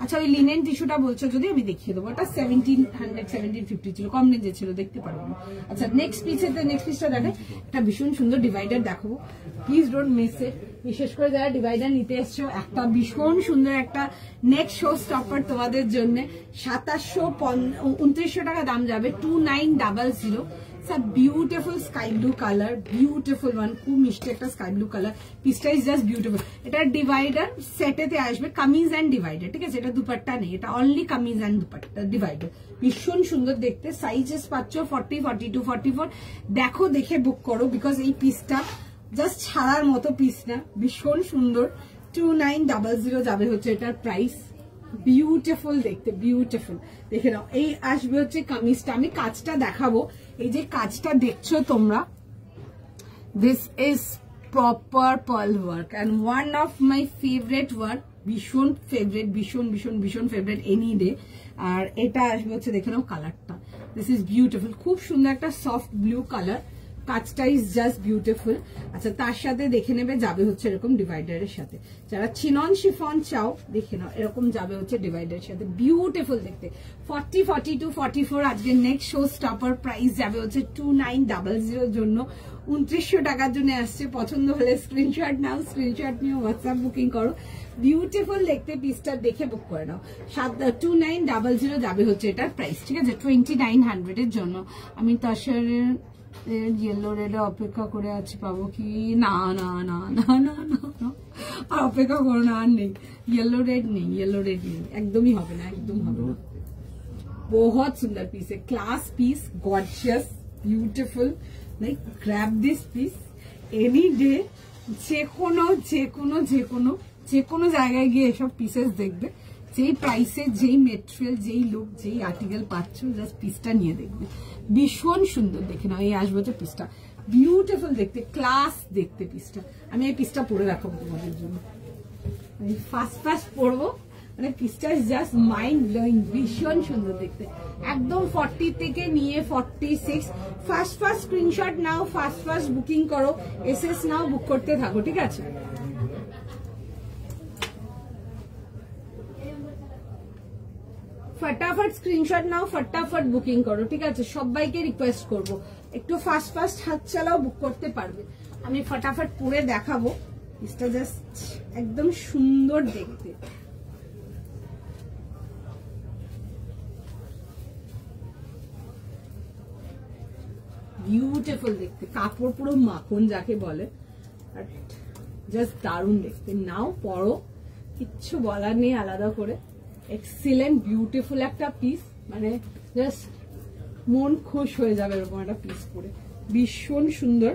আচ্ছা ওই লিনেন টিস্যুটা বলছো যদি আমি দেখিয়ে দেবো। ওটা 1750 ছিল, কম রেঞ্জে ছিল, দেখতে পারবো। আচ্ছা নেক্সট পিসটা দেখাই, একটা ভীষণ সুন্দর ডিভাইডার দেখাবো, প্লিজ ডোন্ট মিস ইট। বিশেষ করে যারা ডিভাইডার নিতে এসছো, একটা ভীষণ সুন্দর একটা নেক্সট শো স্টপার তোমাদের জন্য। 2729 টাকা দাম যাবে, 2900। Beautiful sky blue colour, beautiful one, খুব মিষ্টি একটা স্কাই ব্লু কালার। পিসটা ইজ জাস্ট বিউটিফুল। এটা ডিভাইডার সেটেতে আসবে, কামিজ অ্যান্ড ডিভাইডার, ঠিক আছে? এটা দুপাট্টা নেই, এটা only kameez and dupatta divider. ভীষণ সুন্দর দেখতে, সাইজেস পাচ্ছ 40, 42, 44। দেখো, দেখে বুক করো, বিকজ এই পিসটা জাস্ট ছাড়ার মতো পিস না, ভীষণ সুন্দর। 2900 যাবে হচ্ছে এটার প্রাইস। বিউটিফুল দেখতে, বিউটিফুল। দেখে নাও, এই আসবে হচ্ছে কামিজটা। আমি কাজটা দেখাবো। এই যে কাজটা দেখছো তোমরা, this is proper pearl work and one of my favourite work, ভীষণ ফেভারিট, ভীষণ ভীষণ ভীষণ ফেভারিট এনি ডে। আর এটা আসবে হচ্ছে, দেখে নাও কালারটা, দিস ইজ বিউটিফুল, খুব সুন্দর একটা সফট ব্লু কালার। কাজটা ইজ জাস্ট বিউটিফুল। আচ্ছা, তার সাথে দেখে নেবে যাবে হচ্ছে এরকম ডিভাইডারের সাথে। যারা চিনন শিফন চাও, দেখে নাও, এরকম যাবে হচ্ছে ডিভাইডারের সাথে, বিউটিফুল দেখতে। 40, 42, 44 আজকে নেক্সট শো স্টপার প্রাইস যাবে হচ্ছে 2900 জন্য। 2900 টাকার জন্য আসছে। পছন্দ হলে স্ক্রিনশট নাও, স্ক্রিনশট নিয়ে হোয়াটসঅ্যাপ বুকিং করো। বিউটিফুল দেখতে, পিসটা দেখে বুক করে নাও। 2900 যাবে হচ্ছে এটার প্রাইস, ঠিক আছে? 2900 এর জন্য। আমি তাসারের ইয়েলো রেডে অপেক্ষা করে আছি, পাবো কি? না না না না না না, আর অপেক্ষা করো না, আর নেই। ইয়েলো রেড নেই, ইয়েলো রেড নেই, একদমই হবে না, একদম হবে না। बहुत सुंदर पीस है, class piece, gorgeous, beautiful. Like grab this piece any day. যে কোনো জায়গায় গিয়ে এসব পিসেস দেখবে, যেই প্রাইসে, যেই মেটেরিয়াল, যেই লুক, যেই আর্টিকেল পাচ্ছ, জাস্ট পিসটা নিয়ে দেখবে, ভীষণ সুন্দর। দেখে নাও, এই আসবে তো পিসটা, বিউটিফুল দেখতে, ক্লাস দেখতে পিসটা। আমি এই পিসটা পরে রাখবো তোমাদের জন্য, আমি ফার্স্ট পরবো, মানে পিসটা জাস্ট মাইন্ড ব্লোয়িং, ভীষণ সুন্দর দেখতে। একদম 40 থেকে নিয়ে 46। ফার্স্ট স্ক্রিনশট নাও, ফার্স্ট বুকিং করো, এসএস নাও, বুক করতে থাকো, ঠিক আছে? फटाफट स्क्रीनशॉट नाও, फटाफट বুকিং করো, ঠিক আছে? সবাইকে রিকোয়েস্ট করব, একটু ফাস্ট হাত চালাও, বুক করতে পারবে। আমি ফটাফট পরে দেখাবো, এটা জাস্ট একদম সুন্দর দেখতে। বিউটিফুল দেখতে, কাপড় পুরো মাখন যাকে বলে, আর জাস্ট দারুণ দেখতে। নাও, পরো, কিচ্ছু বলার নেই আলাদা করে। এক্সিলেন্ট, বিউটিফুল একটা পিস, মানে জাস্ট মন খুশ হয়ে যাবে এরকম একটা পিস পরে, ভীষণ সুন্দর।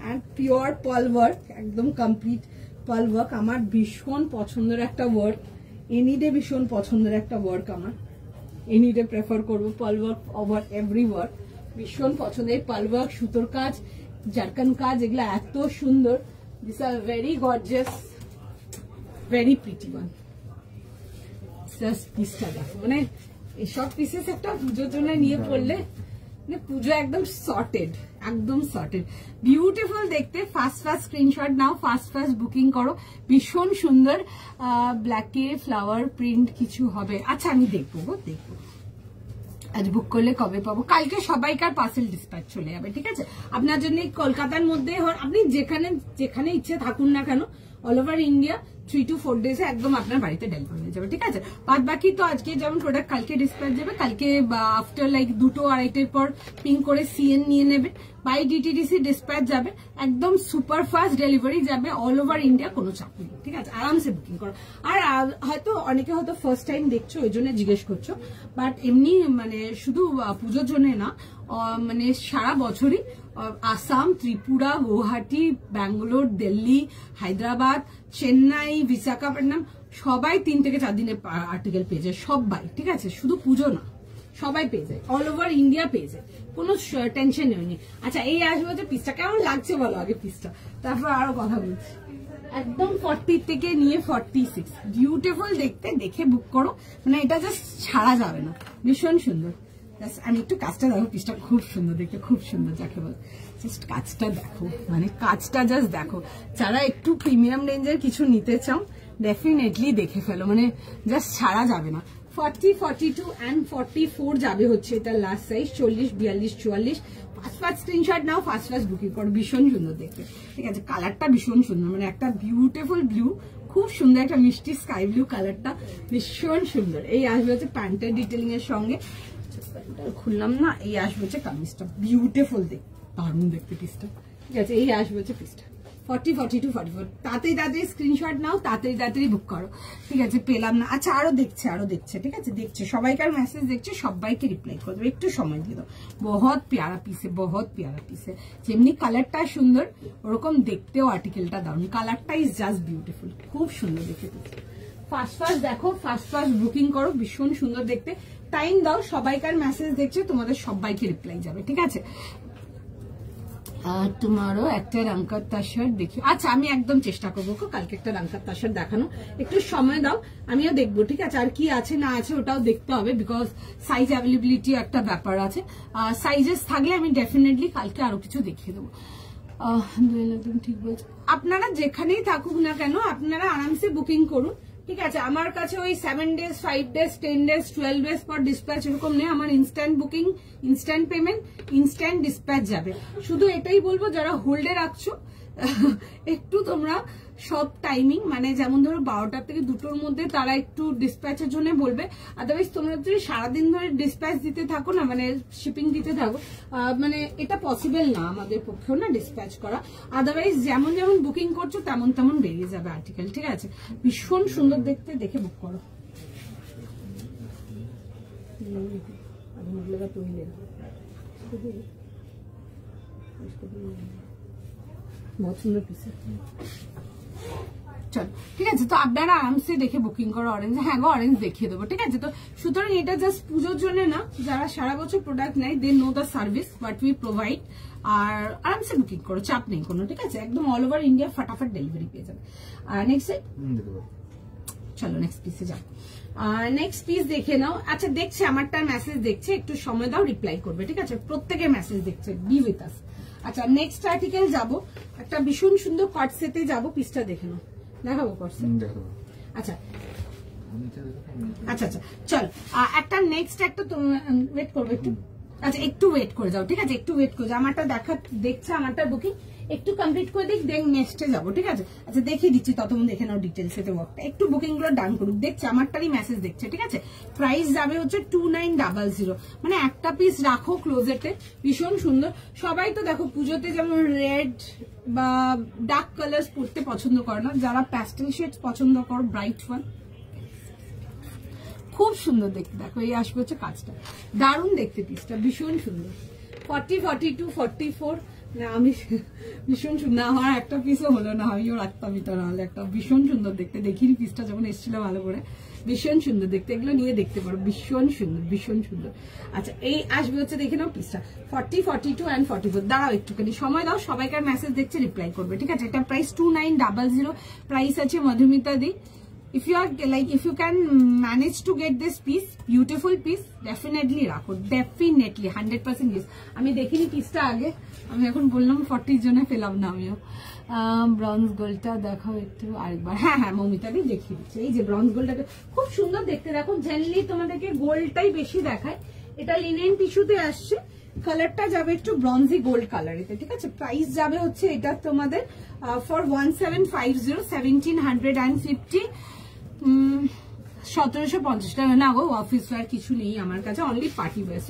অ্যান্ড পিওর পার্ল ওয়ার্ক, একদম কমপ্লিট পার্ল ওয়ার্ক। আমার ভীষণ পছন্দের একটা ওয়ার্ক, এনিডে ভীষণ পছন্দের একটা ওয়ার্ক। আমার এনিডে প্রেফার করবো pearl work over every work, ভীষণ পছন্দের। পার্ল ওয়ার্ক, সুতোর কাজ, জারকান কাজ, এগুলো এত সুন্দর। This are very gorgeous, very pretty one. পিসটা দেখো, মানে এসব পিসেস একটা পুজোর জন্য নিয়ে পড়লে মানে পুজো একদম সর্টেড, একদম সর্টেড, বিউটিফুল দেখতে। ফার্স্ট স্ক্রিনশট নাও, ফার্স্ট বুকিং করো, ভীষণ সুন্দর। ব্ল্যাকে ফ্লাওয়ার প্রিন্ট কিছু হবে। আচ্ছা, আমি দেখবো আজ বুক করলে কবে পাবো? কালকে সবাইকার পার্সেল ডিসপ্যাচ চলে যাবে, ঠিক আছে? আপনার জন্য কলকাতার মধ্যে আপনি যেখানে ইচ্ছে থাকুন না কেন, all over India 3 to 4 days একদম আপনার বাড়িতে ডেলিভারি হয়ে যাবে, ঠিক আছে? বাদ বাকি তো আজকে যেমন প্রোডাক্ট কালকে ডিসপ্যাচ যাবে, কালকে আফটার লাইক 2-2:30 পর পিং করে সিএন নিয়ে নেবে, বাই ডিটিডিসি ডিসপ্যাচ যাবে, একদম সুপার ফাস্ট ডেলিভারি যাবে অল ওভার ইন্ডিয়া, কোনো চাপ নেই, ঠিক আছে? আরামসে বুকিং করো। আর হয়তো অনেকে হয়তো ফার্স্ট টাইম দেখছো, ওই জন্য জিজ্ঞেস করছো, বাট এমনি মানে শুধু পুজোর জন্য না, মানে সারা বছরই আসাম, ত্রিপুরা, গুয়াহাটি, ব্যাঙ্গালোর, দিল্লি, হায়দ্রাবাদ, চেন্নাই, বিশাখাপট্টনম, সবাই 3 থেকে 4 দিনের আর্টিকেল পেয়েছে, সবাই, ঠিক আছে? শুধু পুজো না, সবাই পেয়ে যায়, অল ওভার ইন্ডিয়া পেয়ে যায়, কোনো টেনশন নেই। আচ্ছা এই আসবে হচ্ছে পিসটা কেমন লাগছে বলো আগে পিসটা, তারপর আরো কথা বলছি। একদম 40 থেকে নিয়ে 46, বিউটিফুল দেখতে, দেখে বুক করো, মানে এটা জাস্ট ছাড়া যাবে না, ভীষণ সুন্দর। আমি একটু কাজটা দেখো, পিসটা খুব সুন্দর দেখতে, খুব সুন্দর, যাকে বল জাস্ট কাজটা দেখো, মানে কাজটা জাস্ট দেখো। যারা একটু প্রিমিয়াম রেঞ্জের কিছু নিতে চাও ডেফিনেটলি দেখে ফেলো, মানে জাস্ট ছাড়া যাবে না। 40, 42 and 44 যাবে হচ্ছে এটা লাস্ট সাইজ, 40, 42, 44। ফার্স্ট স্ক্রিনশট নাও, ফার্স্ট বুকিং করো, ভীষণ সুন্দর দেখতে, ঠিক আছে। কালারটা ভীষণ সুন্দর, মানে একটা বিউটিফুল ব্লু, খুব সুন্দর একটা মিষ্টি স্কাই ব্লু কালারটা, ভীষণ সুন্দর। এই আসবে হচ্ছে প্যান্টের ডিটেলিং এর সঙ্গে, খুললাম না, এই আসবে হচ্ছে কামিজটা, বিউটিফুল দেখতে, দারুণ দেখতে পিসটা, ঠিক আছে। এই আসবে হচ্ছে পিসটা 40, 42, 44। তাড়াতাড়ি স্ক্রিনশট নাও, তাড়াতাড়ি বুক করো, ঠিক আছে। পেলাম না, আচ্ছা আরো দেখছে, ঠিক আছে, দেখছে, সবাইকার মেসেজ দেখছে, সবাইকে রিপ্লাই করে দেবে, একটু সময় দিয়ে দাও। বহুত প্যারা পিসে, যেমনি কালারটা সুন্দর ওরকম দেখতেও আর্টিকেলটা দারুণ, কালারটা ইজ জাস্ট বিউটিফুল, খুব সুন্দর দেখতে। ফার্স্ট দেখো, ফার্স্ট বুকিং করো, ভীষণ সুন্দর দেখতে। টাইম দাও, সবাইকার মেসেজ দেখছে, তোমাদের সবাইকে রিপ্লাই যাবে, ঠিক আছে। তোমারও একটা রাঙ্কার শার্ট দেখি, আচ্ছা আমি একদম চেষ্টা করবো কালকে একটা রাঙ্কার শার্ট দেখানো, একটু সময় দাও, আমিও দেখবো, ঠিক আছে। আর কি আছে না আছে ওটাও দেখতে হবে, বিকজ সাইজ অ্যাভেলেবিলিটি একটা ব্যাপার আছে, সাইজেস থাকলে আমি ডেফিনেটলি কালকে আরো কিছু দেখিয়ে দেবো। ঠিক বলছো, আপনারা যেখানেই থাকুক না কেন আপনারা আরামসে বুকিং করুন, ঠিক আছে। আমার কাছে ওই 7 days, 5 days, 10 days, 12 days পর ডিসপ্যাচ এরকম নেই, আমার instant booking, instant payment, instant dispatch যাবে। শুধু এটাই বলবো যারা হোল্ডে রাখছো একটু তোমরা সব টাইমিং, মানে যেমন ধরো 12টা থেকে 2টোর মধ্যে তারা একটু ডিসপ্যাচের জন্য বলবে, আদারওয়াইজ তোমরা যদি সারাদিন ধরে ডিসপ্যাচ দিতে থাকো না, মানে শিপিং দিতে থাকো, মানে এটা পসিবল না আমাদের পক্ষেও না ডিসপ্যাচ করা, আদারওয়াইজ যেমন বুকিং করছো তেমন বেরিয়ে যাবে আর্টিকেল, ঠিক আছে। ভীষণ সুন্দর দেখতে, দেখে বুক করো। চল ঠিক আছে, তো আপনারা আরামসে দেখে বুকিং করো অরেঞ্জ, হ্যাঁ গো অরেঞ্জ দেখিয়ে দেবো, ঠিক আছে। তো সুতরাং এটা জাস্ট পুজোর জন্য না, যারা সারা বছর প্রোডাক্ট নেয় they know the service what we provide, আর আরামসে বুকিং করো, চাপ নেই কোনো, ঠিক আছে। একদম অল ওভার ইন্ডিয়া ফাটাফাট ডেলিভারি পেয়ে যাবে। আর নেক্সট চলো নেক্সট পিসে যাও, নেক্সট পিস দেখে নাও। আচ্ছা দেখছে, আমারটার মেসেজ দেখছে, একটু সময় দাও, রিপ্লাই করবে, ঠিক আছে। প্রত্যেকের মেসেজ দেখছে, বি উইথ আস। আচ্ছা নেক্সট আর্টিকেল যাবো, একটা ভীষণ সুন্দর কট সেটে যাবো, পিসটা দেখে নাও, দেখাবো কট সেট। আচ্ছা চল একটা নেক্সট একটা ওয়েট করবো একটু, আচ্ছা একটু ওয়েট করে যাও, ঠিক আছে, একটু ওয়েট করে যাও। আমারটা দেখছে, আমারটা বুকিং একটু কমপ্লিট করে দিক, দেন নেক্সটে যাবো, ঠিক আছে। আচ্ছা দেখিয়ে দিচ্ছি, ততক্ষণ দেখে নাও ডিটেলস এতে ওয়ার্কটা, একটু বুকিং গুলো ডান করুক, দেখছে আমারটারই মেসেজ দেখছে, ঠিক আছে। প্রাইস যাবে হচ্ছে 2900, মানে একটা পিস রাখো ক্লোজেটে, ভীষণ সুন্দর। সবাই তো দেখো পুজোতে যেমন রেড বা ডার্ক কালার্স পরতে পছন্দ করে না, যারা প্যাস্টেল শেডস পছন্দ করো, ব্রাইট ওয়ান, খুব সুন্দর দেখতে। দেখো এই আসবে হচ্ছে কাজটা, দারুণ দেখতে পিসটা, ভীষণ সুন্দর। 40, 42, 44 না, আমি ভীষণ সুন্দর, আমার একটা পিসও হলো না, আমিও রাখতাম এটা, নাহলে একটা ভীষণ সুন্দর দেখতে, দেখিনি পিসটা যখন এসেছিল ভালো করে, ভীষণ সুন্দর দেখতে, এগুলো নিয়ে দেখতে পারো, ভীষণ সুন্দর। আচ্ছা এই আসবে হচ্ছে দেখে নাও পিসটা 40, 42 and 44। দাঁড়াও একটুখানি সময় দাও, সবাইকার মেসেজ দেখছে, রিপ্লাই করবে, ঠিক আছে। এটা প্রাইস 2900, প্রাইস আছে মধুমিতা দি। If you can manage to get this piece, beautiful piece, definitely রাখো, definitely 100% yes। আমি দেখিনি পিসটা আগে, আমি এখন বললাম 40 জনে পেলাম না আমিও। ব্রঞ্জ গোল্ডটা দেখাও একটু আরেকবার, হ্যাঁ মৌমিতা দি দেখিয়ে দিচ্ছে। এই যে ব্রঞ্জ গোল্ডটা খুব সুন্দর দেখতে, দেখো জেনারেলি তোমাদেরকে গোল্ডটাই বেশি দেখায়, এটা লিনেন টিস্যুতে আসছে, কালারটা যাবে একটু ব্রঞ্জি গোল্ড কালারেতে, ঠিক আছে। প্রাইস যাবে হচ্ছে এটা তোমাদের ফর 1750, 1750, 1750 টাকা না গো, অফিস ওয়্যার কিছু নেই আমার কাছে, অনলি পার্টি ওয়্যার,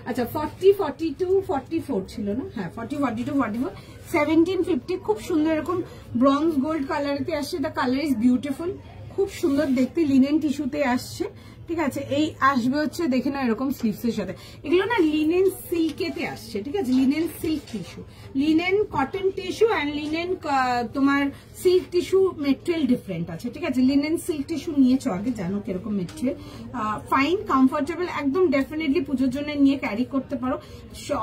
আচ্ছা 40, 42, 44 ছিল না, হ্যাঁ 40, 42, 44, 1750, খুব সুন্দর এরকম ব্রঞ্জ গোল্ড কালারেতে আসছে, দ্য কালার ইজ বিউটিফুল, খুব সুন্দর দেখতে লিনেন টিস্যুতে আসছে, ঠিক আছে। এই আসবে হচ্ছে দেখে না এরকম স্লিভসের সাথে, এগুলো না লিনেন সিল্কেতে আসছে, ঠিক আছে, linen silk tissue, linen cotton tissue and linen তোমার সিল্ক টিস্যু মেটেরিয়াল ডিফারেন্ট আছে, ঠিক আছে। লিনেন সিল্ক টিস্যু নিয়েছো আগে, জানো কিরকম মেটেরিয়াল, ফাইন কমফোর্টেবল একদম, ডেফিনেটলি পুজোর জন্য নিয়ে ক্যারি করতে পারো।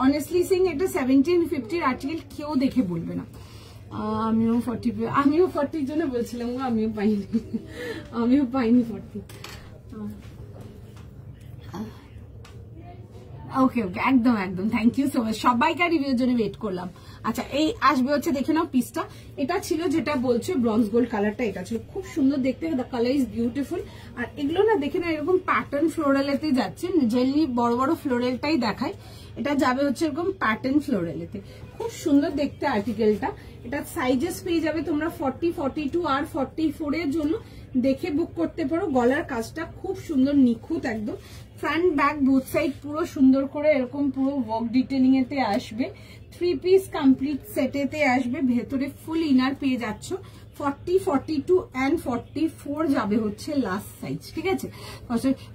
অনেস্টলি সিং এটা 1750 আর্টিকেল কেউ দেখে বলবে না। আমিও 40 জন্য বলছিলাম, আমিও পাইনি 40। ওকে ওকে, একদম একদম, থ্যাংক ইউ সো মাচ, সবাইকার রিভিউর জন্য ওয়েট করলাম। আচ্ছা এই আসবে হচ্ছে দেখে নাও পিসটা, এটা ছিল যেটা বলছে ব্রঞ্জ গোল্ড কালারটা, এটা ছিল খুব সুন্দর দেখতে, দ্য কালার ইজ বিউটিফুল। আর এগুলো না দেখে না এরকম প্যাটার্ন ফ্লোরালেতে যাচ্ছে, জেনারেলি বড় বড় ফ্লোরালটাই দেখায়, এটা যাবে হচ্ছে এরকম প্যাটার্ন ফ্লোরালেতে, খুব সুন্দর দেখতে আর্টিকেলটা। এটা সাইজেস পেয়ে যাবে তোমরা 40, 42 আর 44 এর জন্য, দেখে বুক করতে পারো। গলার কাজটা খুব সুন্দর নিখুঁত একদম, ফ্রন্ট ব্যাক বোথ সাইড পুরো সুন্দর করে এরকম পুরো ওয়ার্ক ডিটেলিং এতে আসবে, 3 পিস কমপ্লিট সেটেতে আসবে, ভেতরে ফুল ইনার পেয়ে যাচ্ছ। 40, 42 অ্যান্ড 44 যাবে হচ্ছে লাস্ট সাইজ, ঠিক আছে।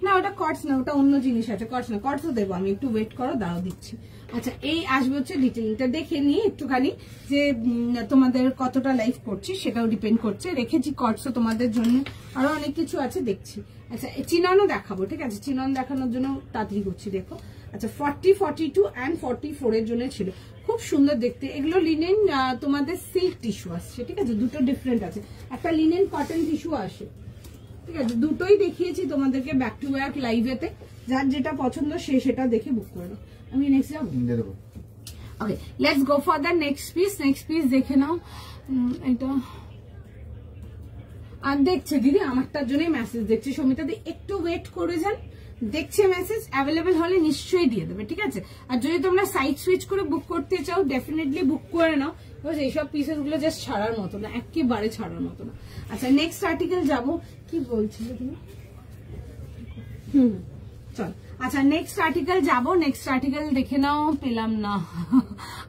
না ওটা কটস না, ওটা অন্য জিনিস আছে, কটস না, কটসও দেবো আমি, একটু ওয়েট করো, দাঁড়াও দিচ্ছি। আচ্ছা এই আসবে হচ্ছে ডিটেলিংটা, দেখে নিয়ে একটুখানি যে তোমাদের কতটা লাইফ করছি সেটাও ডিপেন্ড করছে, রেখেছি কটসও তোমাদের জন্য, আরো অনেক কিছু আছে দেখছি। আচ্ছা চিননও দেখাবো, ঠিক আছে, চিনন দেখানোর জন্য তাড়াতাড়ি করছি, দেখো। আচ্ছা 40, 42 অ্যান্ড 44 এর জন্য ছিল, খুব সুন্দর দেখতে। এগুলো লিনেন তোমাদের সিল্ক টিস্যু আসছে, ঠিক আছে, দুটো ডিফারেন্ট আছে, একটা লিনেন কটন টিস্যু আসে, ঠিক আছে, দুটোই দেখিয়েছি তোমাদেরকে ব্যাক টু ব্যাক লাইভেতে, যার যেটা পছন্দ সে সেটা দেখে বুক করে নাও। আমি নেক্সট যাবো, okay let's go for the next piece. Next piece দেখে নাও, এটা আর দেখছে দিদি আমারটার জন্যই মেসেজ দেখছে, সমিতা দি একটু ওয়েট করে যান, দেখছে মেসেজ, অ্যাভেলেবেল হলে নিশ্চয়ই দিয়ে দেবে, ঠিক আছে। আর যদি তোমরা সাইড সুইচ করে বুক করতে চাও ডেফিনেটলি বুক করে নাও, এইসব পিসেস গুলো জাস্ট ছাড়ার মতো না, একেবারে ছাড়ার মতো না। আচ্ছা নেক্সট আর্টিকেল যাবো, কি বলছিলে তুমি? চল আচ্ছা নেক্সট আর্টিকেল যাবো, নেক্সট আর্টিকেল দেখে নাও, পেলাম না।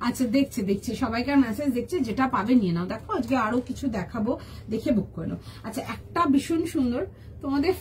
আচ্ছা দেখছি সবাইকার মেসেজ দেখছে, যেটা পাবে নিয়ে নাও। দেখো আজকে আরো কিছু দেখাবো, দেখে বুক করে নাও। আচ্ছা একটা ভীষণ সুন্দর তোমাদের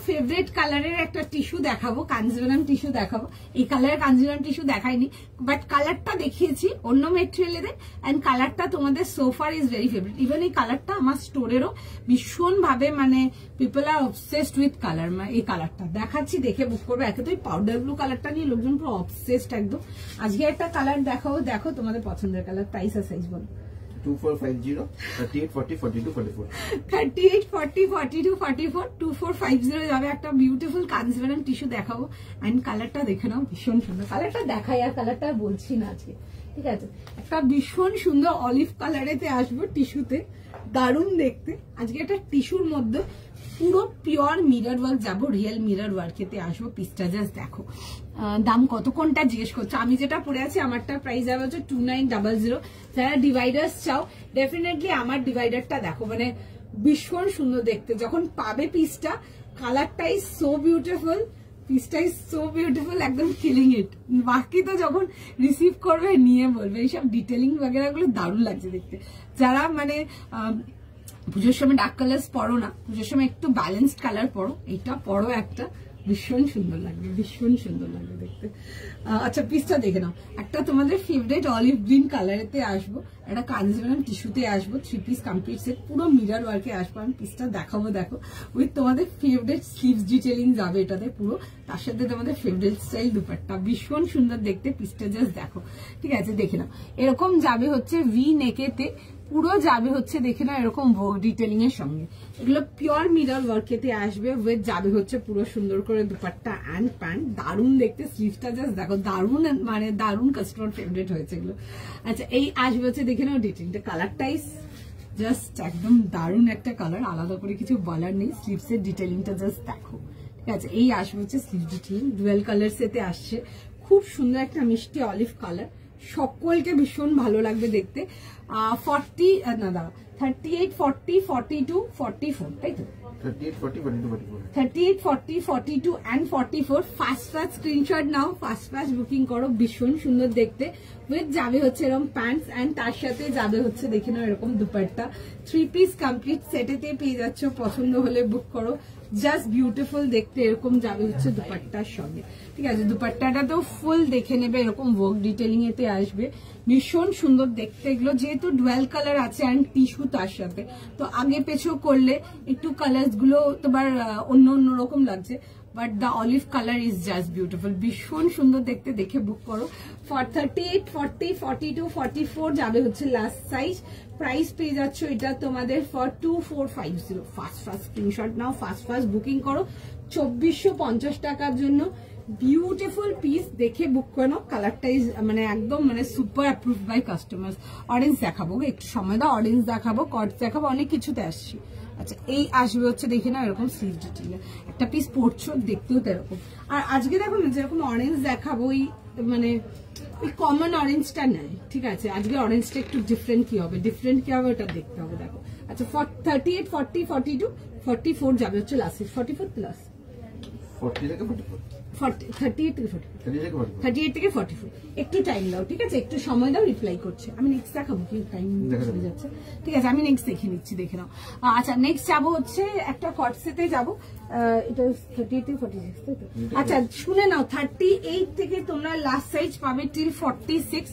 ফেভারিট কালারের একটা টিস্যু দেখাবো, কাঞ্জিভারাম টিস্যু দেখাবো। এই কালারের কাঞ্জিভারাম টিস্যু দেখাইনি, বাট কালারটা দেখিয়েছি অন্য মেটেরিয়ালের, এন্ড কালারটা তোমাদের সোফার ইজ ভেরি ফেভারিট। ইভেন এই কালারটা আমার স্টোরেরও ভীষণ ভাবে, মানে people are obsessed with colour, এই কালারটা দেখাচ্ছি, দেখে বুক করবে। একে তো এই পাউডার ব্লু কালারটা নিয়ে লোকজন পুরো অবসেসড একদম। আজকে একটা কালার দেখাবো, দেখো তোমাদের পছন্দের কালার, প্রাইস আর সাইজ বলো। 2450, 38, 40, 42, 44, 38, 40, 42, 44, 2450 যাবে। একটা বিউটিফুল কাঞ্জিভারাম টিস্যু দেখাবো, এন্ড কালারটা দেখে নাও, ভীষণ সুন্দর কালারটা দেখাই, আর কালারটা বলছি না আজকে, ঠিক আছে। একটা ভীষণ সুন্দর অলিভ কালারেতে আসবো টিস্যুতে, দারুণ দেখতে। আজকে একটা টিস্যুর মধ্যে পুরো পিওর মিরর ওয়ার্ক যাবো, রিয়েল মিরর ওয়ার্কেতে আসবো। পিসটা জাস্ট দেখো, দাম কত কোনটা জিজ্ঞেস করছো, আমি যেটা পরে আছি আমারটা প্রাইস যাবে হচ্ছে 2900। যারা ডিভাইডার্স চাও ডেফিনেটলি আমার ডিভাইডারটা দেখো, মানে ভীষণ সুন্দর দেখতে। যখন পাবে পিসটা, কালারটা ইজ সো বিউটিফুল, পিসটা ইজ সো বিউটিফুল, একদম কিলিং ইট। বাকি তো যখন রিসিভ করবে নিয়ে বলবে, এইসব ডিটেলিং বগেরা গুলো দারুণ লাগছে দেখতে। যারা মানে পুজোর সময় ডার্ক কালার পরো না, পুজোর সময় একটু ব্যালেন্সড কালার পরো, এইটা পরো একটা, ভীষণ সুন্দর লাগবে, ভীষণ সুন্দর লাগবে দেখতে। আচ্ছা পিসটা দেখে নাও, একটা তোমাদের ফেভারিট অলিভ গ্রিন কালারেতে আসবো, একটা কাঞ্জিভারাম টিস্যুতে আসবো, 3 পিস কমপ্লিট সেট, পুরো মিরর ওয়ার্কে আসবো। আমি পিসটা দেখাবো, দেখো উইথ তোমাদের ফেভারিট স্লিভস ডিটেলিং যাবে এটাতে পুরো, তার সাথে তোমাদের ফেভারিট স্টাইল দুপাট্টা, ভীষণ সুন্দর দেখতে। পিসটা জাস্ট দেখো, ঠিক আছে, দেখে নাও। এরকম যাবে হচ্ছে ভি নেকেতে, পুরো যাবে হচ্ছে দেখে নাও এরকম ডিটেলিং এর সঙ্গে। এগুলো পিওর মিরর ওয়ার্কেতে আসবে, উইথ যাবে হচ্ছে পুরো সুন্দর করে দুপাট্টা অ্যান্ড প্যান্ট, দারুণ দেখতে। স্লিভসটা জাস্ট দেখো, দারুণ, মানে দারুণ কাস্টমার ফেভারিট হয়েছে এগুলো। আচ্ছা এই আসবে হচ্ছে দেখে নাও ডিটেলিংটা, কালারটাই জাস্ট একদম দারুণ একটা কালার, আলাদা করে কিছু বলার নেই। স্লিভসের ডিটেলিংটা জাস্ট দেখো, ঠিক আছে। এই আসবে হচ্ছে স্লিভ ডিটেলিং, ডুয়েল কালার সেতে আসছে, খুব সুন্দর একটা মিষ্টি অলিভ কালার, সকলকে ভীষণ ভালো লাগবে দেখতে। 40 না দাঁড়া 38, 40, 42, 44, তাই তো? 38, 40, 42, 44. 38, 40, 42 and 44 fast screenshot now, fast booking করো। ভীষণ সুন্দর দেখতে, উইথ যাবে হচ্ছে এরকম প্যান্টস এন্ড তার সাথে যাবে হচ্ছে দেখে নাও এরকম দুপাট্টা। 3 পিস কমপ্লিট সেটেতে পেয়ে যাচ্ছ, পছন্দ হলে বুক করো। জাস্ট বিউটিফুল দেখতে, এরকম যাবে হচ্ছে দুপাট্টার সঙ্গে, ঠিক আছে? দুপাট্টাটা তো ফুল দেখে নেবে, এরকম ওয়ার্ক ডিটেলিং এতে আসবে, ভীষণ সুন্দর দেখতে এগুলো, যেহেতু ডুয়াল কালার আছে অ্যান্ড টিস্যু তার সাথে, তো আগে পেছও করলে একটু কালার গুলো তোমার অন্য রকম লাগছে, but the olive colour is just beautiful, ভীষণ সুন্দর দেখতে, দেখে বুক করো। ফর 38, 40, 42, 44 যাবে হচ্ছে লাস্ট সাইজ। প্রাইস পেয়ে যাচ্ছ এটা তোমাদের for 2450। Fast screenshot now, fast booking করো। 2450 টাকার জন্য বিউটিফুল পিস, দেখে বুক করে নাও। কালারটা ইজ মানে একদম মানে super approve by customers. Orange দেখাবো, একটু সময় দাও, অরেঞ্জ দেখাবো, কটস দেখাবো, অনেক কিছুতে আসছি। আচ্ছা, এই আসবে হচ্ছে দেখে না এরকম স্লিভ ডিটেইলে একটা পিস পরছো, দেখতেও তো এরকম। আর আজকে দেখো না যেরকম অরেঞ্জ দেখাবো, ওই মানে ওই কমন অরেঞ্জটা নেই, ঠিক আছে? আজকে অরেঞ্জটা একটু ডিফারেন্ট কি হবে, ওটা দেখতে হবে। দেখো, আচ্ছা 38, 40, 42, 44 যাবে হচ্ছে লাস্ট, 44 প্লাস 40 থেকে 44, 38 থেকে 44, 38 থেকে 44। একটু টাইম দাও, ঠিক আছে? একটু সময় দাও, রিপ্লাই করছে। আমি নেক্সট দেখাবো, কি টাইম চলে যাচ্ছে, ঠিক আছে? আমি নেক্সট দেখে নিচ্ছি, দেখে নাও। আচ্ছা, নেক্সট যাবো হচ্ছে একটা কটসেতে যাবো, এটা 38 থেকে 46, তাই তো? আচ্ছা, শুনে নাও, 38 থেকে তোমরা লাস্ট সাইজ পাবে টিল 46।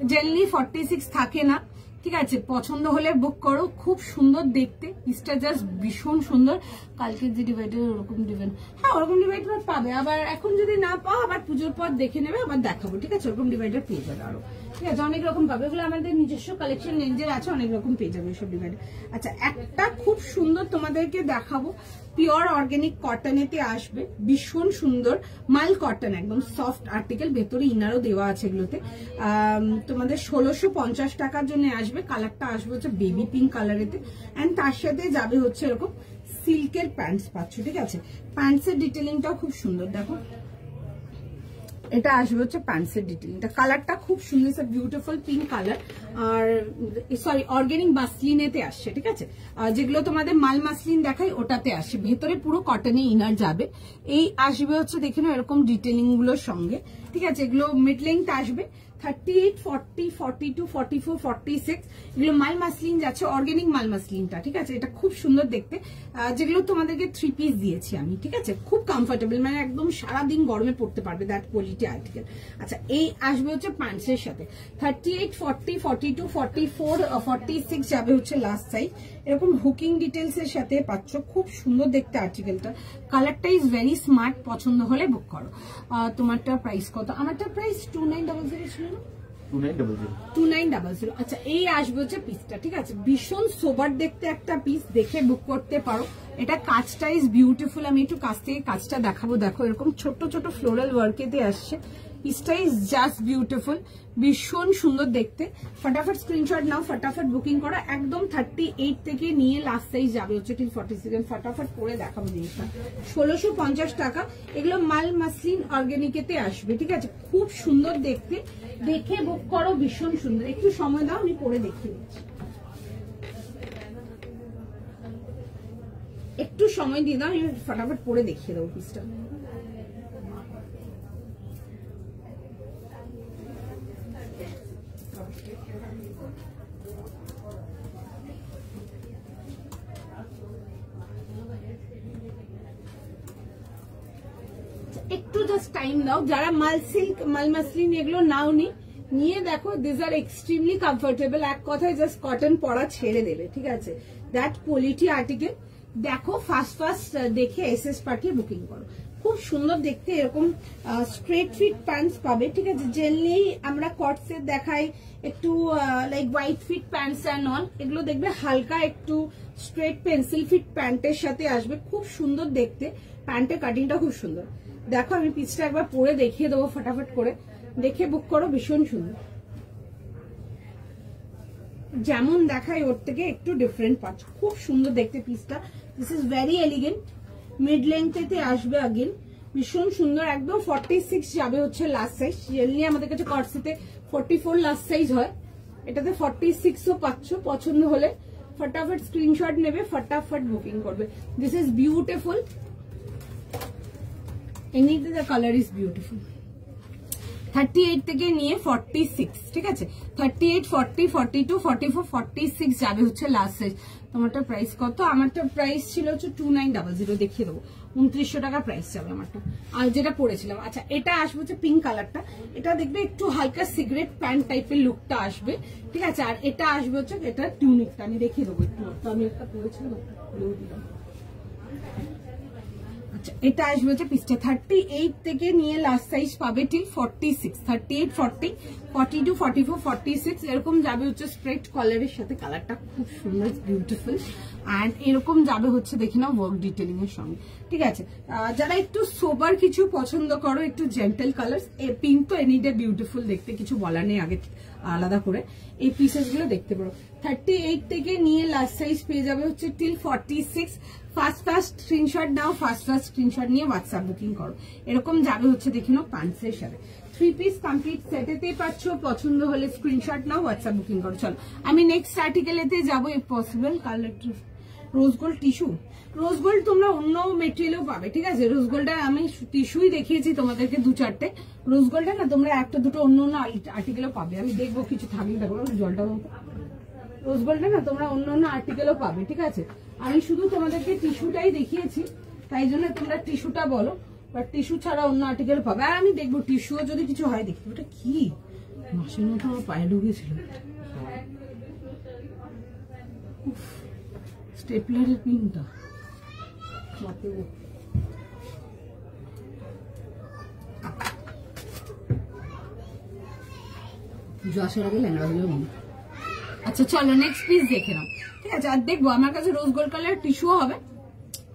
জেনারেলি 46 থাকে না, ঠিক আছে? পছন্দ হলে বুক করো, খুব সুন্দর দেখতে পিসটা, জাস্ট ভীষণ সুন্দর। কালকে যে ডিভাইডার ওরকম ডিভাইড, হ্যাঁ ওরকম ডিভাইডার পাবে, আবার এখন যদি না পাও আবার পুজোর পর দেখে নেবে, আবার দেখাবো, ঠিক আছে? ওরকম ডিভাইডার পেয়ে যাবে আরো, ঠিক আছে? অনেক রকম পাবে, এগুলো আমাদের নিজস্ব কালেকশন রেঞ্জের আছে, অনেক রকম পেয়ে যাবে এসব ডিভাইডার। আচ্ছা, একটা খুব সুন্দর তোমাদেরকে দেখাবো, পিওর অর্গানিক কটনেতে আসবে, ভীষণ সুন্দর মাল কটন, একদম সফট আর্টিকেল, ভেতরে ইনারও দেওয়া আছে এগুলোতে। তোমাদের 1650 টাকার জন্য আসবে। কালারটা আসবে হচ্ছে বেবি পিঙ্ক কালারেতে, এন্ড তার সাথে যাবে হচ্ছে এরকম সিল্কের প্যান্টস পাচ্ছ, ঠিক আছে? প্যান্টসের ডিটেলিংটাও খুব সুন্দর, দেখো এটা আসবে হচ্ছে প্যান্টসের ডিটেলিংটা। কালারটা খুব সুন্দর, বিউটিফুল পিঙ্ক কালার, আর সরি অর্গানিক মাসলিনেতে আসছে, ঠিক আছে? যেগুলো তোমাদের মাল মাসলিন দেখাই ওটাতে আসছে, ভেতরে পুরো কটনে ইনার যাবে। এই আসবে হচ্ছে দেখে নাও এরকম ডিটেলিং গুলোর সঙ্গে, ঠিক আছে? এগুলো মিড লেন্থ আসবে 38, 40, 42, 44, 46, এগুলো মাল মাসলিন যাচ্ছে, অর্গানিক মাল মাসলিনটা, ঠিক আছে? এটা খুব সুন্দর দেখতে, যেগুলো তোমাদেরকে 3 পিস দিয়েছি আমি, ঠিক আছে? খুব কমফোর্টেবল, মানে একদম সারাদিন গরমে পড়তে পারবে, দ্যাট কোয়ালিটি আর্টিকেল। আচ্ছা, এই আসবে হচ্ছে প্যান্টসের সাথে। 38, 40, 42, 44, 46 যাবে হচ্ছে লাস্ট সাইজ। এরকম হুকিং ডিটেলস এর সাথে পাচ্ছ, খুব সুন্দর দেখতে আর্টিকেলটা। কালারটা ইজ ভেরি স্মার্ট, পছন্দ হলে বুক করো। তোমারটা প্রাইস কত? আমারটা প্রাইস 2900 ছিল না? 2900। আচ্ছা, এই আসবে হচ্ছে পিসটা, ঠিক আছে? ভীষণ সোবার দেখতে একটা পিস, দেখে বুক করতে পারো। এটা কাজটা ইজ বিউটিফুল, আমি একটু কাছ থেকে কাজটা দেখাবো। দেখো এরকম ছোট ছোট ফ্লোরাল ওয়ার্কেতে আসছে, পিসটা ইজ জাস্ট বিউটিফুল, ভীষণ সুন্দর দেখতে। ফটাফট স্ক্রিনশট নাও, ফটাফট বুকিং করো। একদম 38 থেকে নিয়ে লাস্ট সাইজ যাবে হচ্ছে ঠিক 46। ফটাফট করে দেখাবো জিনিসটা। 1650 টাকা। এগুলো মাল মাসলিন অর্গানিকেতে আসবে, ঠিক আছে? খুব সুন্দর দেখতে, দেখে বুক করো, ভীষণ সুন্দর। একটু সময় দাও, আমি পরে দেখিয়ে দিচ্ছি। একটু সময় দিয়ে দাও, আমি ফটাফট পরে দেখিয়ে দেবো পিসটা। একটু জাস্ট টাইম দাও। যারা মাল সিল্ক মাল মাসলিন এগুলো নাও নি, নিয়ে দেখো, দিস আর এক্সট্রিমলি কমফোর্টেবল। এক কথায় জাস্ট কটন পরা ছেড়ে দেবে, ঠিক আছে? That quality article. দেখো, ফার্স্ট দেখে এসএস পাঠিয়ে বুকিং করো। খুব সুন্দর দেখতে, এরকম স্ট্রেট ফিট প্যান্টস পাবে, ঠিক আছে? জেনারেলি আমরা কটসের দেখাই একটু like white fit pants and all, এগুলো দেখবে হালকা একটু স্ট্রেট পেন্সিল ফিট প্যান্টের সাথে আসবে, খুব সুন্দর দেখতে। প্যান্টের কাটিংটা খুব সুন্দর। দেখো, আমি পিসটা একবার পরে দেখিয়ে দেবো, ফটাফট করে দেখে বুক করো, ভীষণ সুন্দর। যেমন দেখায় ওর থেকে একটু ডিফারেন্ট পাচ্ছ, খুব সুন্দর দেখতে পিসটা। This is very elegant, mid লেন্থেতে আসবে আগেন, ভীষণ সুন্দর। একদম 46 যাবে হচ্ছে লাস্ট সাইজ। জেনারেলি আমাদের কাছে কটসেতে 44 লাস্ট সাইজ হয়, এটাতে 46ও পাচ্ছ। পছন্দ হলে फटाफट स्क्रीनशॉट नेबे, फटाफट बुकिंग करबे। दिस इज ब्यूटीफुल, এমনিতে দ্য কালার ইজ বিউটিফুল। 38 থেকে নিয়ে 46, ঠিক আছে 38, 40, 42, 44, 46 যাবে হচ্ছে লাস্ট সাইজ। তোমারটা প্রাইস কত? আমারটা প্রাইস ছিল হচ্ছে 2900, দেখিয়ে দেবো 2900 টাকা প্রাইস যাবে আমারটা, আর যেটা পরেছিলাম। আচ্ছা এটা আসবে হচ্ছে পিঙ্ক কালারটা, এটা দেখবে একটু হালকা সিগারেট প্যান্ট টাইপের লুকটা আসবে, ঠিক আছে। আর এটা আসবে হচ্ছে এটা টিউনিকটা, আমি দেখিয়ে দেবো একটু, তো আমি একটা পরেছিলাম খুলেও দিলাম। আচ্ছা এটা আসবে হচ্ছে পিসটা 38 থেকে নিয়ে লাস্ট সাইজ পাবে ঠিক 46, 38, 40, 42, 44, 46 এরকম যাবে হচ্ছে স্ট্রেট কলারের সাথে। কালারটা খুব সুন্দর, বিউটিফুল, অ্যান্ড এরকম যাবে হচ্ছে দেখে নাও ওয়ার্ক ডিটেলিং এর সঙ্গে, ঠিক আছে। যারা একটু সোবার কিছু পছন্দ করো, একটু জেন্টেল কালার, পিঙ্ক তো এনিডে বিউটিফুল দেখতে, কিছু বলার নেই আগে আলাদা করে, এই পিসেস গুলো দেখতে পারো। 38 থেকে নিয়ে লাস্ট সাইজ পেয়ে যাবে হচ্ছে টিল 46। ফার্স্ট স্ক্রিনশট নাও, ফার্স্ট স্ক্রিনশট নিয়ে হোয়াটসঅ্যাপ বুকিং করো। এরকম যাবে হচ্ছে দেখে নাও প্যান্টসের সাথে। 3 পিস কমপ্লিট সেটেতেই পাচ্ছ, পছন্দ হলে স্ক্রিনশট নাও, হোয়াটসঅ্যাপ বুকিং করো। চলো আমি নেক্সট আর্টিকেলেতে যাবো। If possible colour rose gold tissue, rose gold তোমরা অন্য মেটেরিয়ালও পাবে, ঠিক আছে। রোজ গোল্ডটা আমি টিস্যুই দেখিয়েছি তোমাদেরকে 2-4টে, রোজ গোল্ডটা না তোমরা 1-2 অন্য আর্টিকেলও পাবে। আমি দেখবো কিছু থাকলে দেখো, জলটা রোজ গোল্ডটা না তোমরা অন্য আর্টিকেলও পাবে, ঠিক আছে। আমি শুধু তোমাদেরকে টিস্যুটাই দেখিয়েছি, তাই জন্য তোমরা টিস্যুটা বলো, বাট টিস্যু ছাড়া অন্য আর্টিকেল পাবে। আর আমি দেখবো টিস্যুও যদি কিছু হয় দেখি। ওটা কি মাসের মতো আমার পায়ে ঢুকেছিল, স্টেপলারের পিনটা আসার আগে ল্যাংড়া হলেও মনে। আচ্ছা চলো নেক্সট পিস দেখে নাও, ঠিক আছে। আর দেখবো আমার কাছে রোজ গোল্ড কালার টিস্যুও হবে,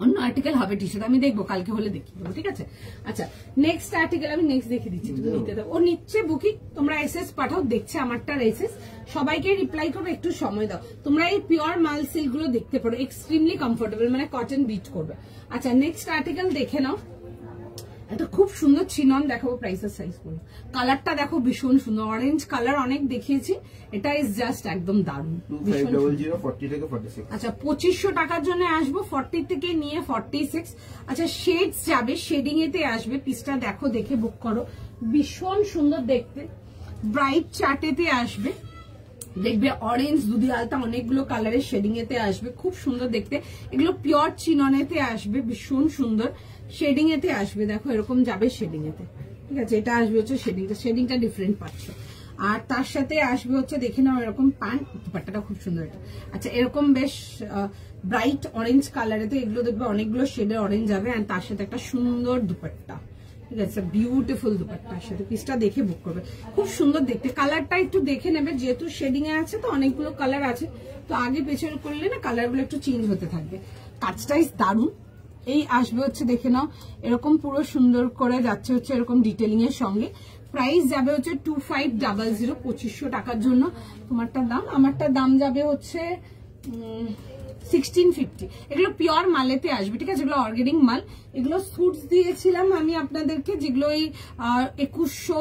অন্য আর্টিকেল হবে টিস্যুটা, আমি দেখবো কালকে হলে দেখিয়ে দেবো, ঠিক আছে। আচ্ছা নেক্সট আর্টিকেল আমি নেক্সট দেখিয়ে দিচ্ছি, তুমি নিতে দাও। ও নিচ্ছে বুকিং, তোমরা এসএস পাঠাও, দেখছে আমারটার এসএস, সবাইকে রিপ্লাই করো, একটু সময় দাও। তোমরা এই পিওর মাল সিল্ক গুলো দেখতে পারো, এক্সট্রিমলি কমফোর্টেবল, মানে কটন বিট করবে। আচ্ছা নেক্সট আর্টিকেল দেখে নাও, এটা খুব সুন্দর চিনন দেখাবো, প্রাইসের সাইজ বলো। কালারটা দেখো ভীষণ সুন্দর, অরেঞ্জ কালার অনেক দেখিয়েছি, এটা ইজ জাস্ট একদম দারুণ। 40 থেকে 46। আচ্ছা 2500 টাকার জন্য আসবো, 40 থেকে নিয়ে 46। আচ্ছা শেডস যাবে, শেডিং এতে আসবে, পিসটা দেখো, দেখে বুক করো, ভীষণ সুন্দর দেখতে, ব্রাইট চার্টেতে আসবে, দেখবে অরেঞ্জ দুধি আলতা অনেকগুলো কালারের শেডিং এতে আসবে, খুব সুন্দর দেখতে। এগুলো পিওর চিননেতে আসবে, ভীষণ সুন্দর শেডিং এতে আসবে, দেখো এরকম যাবে শেডিং এতে, ঠিক আছে। এটা আসবে হচ্ছে শেডিংটা ডিফারেন্ট পাচ্ছ। আর তার সাথে আসবে হচ্ছে দেখে নাও এরকম প্যান্ট, দুপাট্টাটা খুব সুন্দর এটা। আচ্ছা এরকম বেশ ব্রাইট অরেঞ্জ কালারেতে, এগুলো দেখবে অনেকগুলো শেডের অরেঞ্জ যাবে, আর তার সাথে একটা সুন্দর দুপাট্টা, ঠিক আছে, বিউটিফুল দুপাট্টার সাথে। পিসটা দেখে বুক করবে, খুব সুন্দর দেখতে। কালারটা একটু দেখে নেবে, যেহেতু শেডিং এ আছে তো অনেকগুলো কালার আছে, তো আগে পেছনে করলে না কালারগুলো একটু চেঞ্জ হতে থাকবে। কাজটাই দারুণ। এই আসবে হচ্ছে দেখে নাও এরকম পুরো সুন্দর করে যাচ্ছে হচ্ছে এরকম ডিটেলিং এর সঙ্গে। প্রাইস যাবে হচ্ছে 2500, 2500 টাকার জন্য। তোমারটার দাম, আমারটার দাম যাবে হচ্ছে 1650। এগুলো পিওর মালেতে আসবে, ঠিক আছে, এগুলো অর্গানিক মাল। এগুলো সুটস দিয়েছিলাম আমি আপনাদেরকে, যেগুলো ওই 2100,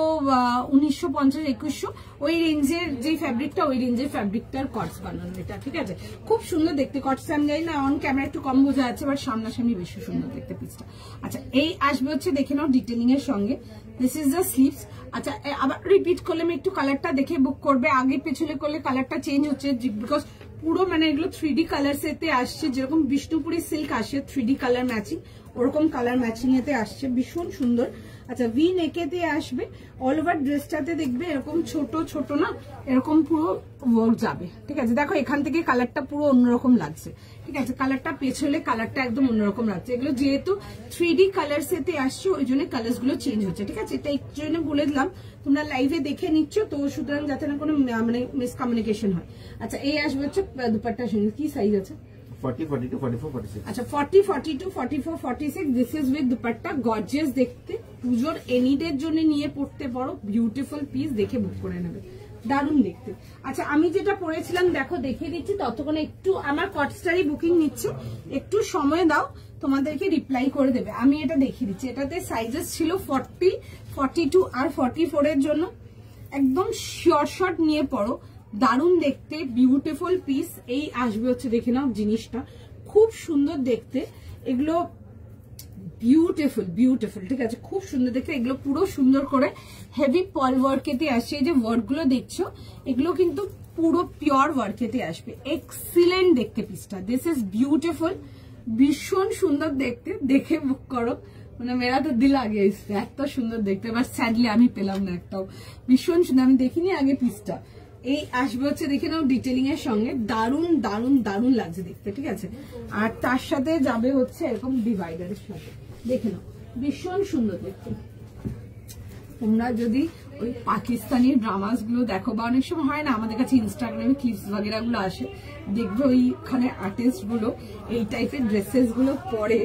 1950, 2100 ওই রেঞ্জের যে ফ্যাব্রিকটা, ওই রেঞ্জের ফ্যাব্রিকটার কটস বানানো এটা, ঠিক আছে। খুব সুন্দর দেখতে কটস। আমি জানি না অন ক্যামেরা একটু কম বোঝা যাচ্ছে, বাট সামনাসামনি বেশি সুন্দর দেখতে পিসটা। আচ্ছা এই আসবে হচ্ছে দেখে নাও ডিটেলিং এর সঙ্গে। This is the sleeves. আচ্ছা আবার রিপিট করলে আমি একটু কালারটা দেখে বুক করবে, আগে পেছনে করলে কালারটা চেঞ্জ হচ্ছে, বিকজ পুরো মানে এগুলো 3D কালার এতে আসছে, যেরকম বিষ্ণুপুরি সিল্ক আসে 3D কালার ম্যাচিং, ওরকম কালার ম্যাচিং এতে আসছে, ভীষণ সুন্দর। আচ্ছা ভি নেকেতে আসবে, অল ওভার ড্রেসটাতে দেখবে এরকম ছোট ছোট না এরকম পুরো ওয়ার্ক যাবে, ঠিক আছে। দেখো এখান থেকে কালারটা পুরো অন্যরকম লাগছে, ঠিক আছে। কালারটা পেছলে কালারটা একদম অন্যরকম লাগছে। এগুলো যেহেতু 3D কালার এতে আসছে, ওই জন্য কালার গুলো চেঞ্জ হচ্ছে, ঠিক আছে। এটা একটু জন্য বলে দিলাম, তোমরা লাইভে দেখে নিচ্ছ তো, সুতরাং যাতে না কোনো মানে মিসকমিউনিকেশন হয়। আচ্ছা এই আসবে হচ্ছে দুপাট্টার সঙ্গে, কি সাইজ আছে? 40, 42, 44, 46। আচ্ছা 40, 42, 44, 46। This is with dupatta, gorgeous দেখতে, পুজোর এনিডের জন্য নিয়ে পড়তে পারো, বিউটিফুল পিস, দেখে বুক করে নেবে, দারুণ দেখতে। আচ্ছা আমি যেটা পরেছিলাম দেখো দেখিয়ে দিচ্ছি, ততক্ষণে একটু আমার কটস্টারই বুকিং নিচ্ছে, একটু সময় দাও, তোমাদেরকে রিপ্লাই করে দেবে। আমি এটা দেখিয়ে দিচ্ছি, এটাতে সাইজেস ছিল 40, 42 আর 44 এর জন্য। একদম শিওর শর্ট নিয়ে পড়ো, দারুণ দেখতে, বিউটিফুল পিস। এই আসবে হচ্ছে, দেখে নাও জিনিসটা, খুব সুন্দর দেখতে। এগুলো বিউটিফুল বিউটিফুল, ঠিক আছে, খুব সুন্দর দেখতে। এগুলো পুরো সুন্দর করে হেভি পল ওয়ার্কেতে আসছে। এই যে ওয়ার্ক গুলো দেখছো, এগুলো কিন্তু পুরো পিওর ওয়ার্কেতে আসবে। এক্সিলেন্ট দেখতে পিসটা, দিস ইজ বিউটিফুল, ভীষণ সুন্দর দেখতে। দেখে বুক করো, মানে মেরা তো দিল আগে এসছে, এত সুন্দর দেখতে। বাট স্যাডলি আমি পেলাম না একটাও। ভীষণ সুন্দর, আমি দেখিনি আগে পিসটা। এই আসবে হচ্ছে, দেখে নাও ডিটেলিং এর সঙ্গে, দারুণ দারুণ দারুণ লাগছে দেখতে, ঠিক আছে। আর তার সাথে যাবে হচ্ছে এরকম ডিভাইডারের সাথে, দেখে নাও, ভীষণ সুন্দর দেখতে। তোমরা যদি ওই পাকিস্তানি ড্রামাস গুলো দেখো, বা অনেক সময় হয় না আমাদের কাছে ইনস্টাগ্রামে ক্লিপস বাগেরা গুলো আসে, দেখবে ওইখানে আর্টিস্ট গুলো এই টাইপের ড্রেসেস গুলো পরে,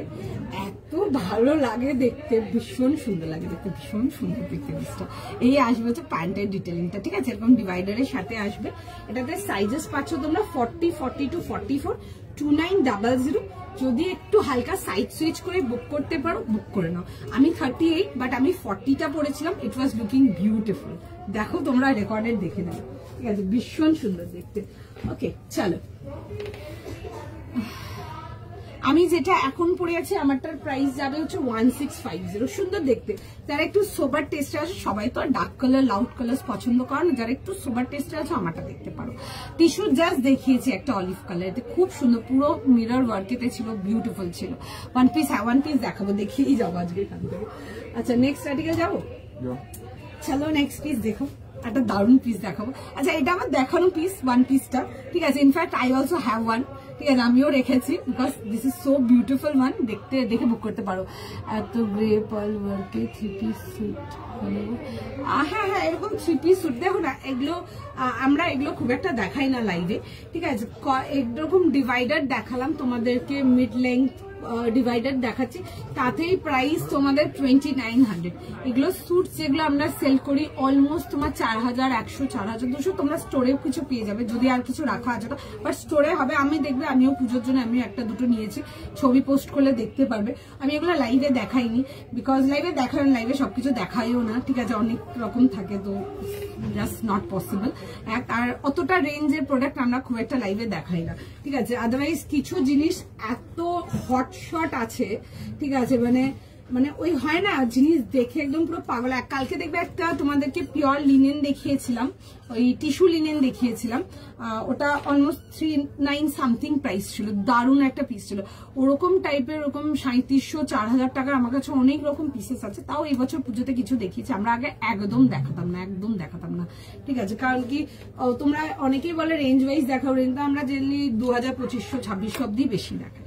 এত ভালো লাগে দেখতে, ভীষণ সুন্দর লাগে দেখতে, ভীষণ সুন্দর দেখতে জিনিসটা। এই আসবে হচ্ছে প্যান্টের ডিটেলিংটা, ঠিক আছে, এরকম ডিভাইডারের সাথে আসবে। এটাতে সাইজেস পাচ্ছ তোমরা 40, 42, 44, 2900। যদি একটু হালকা সাইড সুইচ করে বুক করতে পারো, বুক করে নাও। আমি 38, বাট আমি 40টা পরেছিলাম। ইট ওয়াজ লুকিং বিউটিফুল। দেখো তোমরা রেকর্ডেড দেখে নাও, ঠিক আছে, ভীষণ সুন্দর দেখতে। ওকে, চলো, আমি যেটা এখন পরে আছি আমারটার প্রাইস যাবে হচ্ছে 1650। সুন্দর দেখতে। যারা একটু সোবার টেস্টে আছে, সবাই তো আর ডার্ক কালার লাউড কালার পছন্দ করে না, যারা একটু সোবার টেস্টে আছে আমারটা দেখতে পারো। টিস্যু জাস্ট দেখিয়েছি একটা অলিভ কালার, এতে খুব সুন্দর, পুরো মিরর ওয়ার্কেতে ছিল, বিউটিফুল ছিল। ওয়ান পিস, হ্যাঁ ওয়ান পিস দেখাবো, দেখিয়েই যাবো আজকে এখান থেকে। আচ্ছা, নেক্সট আর্টিকেল যাবো, চলো নেক্সট পিস দেখো, একটা দারুণ পিস দেখাবো। আচ্ছা, এটা আমার দেখানো পিস, ওয়ান পিসটা, ঠিক আছে। In fact I also have one, ঠিক আছে, আমিও রেখেছি, because this is so beautiful one. দেখতে দেখে বুক করতে পারো। এত গ্রে পার্ল ওয়ার্কে 3 পিস স্যুট, হ্যাঁ হ্যাঁ, এরকম 3 পিস স্যুট দেখো না, এগুলো আমরা এগুলো খুব একটা দেখাই না লাইভে, ঠিক আছে। এরকম ডিভাইডার দেখালাম তোমাদেরকে, মিড লেন্থ ডিভাইডার দেখাচ্ছি, তাতেই প্রাইস তোমাদের 2900। এগুলো স্যুট যেগুলো আমরা সেল করি অলমোস্ট তোমার 4100, 4200, তোমরা স্টোরেও কিছু পেয়ে যাবে যদি আর কিছু রাখা আছে তো, বাট স্টোরে হবে। আমি দেখবে আমিও পুজোর জন্য আমি একটা দুটো নিয়েছি, ছবি পোস্ট করলে দেখতে পারবে। আমি এগুলো লাইভে দেখাইনি, বিকজ লাইভে দেখায়, লাইভে সবকিছু দেখাইও না, ঠিক আছে, অনেক রকম থাকে, তো জাস্ট নট পসিবল। আর অতটা রেঞ্জের প্রোডাক্ট আমরা খুব একটা লাইভে দেখাই না, ঠিক আছে। আদারওয়াইজ কিছু জিনিস এত হট শট আছে, ঠিক আছে, মানে ওই হয় না জিনিস দেখে একদম পুরো পাগল। কালকে দেখবে একটা তোমাদেরকে পিওর লিনেন দেখিয়েছিলাম, ওই টিস্যু লিনেন দেখিয়েছিলাম, ওটা অলমোস্ট 39 সামথিং প্রাইস ছিল, দারুণ একটা পিস ছিল। ওরকম টাইপের, ওরকম 3700, 4000 টাকার আমার কাছে অনেক রকম পিসেস আছে। তাও এবছর পুজোতে কিছু দেখিয়েছি, আমরা আগে একদম দেখাতাম না, ঠিক আছে। কারণ কি তোমরা অনেকেই বলে রেঞ্জ ওয়াইজ দেখাও, রেঞ্জ আমরা জেনারেলি 2000, 2500, 2600 অব্দি বেশি দেখাই,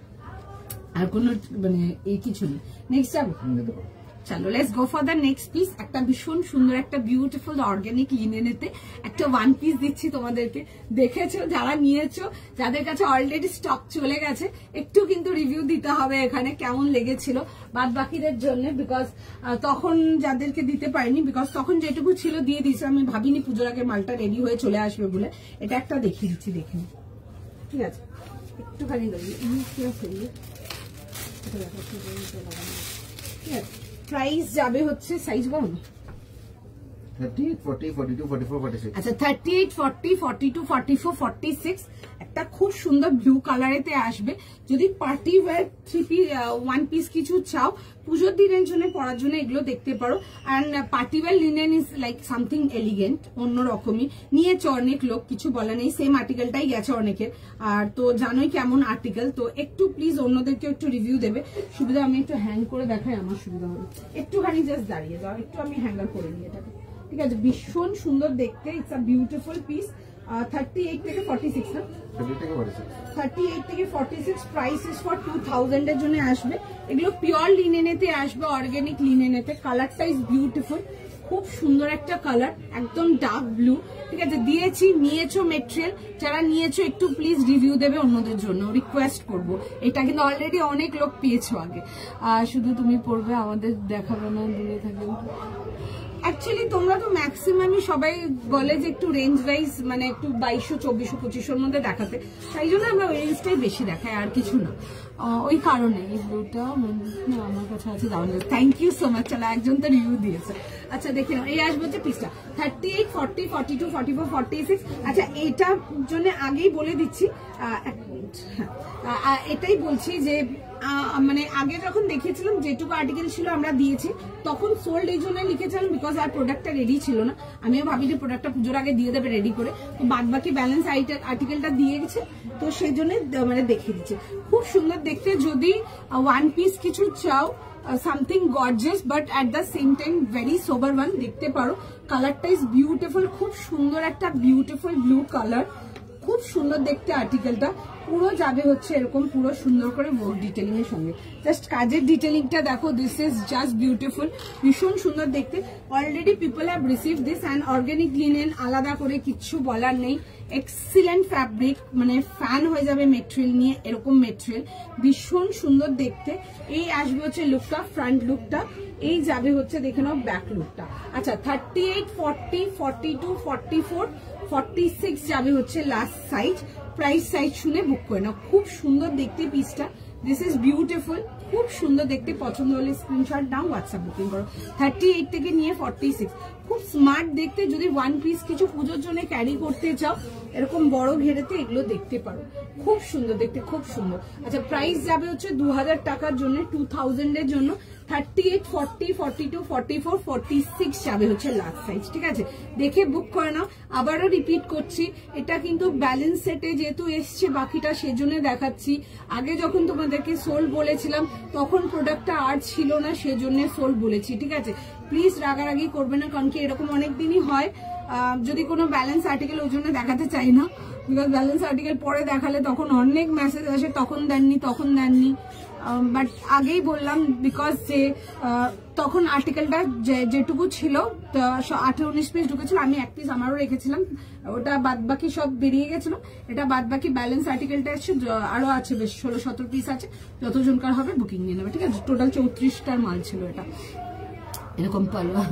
আর কোনো মানে এই কিছু নেই। নেক্সট যাবো, চলো let's go for the next piece. একটা ভীষণ সুন্দর, একটা বিউটিফুল অর্গানিক লিনেনেতে একটা ওয়ান পিস দিচ্ছি তোমাদেরকে। দেখেছো যারা নিয়েছো, যাদের কাছে অলরেডি স্টক চলে গেছে, একটু কিন্তু রিভিউ দিতে হবে এখানে, কেমন লেগেছিল বাদ বাকিদের জন্য, বিকজ তখন যাদেরকে দিতে পারিনি, বিকজ তখন যেটুকু ছিল দিয়ে দিয়েছে। আমি ভাবিনি পুজোর আগে মালটা রেডি হয়ে চলে আসবে বলে। এটা একটা দেখিয়ে দিচ্ছি, দেখে নি, ঠিক আছে, একটুখানি দাঁড়িয়ে, প্রাইস যাবে হচ্ছে, সাইজ বলো, 38, 40, 42, 44, 46। আচ্ছা, 38, 40, 42, 44, 46। একটা খুব সুন্দর ব্লু কালারেতে আসবে। যদি পার্টি ওয়্যার 3 পিস, 1 পিস কিছু চাও পুজোর দিনের জন্য পরার জন্য, এগুলো দেখতে পারো। And party wear linen is like something elegant, অন্যরকমই নিয়েছে অনেক লোক, কিছু বলা নেই। সেম আর্টিকেলটাই গেছে অনেকের, আর তো জানোই কেমন আর্টিকেল, তো একটু প্লিজ অন্যদেরকে একটু রিভিউ দেবে। সুবিধা, আমি একটু হ্যাং করে দেখাই, আমার সুবিধা হবে। একটুখানি জাস্ট দাঁড়িয়ে যাও, একটু আমি হ্যাঙ্গার করে নিই এটাকে, ঠিক আছে। ভীষণ সুন্দর দেখতে, ইটস আ বিউটিফুল পিস। 38 থেকে 46, না 38 থেকে 46, প্রাইস ইজ ফর 2000 এর জন্য আসবে। এগুলো পিওর লিনেনেতে আসবে, অর্গানিক লিনেনেতে। কালারটা ইজ বিউটিফুল, খুব সুন্দর একটা কালার, একদম ডার্ক ব্লু, ঠিক আছে। দিয়েছি, নিয়েছো মেটেরিয়াল, যারা নিয়েছো একটু প্লিজ রিভিউ দেবে অন্যদের জন্য, রিকোয়েস্ট করব। এটা কিন্তু অলরেডি অনেক লোক পেয়েছো আগে। শুধু তুমি পড়বে, আমাদের দেখাবে না, দূরে থাকবে। অ্যাকচুয়ালি তোমরা তো ম্যাক্সিমামই সবাই বলে যে একটু রেঞ্জ ওয়াইজ মানে একটু 2200, 2400, 2500 মধ্যে দেখাতে, তাই জন্য আমরা ওই রেঞ্জটাই বেশি দেখাই, আর কিছু না। ওই কারণে এই ব্লুটা আমার কাছে আছে, দাও। Thank you so much. চলো, একজন তো রিভিউ দিয়েছে। আচ্ছা দেখে নাও, এই আসবে হচ্ছে পিসটা 38, 40, 42, 44, 46। আচ্ছা এইটার জন্য আগেই বলে দিচ্ছি, এটাই বলছি যে মানে আগে যখন দেখিয়েছিলাম যেটুকু আর্টিকেল ছিল আমরা দিয়েছি, তখন সোল্ড এই জন্য লিখেছিলাম বিকজ আর প্রোডাক্টটা রেডি ছিল না। আমিও ভাবি যে প্রোডাক্টটা পুজোর আগে দিয়ে দেবে রেডি করে, তো বাদ বাকি ব্যালেন্স আর্টিকেলটা দিয়ে গেছে, তো সেই জন্য মানে দেখিয়ে দিচ্ছে। খুব সুন্দর দেখতে। যদি ওয়ান পিস কিছু চাও, something gorgeous but at the same time very sober one, দেখতে পারো। কালারটা ইজ বিউটিফুল, খুব সুন্দর একটা বিউটিফুল ব্লু কালার, খুব সুন্দর দেখতে আর্টিকেলটা। পুরো যাবে হচ্ছে এরকম পুরো সুন্দর করে ওয়ার্ক ডিটেলিং এর সঙ্গে। জাস্ট কাজের ডিটেলিংটা দেখো, দিস ইজ জাস্ট বিউটিফুল, ভীষণ সুন্দর দেখতে। Already people have receive this and organic linen, আলাদা করে কিচ্ছু বলার নেই। এক্সিলেন্ট ফ্যাব্রিক, মানে ফ্যান হয়ে যাবে মেটেরিয়াল নিয়ে, এরকম মেটেরিয়াল ভীষণ সুন্দর দেখতে। এই আসবে হচ্ছে লুকটা, ফ্রন্ট লুকটা। এই যাবে হচ্ছে দেখে নাও ব্যাক লুকটা। আচ্ছা 38, 40, 42, 44, 46 যাবে হচ্ছে লাস্ট সাইজ। প্রাইস সাইজ শুনে বুক করে নাও। খুব সুন্দর দেখতে পিসটা, দিস ইজ বিউটিফুল, খুব সুন্দর দেখতে। পছন্দ হলে স্ক্রিনশট নাও, হোয়াটসঅ্যাপ বুকিং করো। 38 থেকে নিয়ে 46, খুব স্মার্ট দেখতে। যদি ওয়ান পিস কিছু পুজোর জন্য ক্যারি করতে চাও, এরকম বড় ঘেরেতে এগুলো দেখতে পারো, খুব সুন্দর দেখতে, খুব সুন্দর। আচ্ছা প্রাইস যাবে হচ্ছে 2000 টাকার জন্য, 2000 এর জন্য। 38, 40, 42, 44, 46 যাবে হচ্ছে লাস্ট সাইজ। ঠিক আছে, দেখে বুক করে নাও। আবারও রিপিট করছি, এটা কিন্তু ব্যালেন্স সেটে যেহেতু এসছে বাকিটা, সেজন্য দেখাচ্ছি। আগে যখন তোমাদেরকে সোল্ড বলেছিলাম তখন প্রোডাক্টটা আর ছিল না, সেজন্য সোল্ড বলেছি। ঠিক আছে, প্লিজ রাগারাগি করবে না, কারণ কি এরকম অনেকদিনই হয় যদি কোনো ব্যালেন্স আর্টিকেল, ওই জন্য দেখাতে চাই না। বিকজ ব্যালেন্স আর্টিকেল পরে দেখালে তখন অনেক মেসেজ আসে, তখন দেননি, তখন দেননি। বাট আগেই বললাম বিকজ যে তখন আর্টিকেলটা যেটুকু ছিল 18-19 পিস ঢুকেছিল, আমি 1 পিস আমারও রেখেছিলাম, ওটা বাদ বাকি সব বেরিয়ে গেছিল। এটা বাদ বাকি ব্যালেন্স আর্টিকেলটা এসছে, আরো আছে বেশ 16-17 পিস আছে, যতজনকার হবে বুকিং নিয়ে নেবে। ঠিক আছে, টোটাল 34টার মাল ছিল এটা। এরকম পালওয়া,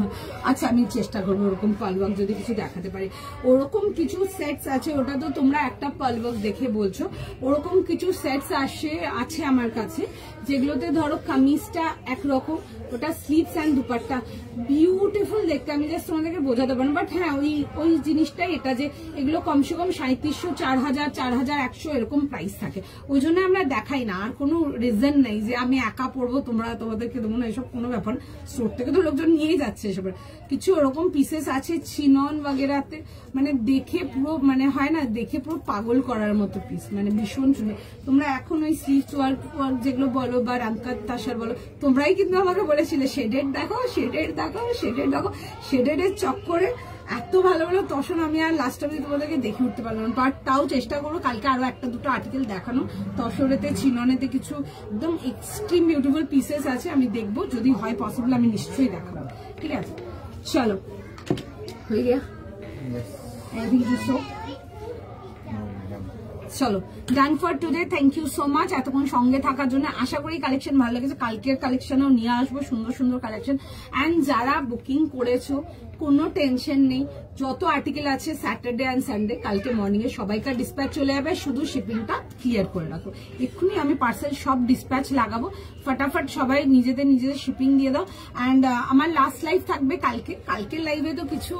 আচ্ছা আমি চেষ্টা করবো ওরকম পালওয়াক যদি কিছু দেখাতে পারি। ওরকম কিছু সেটস আছে, ওটা তো তোমরা একটা পালওয়াক দেখে বলছো, ওরকম কিছু সেটস আছে আমার কাছে, যেগুলোতে ধরো কামিজটা একরকম, ওটা স্লিভস অ্যান্ড দুপাট্টা বিউটিফুল দেখতে। আমি জাস্ট তোমাদেরকে বোঝাতে পারবো, বাট হ্যাঁ ওই জিনিসটাই এটা যে এগুলো কমসে কম 3700, 4000, 4100 এরকম প্রাইস থাকে, ওই জন্য আমরা দেখাই না। আর কোনো রিজন নেই যে আমি একা পড়বো তোমাদেরকে দেবো না, এসব কোনো ব্যাপার। স্টোর থেকে তো লোকজন নিয়ে যাচ্ছে এসব। কিছু ওরকম পিসেস আছে চিনন বাগেরাতে, মানে দেখে পুরো মানে হয় না, দেখে পুরো পাগল করার মতো পিস, মানে ভীষণ সুন্দর। তোমরা এখন ওই স্লিভস ওয়ার্ক যেগুলো বলো বা রাঙ্কাত তাসার বলো, তোমরাই কিন্তু আমাকে বলেছিলে শেডেড দেখো, শেডেড দেখো, শেডেড দেখো। শেডেডের চক্করে এত ভালো ভালো তখন আমি আর লাস্ট টাইমে তোমাদেরকে দেখে উঠতে পারলাম, বাট তাও চেষ্টা করবো কালকে আরো একটা দুটো আর্টিকেল দেখানো। তসরেতে চিননেতে কিছু একদম এক্সট্রিম বিউটিফুল পিসেস আছে, আমি দেখবো যদি হয় পসিবল আমি নিশ্চয়ই দেখাবো। ঠিক আছে, চলো হয়ে গিয়া চলো done for today. Thank you so much এতক্ষণ সঙ্গে থাকার জন্য। আশা করি কালেকশন ভালো লেগেছে। কালকের কালেকশনও নিয়ে আসবো সুন্দর সুন্দর কালেকশন। অ্যান্ড যারা বুকিং করেছো কোনো টেনশন নেই, যত আর্টিকেল আছে স্যাটারডে অ্যান্ড সানডে কালকে মর্নিং এ সবাইকার ডিসপ্যাচ চলে যাবে, শুধু শিপিংটা ক্লিয়ার করে রাখো। এক্ষুনি আমি পার্সেল সব ডিসপ্যাচ লাগাবো, ফটাফট সবাই নিজেদের শিপিং দিয়ে দাও। অ্যান্ড আমার লাস্ট লাইভ থাকবে কালকের লাইভে তো কিছু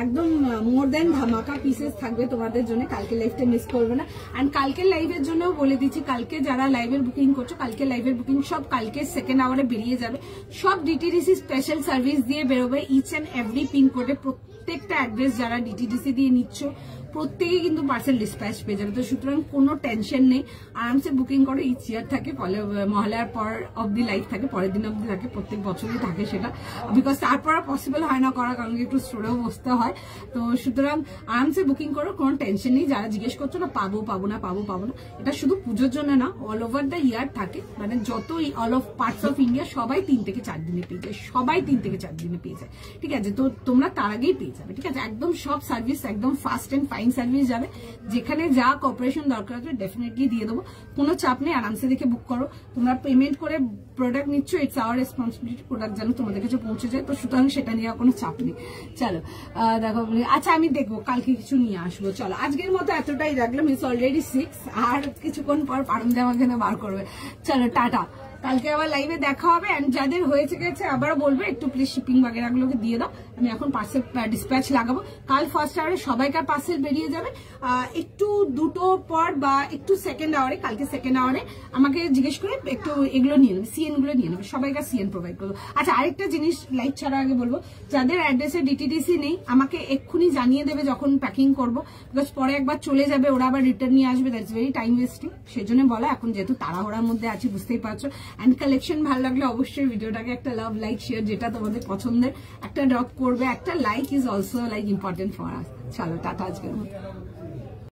একদম মোর দেন ধামাকা পিসেস থাকবে তোমাদের জন্য, কালকের লাইভটা মিস করবে না। অ্যান্ড কালকের লাইভের জন্য বলে দিচ্ছি, কালকে যারা লাইভের বুকিং করছো, কালকের লাইভের বুকিং সব কালকে সেকেন্ড আওয়ারে বেরিয়ে যাবে। সব ডিটিডিসি স্পেশাল সার্ভিস দিয়ে বেরোবে, ইচ অ্যান্ড এভরি পিনকোডে। প্রত্যেকটা অ্যাড্রেস যারা ডিটিডিসি দিয়ে নিচ্ছ প্রত্যেকে কিন্তু পার্সেল ডিসপ্যাচ পেয়ে যাবে। তো সুতরাং কোনো টেনশন নেই, আরামসে বুকিং করো। ইচ ইয়ার থাকে, মহালয়ার পর অব্দি লাইভ থাকে, পরের দিন অব্দি থাকে, প্রত্যেক বছরই থাকে সেটা, বিকজ তারপর পসিবল হয় না করা, কারণ একটু স্টোরেও বসতে হয়। তো সুতরাং আরামসে বুকিং করো, কোনো টেনশন নেই। যারা জিজ্ঞেস করছো না পাবো না, এটা শুধু পুজোর জন্য না, অল ওভার দ্য ইয়ার থাকে, মানে যত all of parts of India সবাই 3 থেকে 4 দিনে পেয়ে যায়, সবাই 3 থেকে 4 দিনে পেয়ে যায়। ঠিক আছে, তো তোমরা তার আগেই পেয়ে যাবে। ঠিক আছে, একদম সব সার্ভিস একদম ফাস্ট অ্যান্ড ফ্লাইং সার্ভিস যাবে, যেখানে যা কর্পোরেশন দরকার আছে ডেফিনেটলি দিয়ে দেবো, কোনো চাপ নেই, আরামসে দেখে বুক করো। তোমরা পেমেন্ট করে প্রোডাক্ট নিচ্ছ, ইটস আওয়ার রেসপন্সিবিলিটি প্রোডাক্ট যেন তোমাদের কাছে পৌঁছে যায়, তো সুতরাং সেটা নিয়ে কোনো চাপ নেই। চলো দেখো, আচ্ছা আমি দেখবো কালকে কিছু নিয়ে আসবো। চলো আজকের মতো এতটাই রাখলাম, ইটস অলরেডি 6, আর কিছুক্ষণ পর পারম দিয়ে আমাকে বার করবে। চলো টাটা, কালকে আবার লাইভে দেখা হবে। এন্ড যাদের হয়েছে গেছে আবারও বলবে একটু প্লিজ শিপিং বাগেরাগুলোকে দিয়ে দাও, আমি এখন পার্সেল ডিসপ্যাচ লাগাবো। কাল ফার্স্ট আওয়ারে সবাইকার পার্সেল বেরিয়ে যাবে, একটু দুটো পর বা একটু সেকেন্ড আওয়ারে, কালকে সেকেন্ড আওয়ারে আমাকে জিজ্ঞেস করে একটু এগুলো নিয়ে নেবে, সিএন গুলো নিয়ে নেবে, সবাইকার সিএন প্রোভাইড করবো। আচ্ছা আরেকটা জিনিস লাইভ ছাড়া আগে বলবো, যাদের অ্যাড্রেসে ডিটিডিসি নেই আমাকে এক্ষুনি জানিয়ে দেবে যখন প্যাকিং করবো, বিকজ পরে একবার চলে যাবে, ওরা আবার রিটার্ন নিয়ে আসবে, দ্যাটস ভেরি টাইম ওয়েস্টিং। সেজন্য বলো, এখন যেহেতু তাড়াহুড়ার মধ্যে আছি বুঝতেই পারছো। অ্যান্ড কালেকশন ভালো লাগলে অবশ্যই ভিডিওটাকে একটা লাভ, লাইক, শেয়ার, যেটা তোমাদের পছন্দের একটা ড্রপ করবে। একটা like is also like important for us. চলো টাটা আজকের মতো।